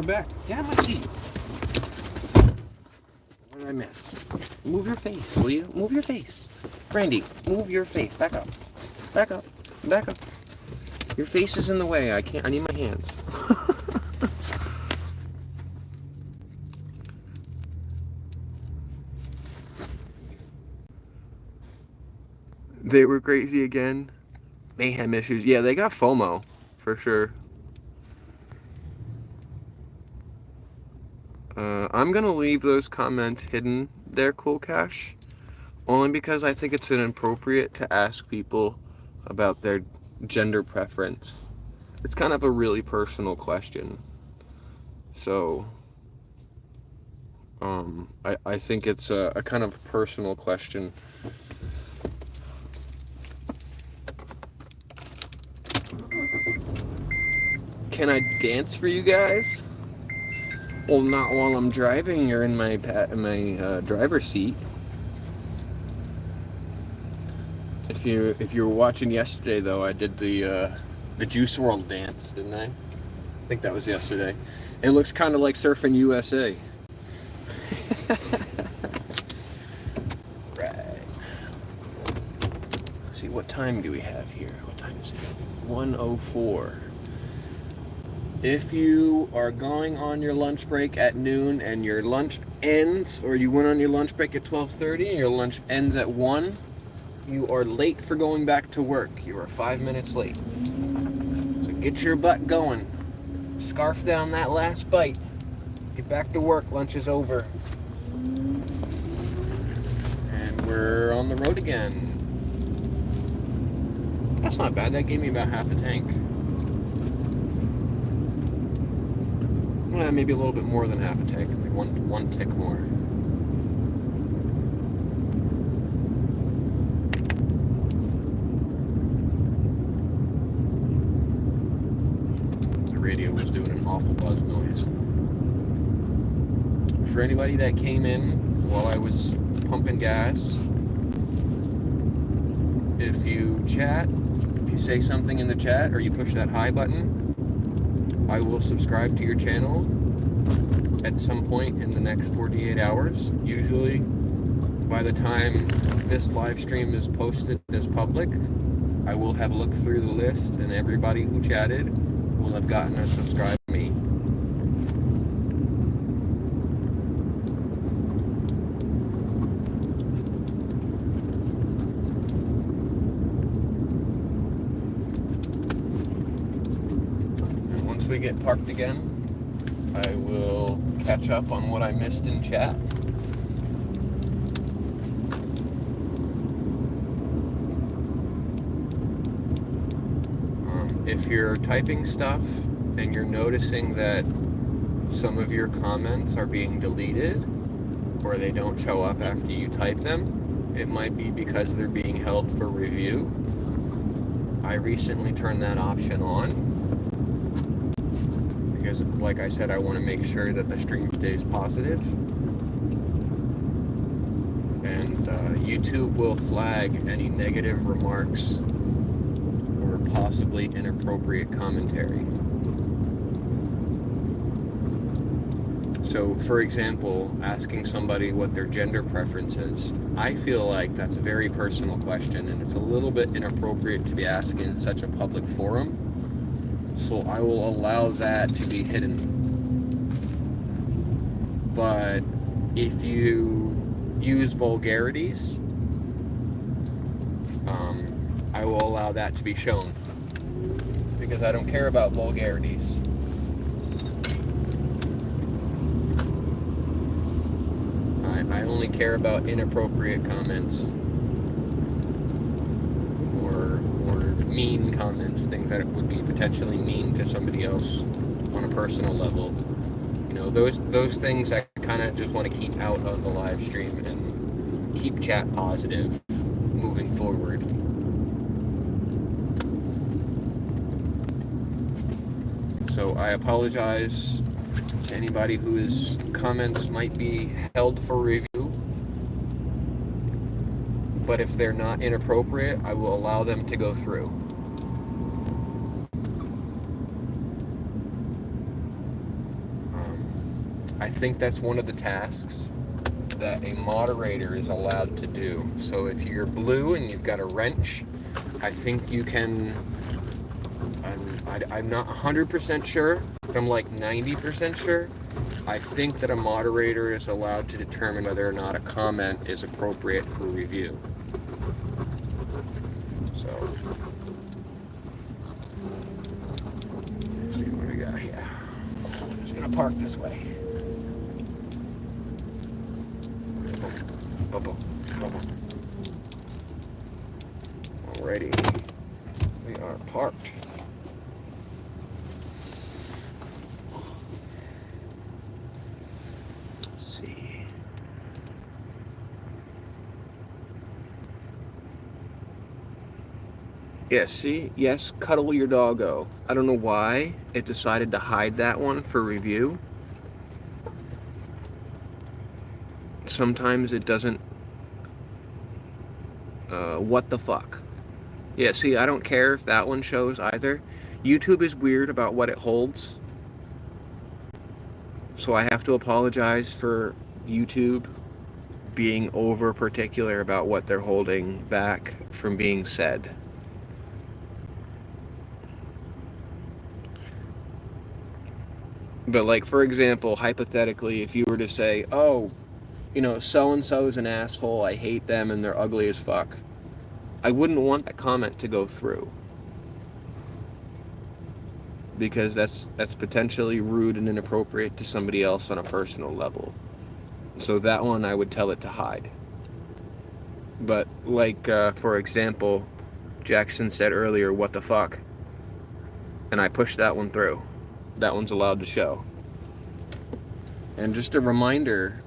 we're back. Get out of my seat. What did I miss? Move your face, will you? Move your face. Brandy, move your face. Back up. Back up. Back up. Your face is in the way. I need my hands. They were crazy again. Mayhem issues. Yeah, they got FOMO, for sure. I'm gonna leave those comments hidden there, Cool Cash, only because I think it's inappropriate to ask people about their gender preference. It's kind of a really personal question. So, I think it's a kind of personal question. Can I dance for you guys? Well, not while I'm driving or in my driver's seat. If you were watching yesterday, though, I did the Juice WRLD dance, didn't I? I think that was yesterday. It looks kind of like Surfing USA. Right. Let's see, what time do we have here? What time is it? 1:04. If you are going on your lunch break at noon and your lunch ends, or you went on your lunch break at 12:30 and your lunch ends at 1, you are late for going back to work. You are 5 minutes late. So get your butt going. Scarf down that last bite. Get back to work. Lunch is over. And we're on the road again. That's not bad. That gave me about half a tank. Maybe a little bit more than half a tank. Like one tick more. The radio was doing an awful buzz noise. For anybody that came in while I was pumping gas, if you chat, if you say something in the chat or you push that hi button, I will subscribe to your channel at some point in the next 48 hours. Usually, by the time this live stream is posted as public, I will have looked through the list and everybody who chatted will have gotten a subscribe to me. We get parked again, I will catch up on what I missed in chat. If you're typing stuff and you're noticing that some of your comments are being deleted or they don't show up after you type them, it might be because they're being held for review. I recently turned that option on. Because, like I said, I want to make sure that the stream stays positive. And YouTube will flag any negative remarks or possibly inappropriate commentary. So, for example, asking somebody what their gender preference is, I feel like that's a very personal question, and it's a little bit inappropriate to be asking in such a public forum. So I will allow that to be hidden. But if you use vulgarities, I will allow that to be shown. Because I don't care about vulgarities. I only care about inappropriate comments. Mean comments, things that would be potentially mean to somebody else on a personal level. You know, those things I kind of just want to keep out of the live stream and keep chat positive moving forward. So I apologize to anybody whose comments might be held for review. But if they're not inappropriate, I will allow them to go through. I think that's one of the tasks that a moderator is allowed to do. So if you're blue and you've got a wrench, I think you can, I'm not 100% sure, but I'm like 90% sure. I think that a moderator is allowed to determine whether or not a comment is appropriate for review. So, let's see what we got here. I'm just gonna park this way. Bubble, bubble. Alrighty, we are parked. Let's see. Yeah, see? Yes, cuddle your doggo. I don't know why it decided to hide that one for review. Sometimes it doesn't. What the fuck? Yeah, see, I don't care if that one shows either. YouTube is weird about what it holds. So I have to apologize for YouTube being over particular about what they're holding back from being said. But like, for example, hypothetically, if you were to say, oh, you know, so-and-so's an asshole, I hate them and they're ugly as fuck, I wouldn't want that comment to go through. Because that's potentially rude and inappropriate to somebody else on a personal level. So that one I would tell it to hide. But like, for example, Jackson said earlier, what the fuck? And I pushed that one through. That one's allowed to show. And just a reminder,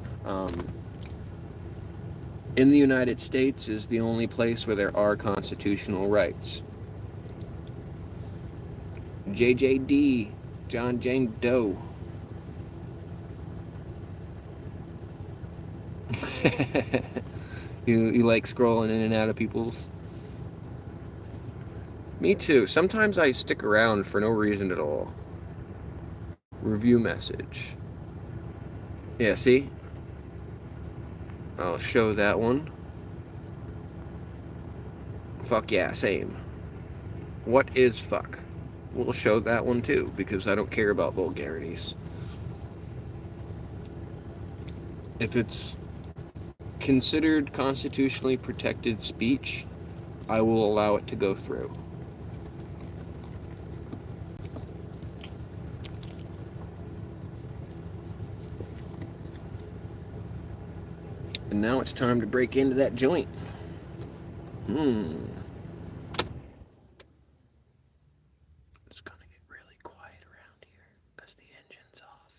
in the United States is the only place where there are constitutional rights. JJD, John Jane Doe. You like scrolling in and out of people's? Me too. Sometimes I stick around for no reason at all. Review message. Yeah, see? I'll show that one. Fuck yeah, same. What is fuck? We'll show that one too, because I don't care about vulgarities. If it's considered constitutionally protected speech, I will allow it to go through. And now it's time to break into that joint. It's gonna get really quiet around here because the engine's off.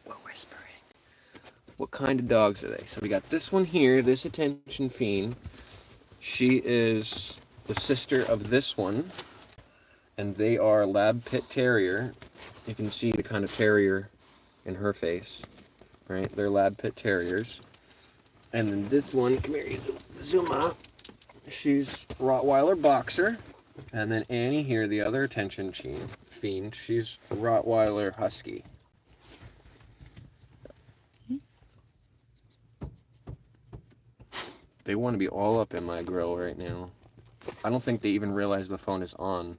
We're whispering. What kind of dogs are they? So we got this one here, this attention fiend. She is the sister of this one. And they are Lab Pit Terrier. You can see the kind of terrier in her face, right? They're Lab Pit Terriers. And then this one, come here, you zoom out. She's Rottweiler Boxer. And then Annie here, the other attention fiend, she's Rottweiler Husky. They want to be all up in my grill right now. I don't think they even realize the phone is on.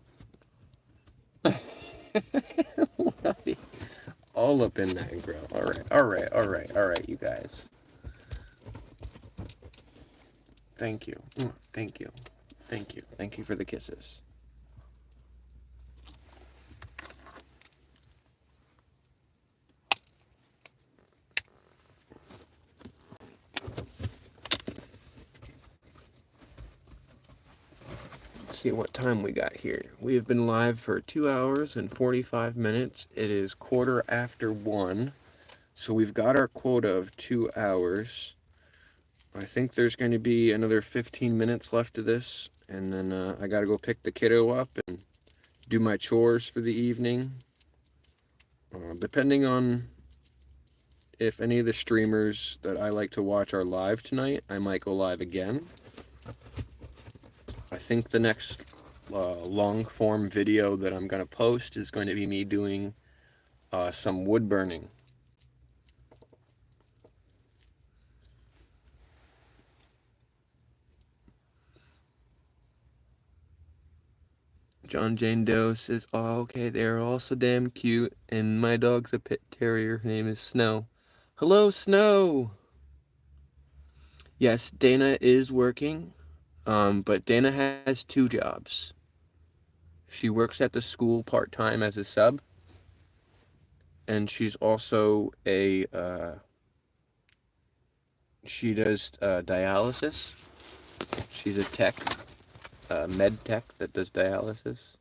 All up in that grill. Alright, you guys. Thank you. Thank you. Thank you. Thank you for the kisses. See what time we got here. We have been live for 2 hours and 45 minutes. It is 1:15. So we've got our quota of 2 hours. I think there's going to be another 15 minutes left of this. And then I got to go pick the kiddo up and do my chores for the evening. Depending on if any of the streamers that I like to watch are live tonight, I might go live again. I think the next long form video that I'm going to post is going to be me doing some wood burning. John Jane Doe says, oh, okay, they're all so damn cute, and my dog's a pit terrier. Her name is Snow. Hello, Snow! Yes, Dana is working, but Dana has 2 jobs. She works at the school part-time as a sub, and she's also she does dialysis. She's a tech, med tech that does dialysis.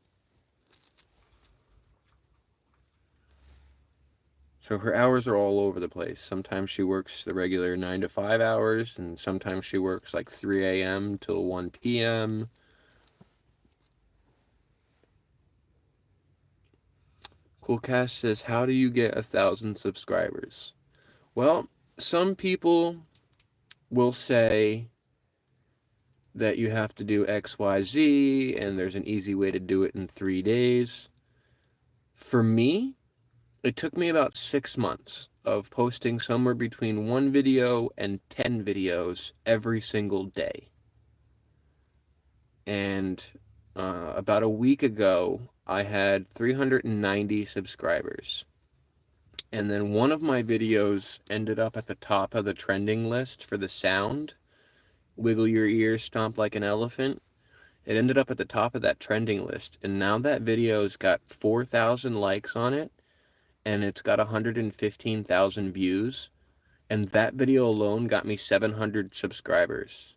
So her hours are all over the place. Sometimes she works the regular 9 to 5 hours, and sometimes she works like 3 a.m. till 1 p.m. Coolcast says, how do you get 1,000 subscribers? Well, some people will say that you have to do XYZ, and there's an easy way to do it in 3 days. For me, it took me about 6 months of posting somewhere between 1 video and 10 videos every single day. And about a week ago, I had 390 subscribers. And then one of my videos ended up at the top of the trending list for the sound. Wiggle your ears, stomp like an elephant. It ended up at the top of that trending list. And now that video's got 4,000 likes on it. And it's got 115,000 views. And that video alone got me 700 subscribers.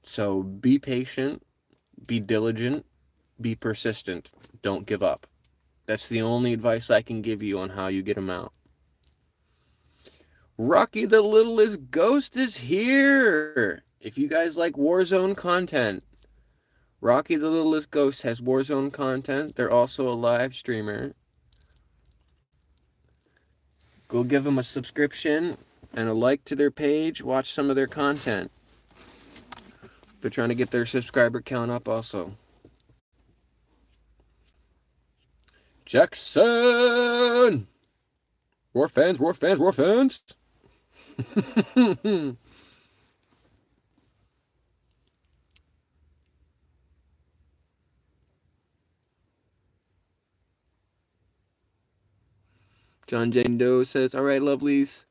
So be patient, be diligent, be persistent. Don't give up. That's the only advice I can give you on how you get them out. Rocky the Littlest Ghost is here! If you guys like Warzone content, Rocky the Littlest Ghost has Warzone content. They're also a live streamer. Go give them a subscription and a like to their page. Watch some of their content. They're trying to get their subscriber count up also. Jackson! War fans, war fans, war fans! John Jane Doe says, alright, lovelies.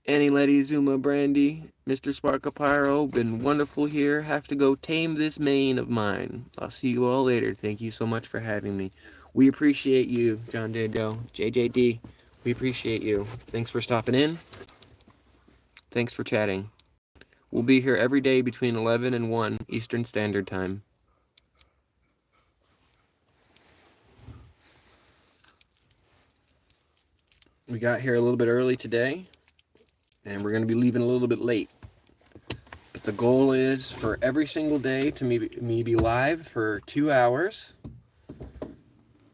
Annie Letty, Zuma, Brandy, Mr. Sparkapyro, been wonderful here. Have to go tame this mane of mine. I'll see you all later. Thank you so much for having me. We appreciate you, John Jane Doe. JJD, we appreciate you. Thanks for stopping in. Thanks for chatting. We'll be here every day between 11 and 1 Eastern Standard Time. We got here a little bit early today, and we're going to be leaving a little bit late. But the goal is for every single day to me be live for 2 hours,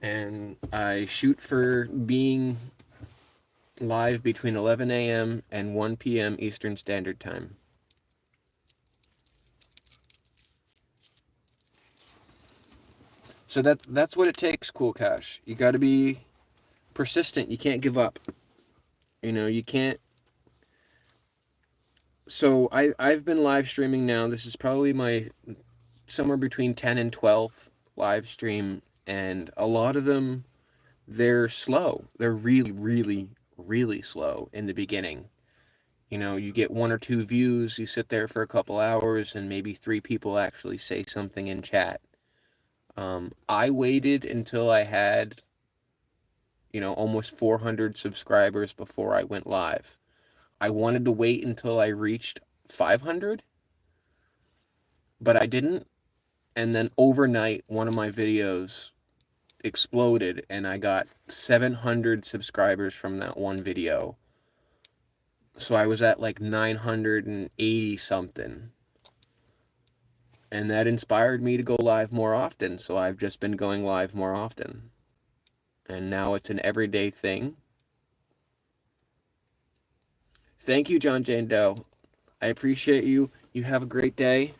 and I shoot for being live between 11 a.m. and 1 p.m. Eastern Standard Time. So that's what it takes, Cool Cash. You got to be persistent. You can't give up. You know, you can't. So I've been live streaming now. This is probably my somewhere between 10 and 12th live stream, and a lot of them, they're slow. They're really, really, really slow in the beginning. You know, you get 1 or 2 views, you sit there for a couple hours, and maybe 3 people actually say something in chat. I waited until I had, you know, almost 400 subscribers before I went live. I wanted to wait until I reached 500, but I didn't. And then overnight, one of my videos exploded, and I got 700 subscribers from that one video. So I was at like 980 something. And that inspired me to go live more often. So I've just been going live more often. And now it's an everyday thing. Thank you, John Jane Doe. I appreciate you. You have a great day.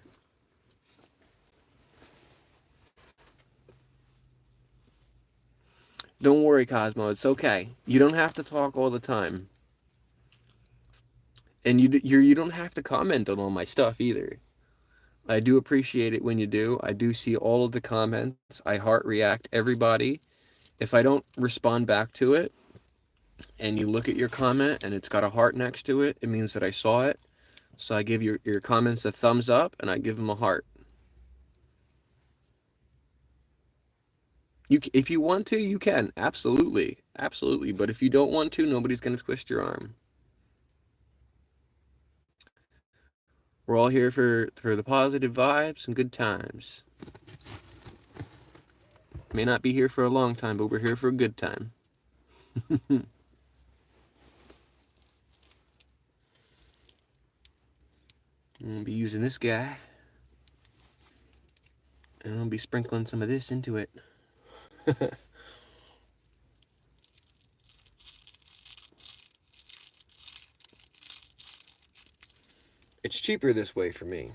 Don't worry, Cosmo. It's okay. You don't have to talk all the time. And you don't have to comment on all my stuff either. I do appreciate it when you do. I do see all of the comments. I heart react everybody. If I don't respond back to it and you look at your comment and it's got a heart next to it, it means that I saw it. So I give your comments a thumbs up and I give them a heart. If you want to, you can. Absolutely. Absolutely. But if you don't want to, nobody's going to twist your arm. We're all here for the positive vibes and good times. May not be here for a long time, but we're here for a good time. I'm going to be using this guy. And I'm going to be sprinkling some of this into it. It's cheaper this way for me.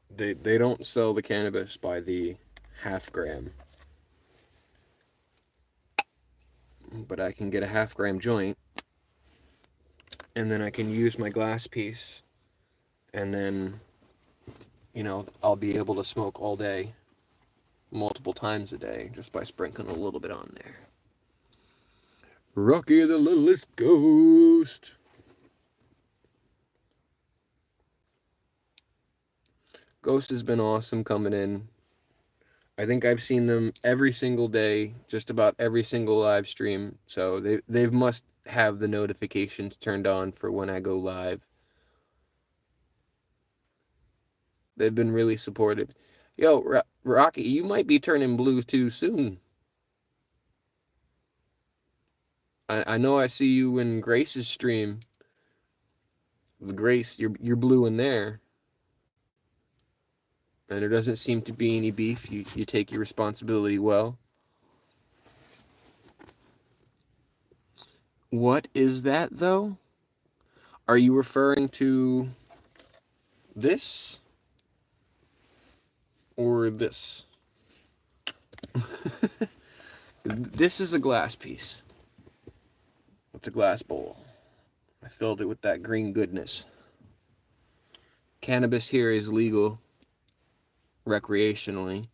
They don't sell the cannabis by the half gram. But I can get a half gram joint. And then I can use my glass piece. And then, you know, I'll be able to smoke all day. Multiple times a day. Just by sprinkling a little bit on there. Rocky the Littlest Ghost. Ghost has been awesome coming in. I think I've seen them every single day, just about every single live stream. So they must have the notifications turned on for when I go live. They've been really supportive. Yo, Rocky, you might be turning blue too soon. I know I see you in Grace's stream. The Grace, you're blue in there. And there doesn't seem to be any beef. You take your responsibility well. What is that, though? Are you referring to this? Or this? This is a glass piece. It's a glass bowl. I filled it with that green goodness. Cannabis here is legal recreationally,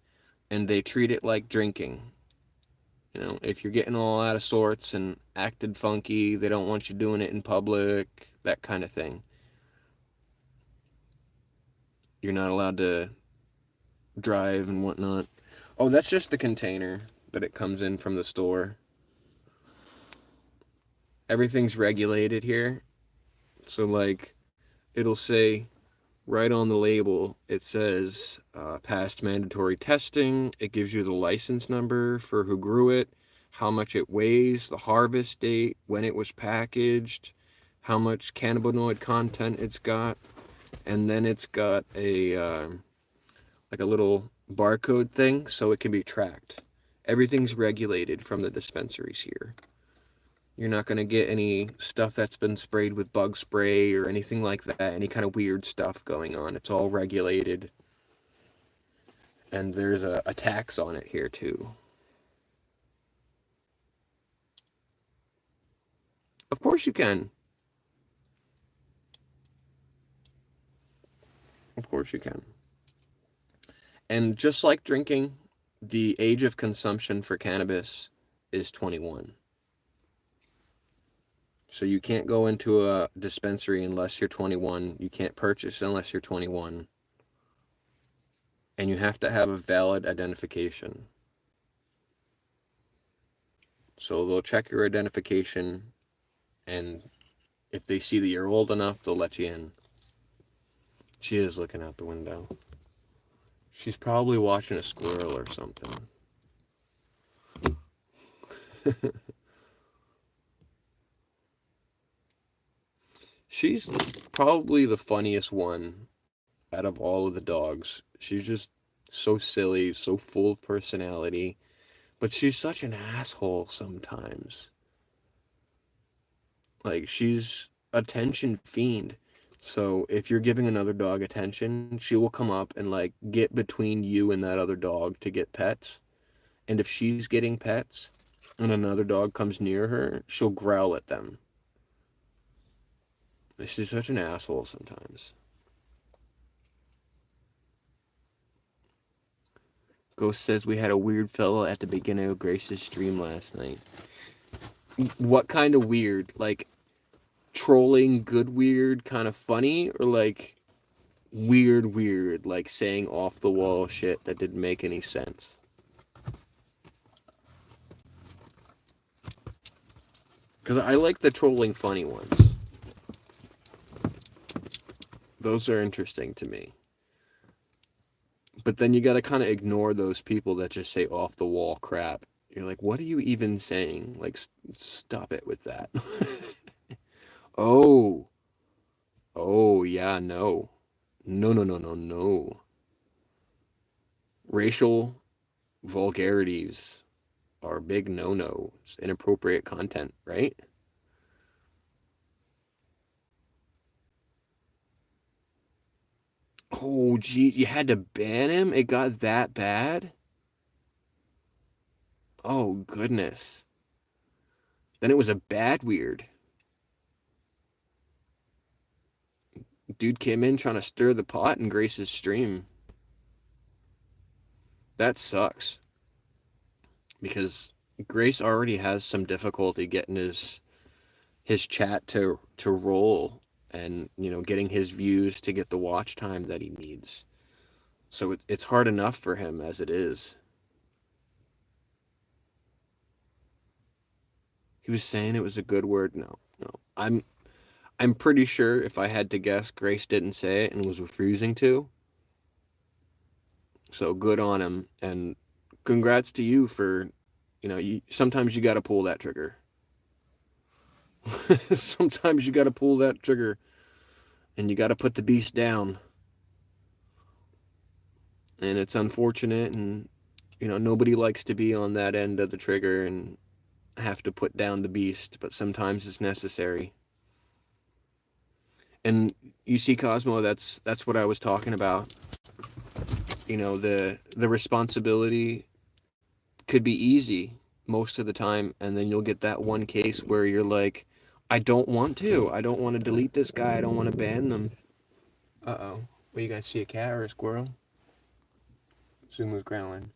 and they treat it like drinking. You know, if you're getting all out of sorts and acted funky, they don't want you doing it in public, that kind of thing. You're not allowed to drive and whatnot. Oh, that's just the container that it comes in from the store. Everything's regulated here. So, like, it'll say right on the label, it says past mandatory testing. It gives you the license number for who grew it, how much it weighs, the harvest date, when it was packaged, how much cannabinoid content it's got, and then it's got a like a little barcode thing so it can be tracked. Everything's regulated from the dispensaries here. You're not going to get any stuff that's been sprayed with bug spray or anything like that, any kind of weird stuff going on. It's all regulated. And there's a tax on it here, too. Of course you can. Of course you can. And just like drinking, the age of consumption for cannabis is 21. So you can't go into a dispensary unless you're 21. You can't purchase unless you're 21. And you have to have a valid identification. So they'll check your identification, and if they see that you're old enough, they'll let you in. She is looking out the window. She's probably watching a squirrel or something. She's probably the funniest one out of all of the dogs. She's just so silly, so full of personality, but she's such an asshole sometimes. Like, she's attention fiend. So if you're giving another dog attention, she will come up and like get between you and that other dog to get pets. And if she's getting pets and another dog comes near her, she'll growl at them. She's such an asshole sometimes. Ghost says we had a weird fellow at the beginning of Grace's stream last night. What kind of weird? Like trolling good weird, kind of funny, or like weird, like saying off the wall shit that didn't make any sense? Because I like the trolling funny ones. Those are interesting to me. But then you gotta kind of ignore those people that just say off the wall crap. You're like, what are you even saying? Like, stop it with that. Oh. Oh, yeah, no. No. Racial vulgarities are big no-no. It's inappropriate content, right? Oh, gee, you had to ban him? It got that bad? Oh, goodness. Then it was a bad weird. Dude came in trying to stir the pot in Grace's stream. That sucks. Because Grace already has some difficulty getting his chat to roll and, getting his views to get the watch time that he needs. So it's hard enough for him as it is. He was saying it was a good word. No. I'm pretty sure if I had to guess, Grace didn't say it and was refusing to. So good on him, and congrats to you for, sometimes you got to pull that trigger. Sometimes you got to pull that trigger, and you got to put the beast down. And it's unfortunate, and nobody likes to be on that end of the trigger and have to put down the beast, but sometimes it's necessary. And you see, Cosmo, that's what I was talking about. The responsibility could be easy most of the time, and then you'll get that one case where you're like, I don't want to delete this guy, I don't want to ban them. Uh-oh. Well, you guys see a cat or a squirrel? Zumu's growling.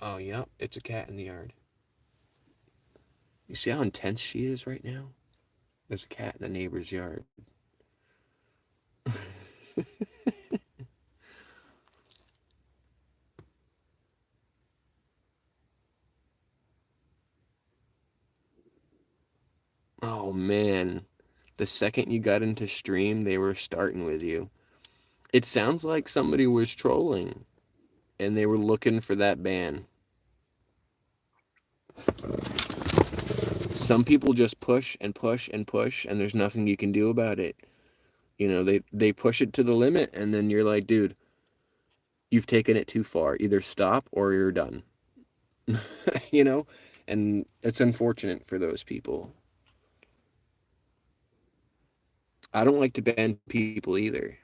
Oh, yep, it's a cat in the yard. You see how intense she is right now? There's a cat in the neighbor's yard. Oh, man. The second you got into stream, they were starting with you. It sounds like somebody was trolling, and they were looking for that ban. Some people just push and push and push, and there's nothing you can do about it. They push it to the limit, and then you're like, dude, you've taken it too far. Either stop or you're done. And it's unfortunate for those people. I don't like to ban people either.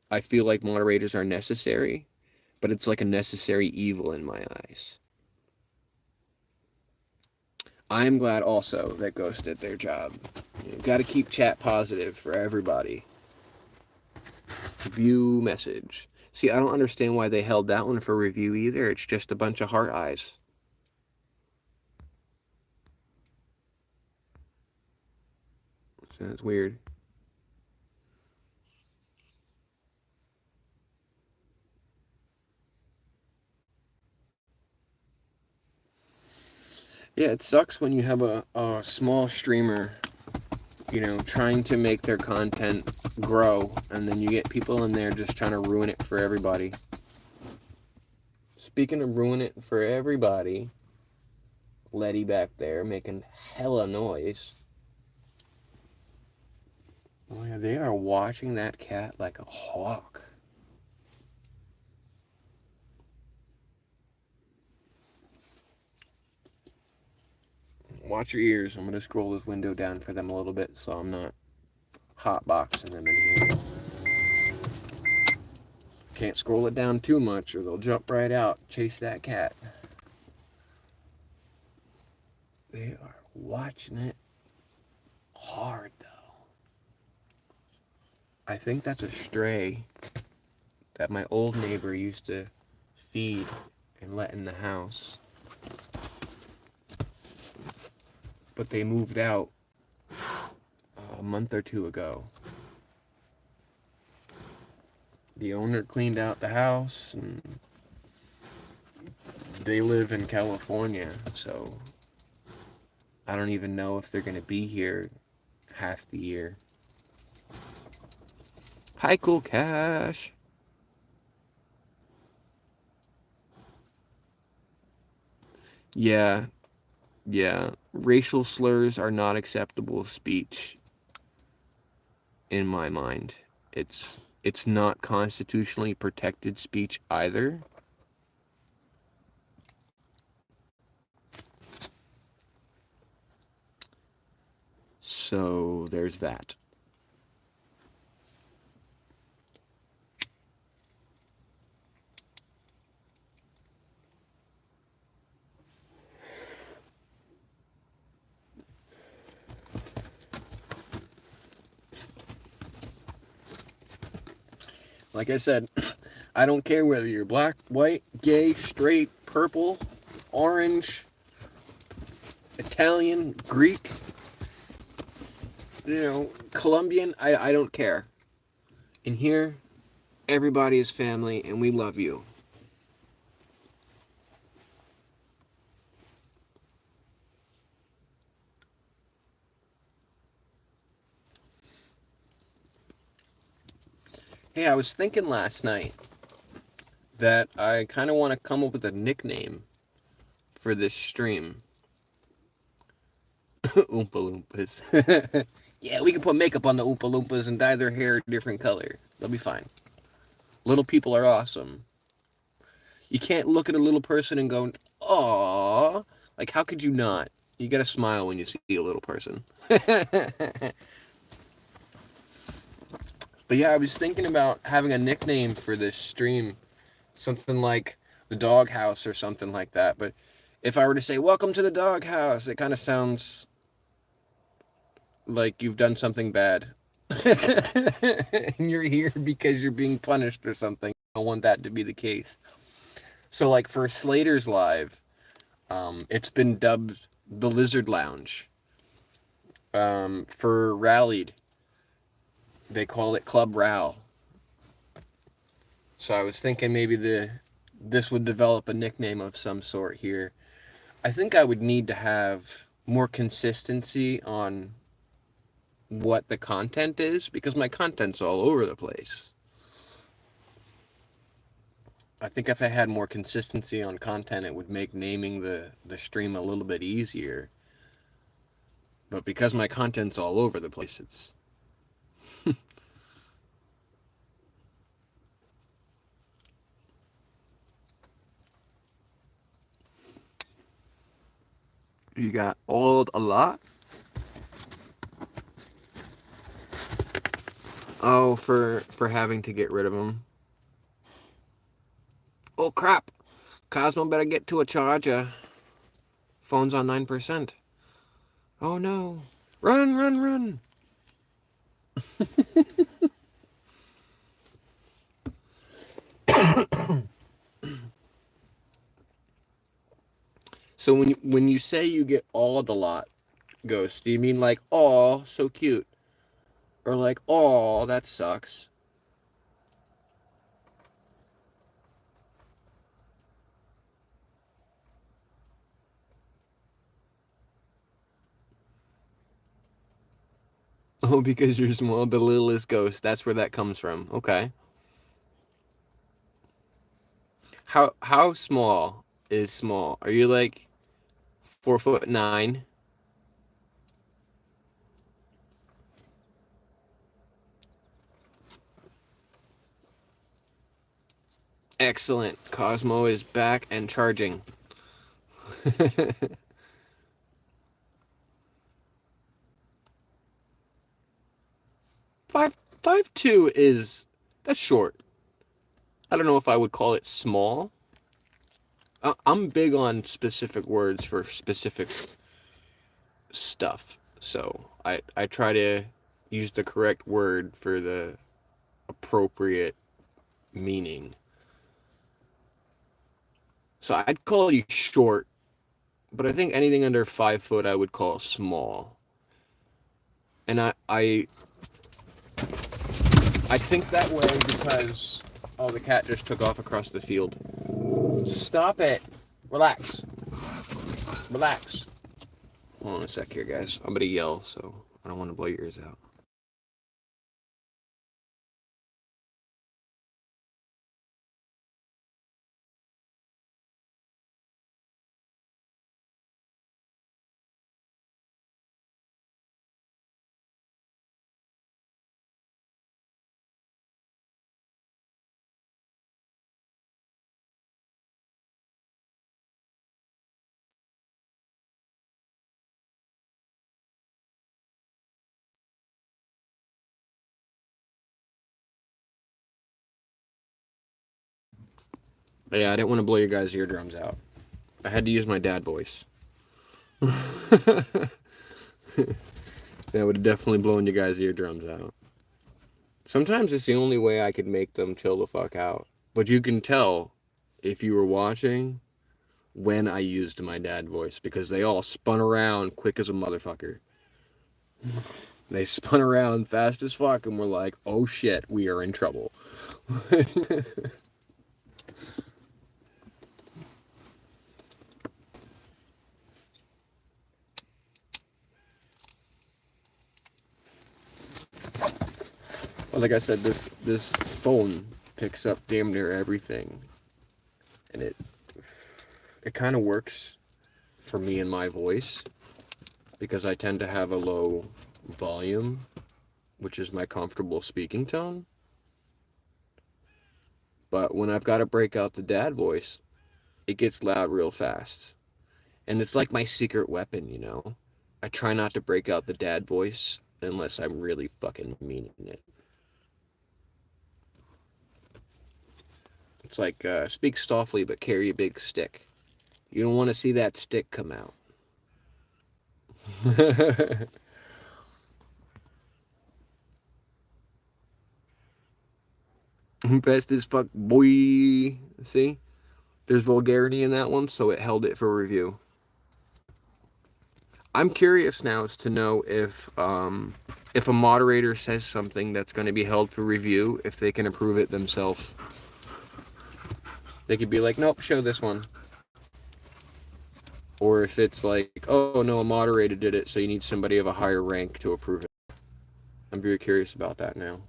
I feel like moderators are necessary, but it's like a necessary evil in my eyes. I am glad also that Ghost did their job. Got to keep chat positive for everybody. View message. See, I don't understand why they held that one for review either. It's just a bunch of heart eyes. So it's weird. Yeah, it sucks when you have a small streamer, trying to make their content grow, and then you get people in there just trying to ruin it for everybody. Speaking of ruin it for everybody, Letty back there making hella noise. Oh yeah, they are watching that cat like a hawk. Watch your ears. I'm going to scroll this window down for them a little bit so I'm not hot boxing them in here. Can't scroll it down too much or they'll jump right out, chase that cat. They are watching it hard though. I think that's a stray that my old neighbor used to feed and let in the house. But they moved out a month or two ago. The owner cleaned out the house and they live in California, so I don't even know if they're gonna be here half the year. Hi, Cool Cash. Yeah. Racial slurs are not acceptable speech in my mind. It's not constitutionally protected speech either. So there's that. Like I said, I don't care whether you're black, white, gay, straight, purple, orange, Italian, Greek, Colombian, I don't care. In here, everybody is family and we love you. Hey, I was thinking last night that I kind of want to come up with a nickname for this stream. Oompa Loompas. Yeah, we can put makeup on the Oompa Loompas and dye their hair a different color. They'll be fine. Little people are awesome. You can't look at a little person and go, "Aww." Like, how could you not? You gotta smile when you see a little person. But yeah, I was thinking about having a nickname for this stream. Something like the doghouse or something like that. But if I were to say, "Welcome to the doghouse," it kind of sounds like you've done something bad. And you're here because you're being punished or something. I don't want that to be the case. So like for Slater's Live, it's been dubbed the Lizard Lounge. For Rallied, they call it Club Ral. So I was thinking maybe this would develop a nickname of some sort here. I think I would need to have more consistency on what the content is because my content's all over the place. I think if I had more consistency on content, it would make naming the stream a little bit easier. But because my content's all over the place, it's... You got old a lot? Oh, for having to get rid of them. Oh, crap. Cosmo better get to a charger. Phone's on 9%. Oh, no. Run, run, run. So when you say you get awed a lot, Ghost, do you mean like, "Aw, so cute," or like, "Aw, that sucks"? Oh, because you're small, the littlest ghost. That's where that comes from. Okay. How small is small? Are you like 4'9"? Excellent. Cosmo is back and charging. 2 is, that's short. I don't know if I would call it small. I'm big on specific words for specific stuff. So I try to use the correct word for the appropriate meaning. So I'd call you short, but I think anything under 5 foot I would call small. And I think that way because, oh, the cat just took off across the field. Stop it. Relax. Relax. Hold on a sec here, guys. I'm gonna yell, so I don't want to blow your ears out. But yeah, I didn't want to blow your guys' eardrums out. I had to use my dad voice. That would have definitely blown you guys' eardrums out. Sometimes it's the only way I could make them chill the fuck out. But you can tell, if you were watching, when I used my dad voice, because they all spun around quick as a motherfucker. They spun around fast as fuck and were like, oh shit, we are in trouble. Well, like I said, this phone picks up damn near everything, and it kind of works for me and my voice because I tend to have a low volume, which is my comfortable speaking tone. But when I've got to break out the dad voice, it gets loud real fast, and it's like my secret weapon, you know. I try not to break out the dad voice unless I'm really fucking meaning it. It's like, speak softly but carry a big stick. You don't want to see that stick come out. Best as fuck, boy. See? There's vulgarity in that one, so it held it for review. I'm curious now as to know if a moderator says something that's going to be held for review, if they can approve it themselves. They could be like, nope, show this one. Or if it's like, oh no, a moderator did it, so you need somebody of a higher rank to approve it. I'm very curious about that now.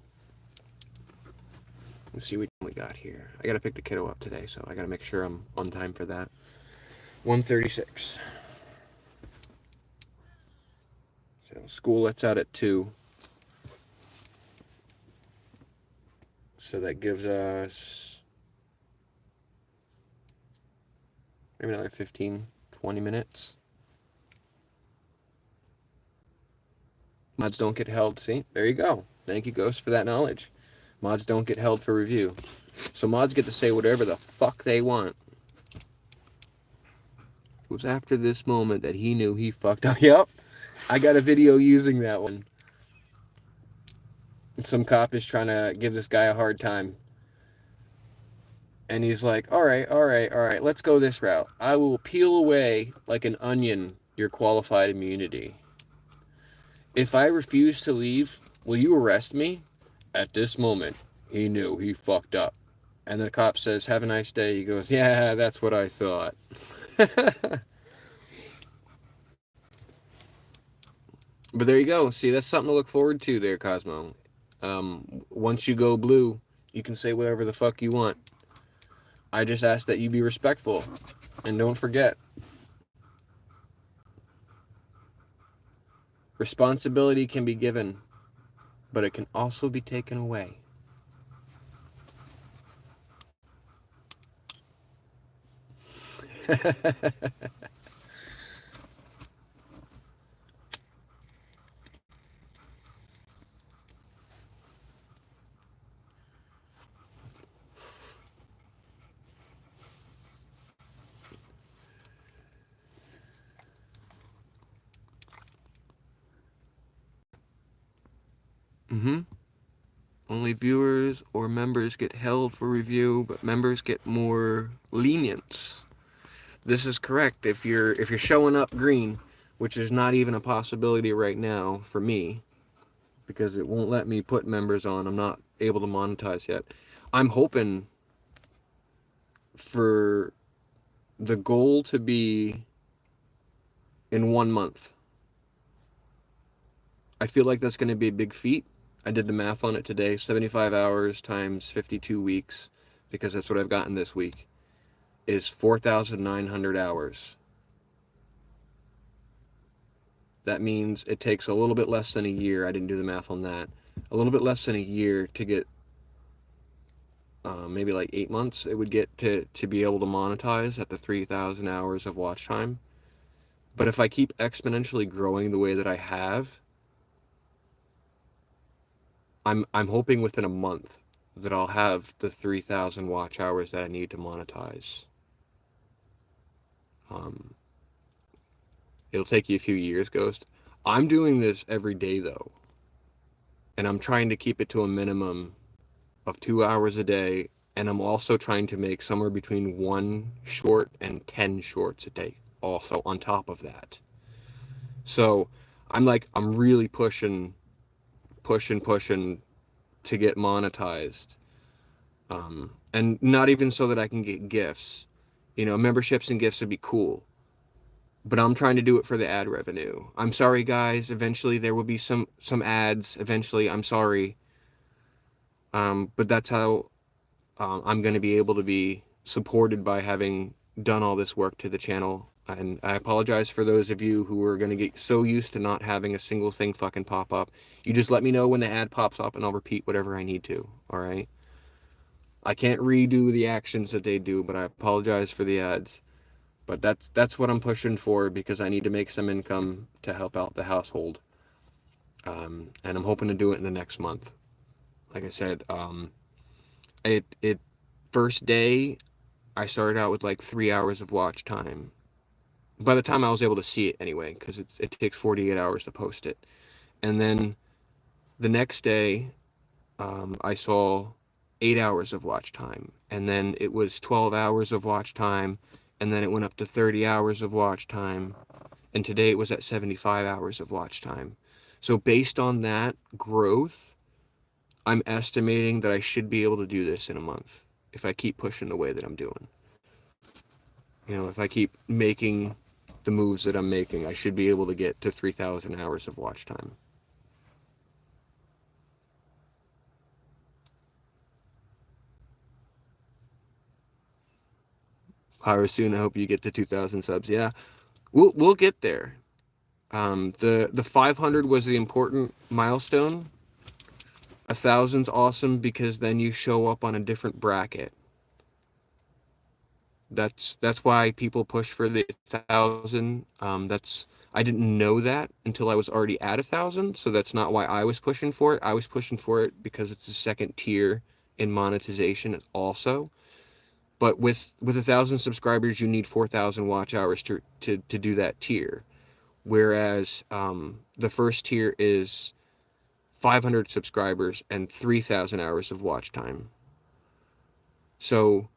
Let's see what we got here. I gotta pick the kiddo up today, so I gotta make sure I'm on time for that. 1:36. So school lets out at 2. So that gives us maybe another 15, 20 minutes. Mods don't get held. See, there you go. Thank you, Ghost, for that knowledge. Mods don't get held for review. So mods get to say whatever the fuck they want. It was after this moment that he knew he fucked up. Yep. I got a video using that one. Some cop is trying to give this guy a hard time. And he's like, all right, let's go this route. I will peel away like an onion your qualified immunity. If I refuse to leave, will you arrest me? At this moment, he knew he fucked up. And the cop says, have a nice day. He goes, yeah, that's what I thought. But there you go. See, that's something to look forward to there, Cosmo. Once you go blue, you can say whatever the fuck you want. I just ask that you be respectful. And don't forget, responsibility can be given, but it can also be taken away. Mm-hmm. Only viewers or members get held for review, but members get more lenience. This is correct. If you're showing up green, which is not even a possibility right now for me, because it won't let me put members on. I'm not able to monetize yet. I'm hoping for the goal to be in 1 month. I feel like that's going to be a big feat. I did the math on it today. 75 hours times 52 weeks, because that's what I've gotten this week, is 4,900 hours. That means it takes a little bit less than a year. I didn't do the math on that. A little bit less than a year to get, maybe like 8 months, it would get to be able to monetize at the 3,000 hours of watch time. But if I keep exponentially growing the way that I have, I'm hoping within a month that I'll have the 3,000 watch hours that I need to monetize. Um, it'll take you a few years, Ghost. I'm doing this every day though, and I'm trying to keep it to a minimum of 2 hours a day, and I'm also trying to make somewhere between 1 short and 10 shorts a day also on top of that. So I'm really pushing to get monetized. And not even so that I can get gifts. Memberships and gifts would be cool. But I'm trying to do it for the ad revenue. I'm sorry, guys. Eventually there will be some ads. Eventually, I'm sorry. But that's how I'm going to be able to be supported by having done all this work to the channel. And I apologize for those of you who are going to get so used to not having a single thing fucking pop up. You just let me know when the ad pops up and I'll repeat whatever I need to. All right? I can't redo the actions that they do, but I apologize for the ads. But that's what I'm pushing for, because I need to make some income to help out the household. And I'm hoping to do it in the next month. Like I said, it first day I started out with like 3 hours of watch time. By the time I was able to see it anyway, because it takes 48 hours to post it. And then the next day, I saw 8 hours of watch time, and then it was 12 hours of watch time, and then it went up to 30 hours of watch time, and today it was at 75 hours of watch time. So based on that growth, I'm estimating that I should be able to do this in a month if I keep pushing the way that I'm doing. If I keep making the moves that I'm making, I should be able to get to 3,000 hours of watch time. However soon, I hope you get to 2,000 subs. Yeah, we'll get there. The 500 was the important milestone. 1,000's awesome because then you show up on a different bracket. That's why people push for the 1,000. I didn't know that until I was already at 1,000, so that's not why I was pushing for it. I was pushing for it because it's a second tier in monetization also. But with 1,000 subscribers, you need 4,000 watch hours to do that tier. Whereas the first tier is 500 subscribers and 3,000 hours of watch time. So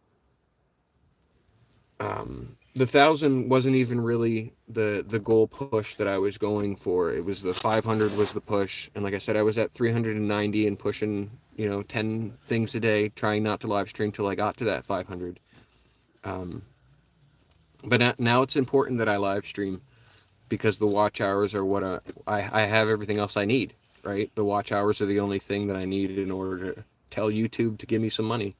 the 1,000 wasn't even really the goal push that I was going for. It was the 500 was the push. And like I said, I was at 390 and pushing, 10 things a day, trying not to live stream till I got to that 500. But now it's important that I live stream, because the watch hours are what I have everything else I need, right? The watch hours are the only thing that I need in order to tell YouTube to give me some money.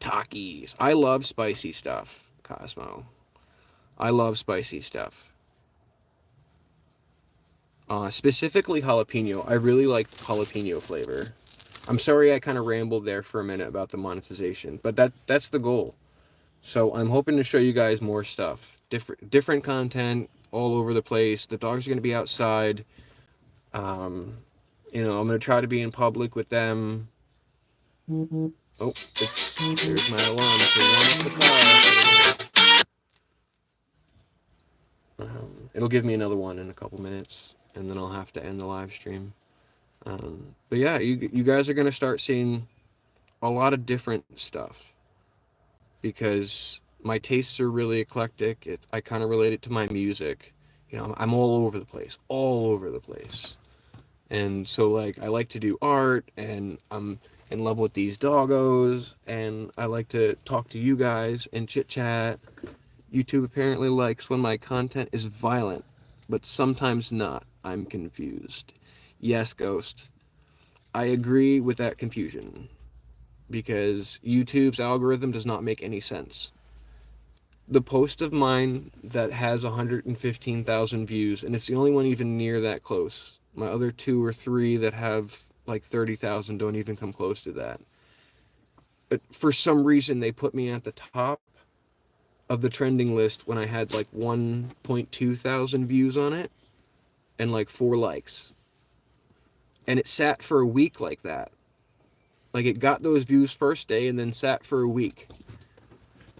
Takis. I love spicy stuff, Cosmo. I love spicy stuff. Specifically jalapeno. I really like jalapeno flavor. I'm sorry I kind of rambled there for a minute about the monetization, but that's the goal. So I'm hoping to show you guys more stuff. Different content all over the place. The dogs are going to be outside. I'm going to try to be in public with them. Oh, there's my alarm to warm up the car. It'll give me another one in a couple minutes, and then I'll have to end the live stream. But yeah, you guys are gonna start seeing a lot of different stuff because my tastes are really eclectic. I kind of relate it to my music. You know, I'm all over the place, all over the place. And so, like, I like to do art, and I'm in love with these doggos, and I like to talk to you guys and chit chat. YouTube apparently likes when my content is violent, but sometimes not. I'm confused. Yes, Ghost. I agree with that confusion because YouTube's algorithm does not make any sense. The post of mine that has 115,000 views, and it's the only one even near that close. My other 2 or 3 that have like 30,000 don't even come close to that. But for some reason, they put me at the top of the trending list when I had like 1.2 thousand views on it and like 4 likes. And it sat for a week like that. Like, it got those views first day and then sat for a week.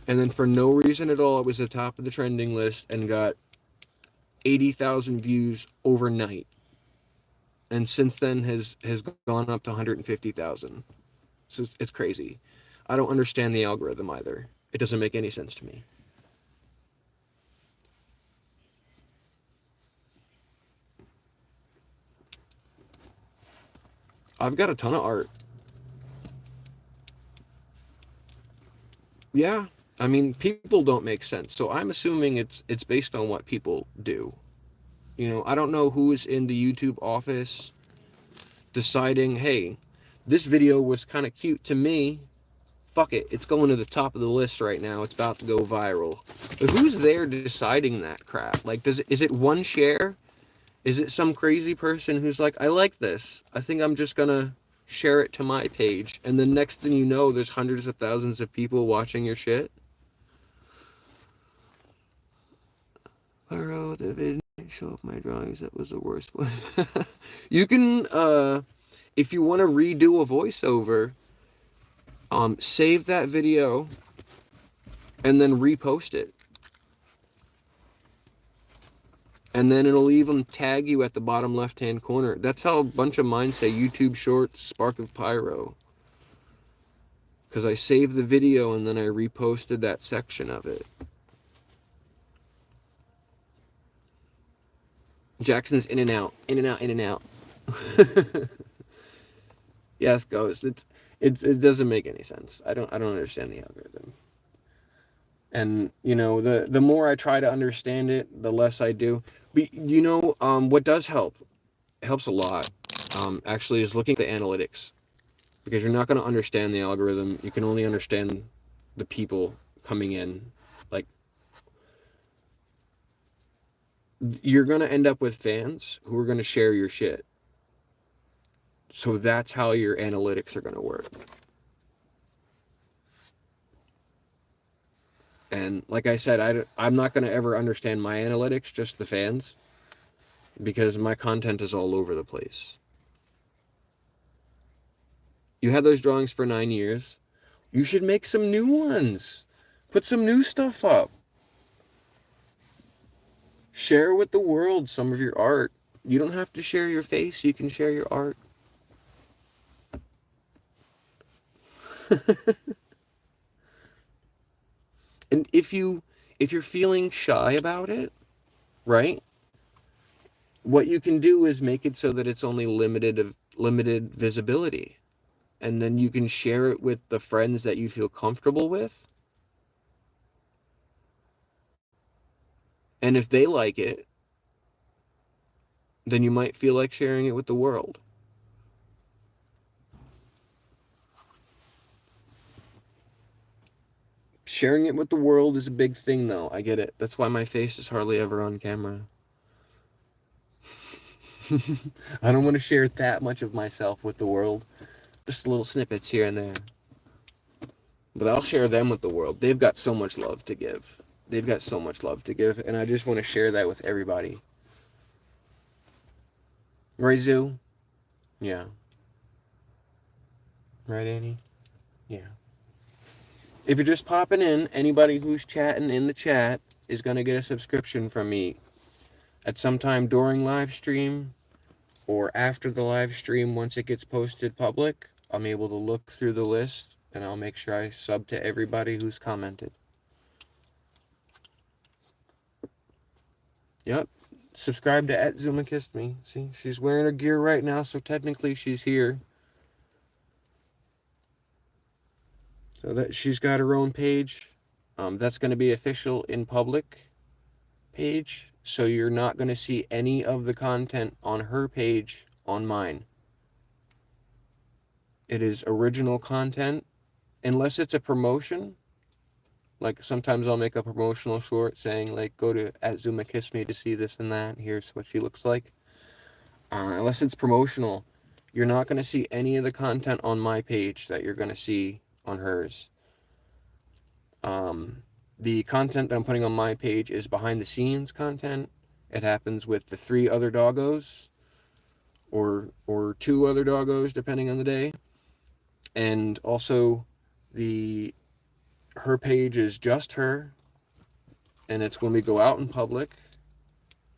And then for no reason at all, it was the top of the trending list and got 80,000 views overnight. And since then has gone up to 150,000. So it's crazy. I don't understand the algorithm either. It doesn't make any sense to me. I've got a ton of art. Yeah, I mean, people don't make sense, so I'm assuming it's based on what people do. You know, I don't know who's in the YouTube office deciding, hey, this video was kind of cute to me. Fuck it, it's going to the top of the list right now. It's about to go viral. But who's there deciding that crap? Like, is it one share? Is it some crazy person who's like, I like this. I think I'm just gonna share it to my page. And the next thing you know, there's hundreds of thousands of people watching your shit. I wrote the video, show off my drawings. That was the worst one. You can, if you want to redo a voiceover, save that video and then repost it. And then it'll even tag you at the bottom left-hand corner. That's how a bunch of mine say YouTube Shorts, Spark of Pyro. Because I saved the video and then I reposted that section of it. Jackson's in and out, in and out, in and out. Yes, Ghost. It doesn't make any sense. I don't understand the algorithm. And you know, the more I try to understand it, the less I do. But you know, what does help? It helps a lot. Actually, is looking at the analytics, because you're not going to understand the algorithm. You can only understand the people coming in. Like, you're going to end up with fans who are going to share your shit. So that's how your analytics are going to work. And like I said, I'm not going to ever understand my analytics, just the fans, because my content is all over the place. You had those drawings for 9 years. You should make some new ones. Put some new stuff up. Share with the world some of your art. You don't have to share your face. You can share your art. And if you're feeling shy about it, right? What you can do is make it so that it's only limited visibility. And then you can share it with the friends that you feel comfortable with. And if they like it, then you might feel like sharing it with the world. Sharing it with the world is a big thing, though. I get it. That's why my face is hardly ever on camera. I don't want to share that much of myself with the world. Just little snippets here and there. But I'll share them with the world. They've got so much love to give. They've got so much love to give, and I just want to share that with everybody. Right, Zoo? Yeah. Right, Annie? Yeah. If you're just popping in, anybody who's chatting in the chat is going to get a subscription from me. at some time during live stream or after the live stream, once it gets posted public, I'm able to look through the list and I'll make sure I sub to everybody who's commented. Yep. Subscribe to @ZumaKissedMe. See, she's wearing her gear right now, so technically she's here. So that she's got her own page. That's going to be official in public page. So you're not going to see any of the content on her page on mine. It is original content, unless it's a promotion. Like sometimes I'll make a promotional short saying like, go to @ZumaKissedMe to see this and that. Here's what she looks like. Unless it's promotional, you're not going to see any of the content on my page that you're going to see on hers. The content that I'm putting on my page is behind the scenes content. It happens with the 3 other doggos, or 2 other doggos depending on the day. And also her page is just her, and it's when we go out in public,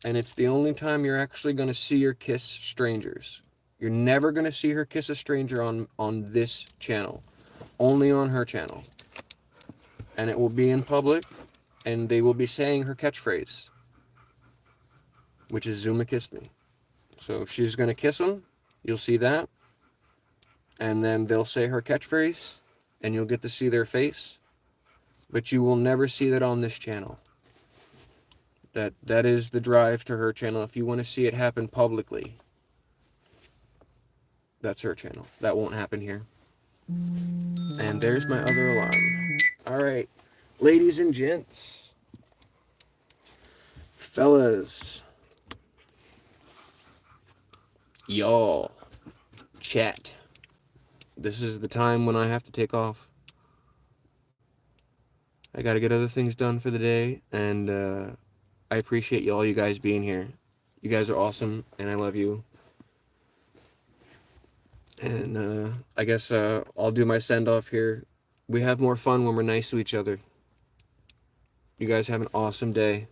and it's the only time you're actually going to see her kiss strangers. You're never going to see her kiss a stranger on this channel, only on her channel. And it will be in public, and they will be saying her catchphrase, which is Zuma kissed me. So she's going to kiss them, you'll see that, and then they'll say her catchphrase, and you'll get to see their face, but you will never see that on this channel. That is the drive to her channel. If you want to see it happen publicly, that's her channel. That won't happen here. And there's my other alarm. All right, ladies and gents, fellas, y'all, chat. This is the time when I have to take off. I got to get other things done for the day, and I appreciate all you guys being here. You guys are awesome, and I love you. And I guess I'll do my send-off here. We have more fun when we're nice to each other. You guys have an awesome day.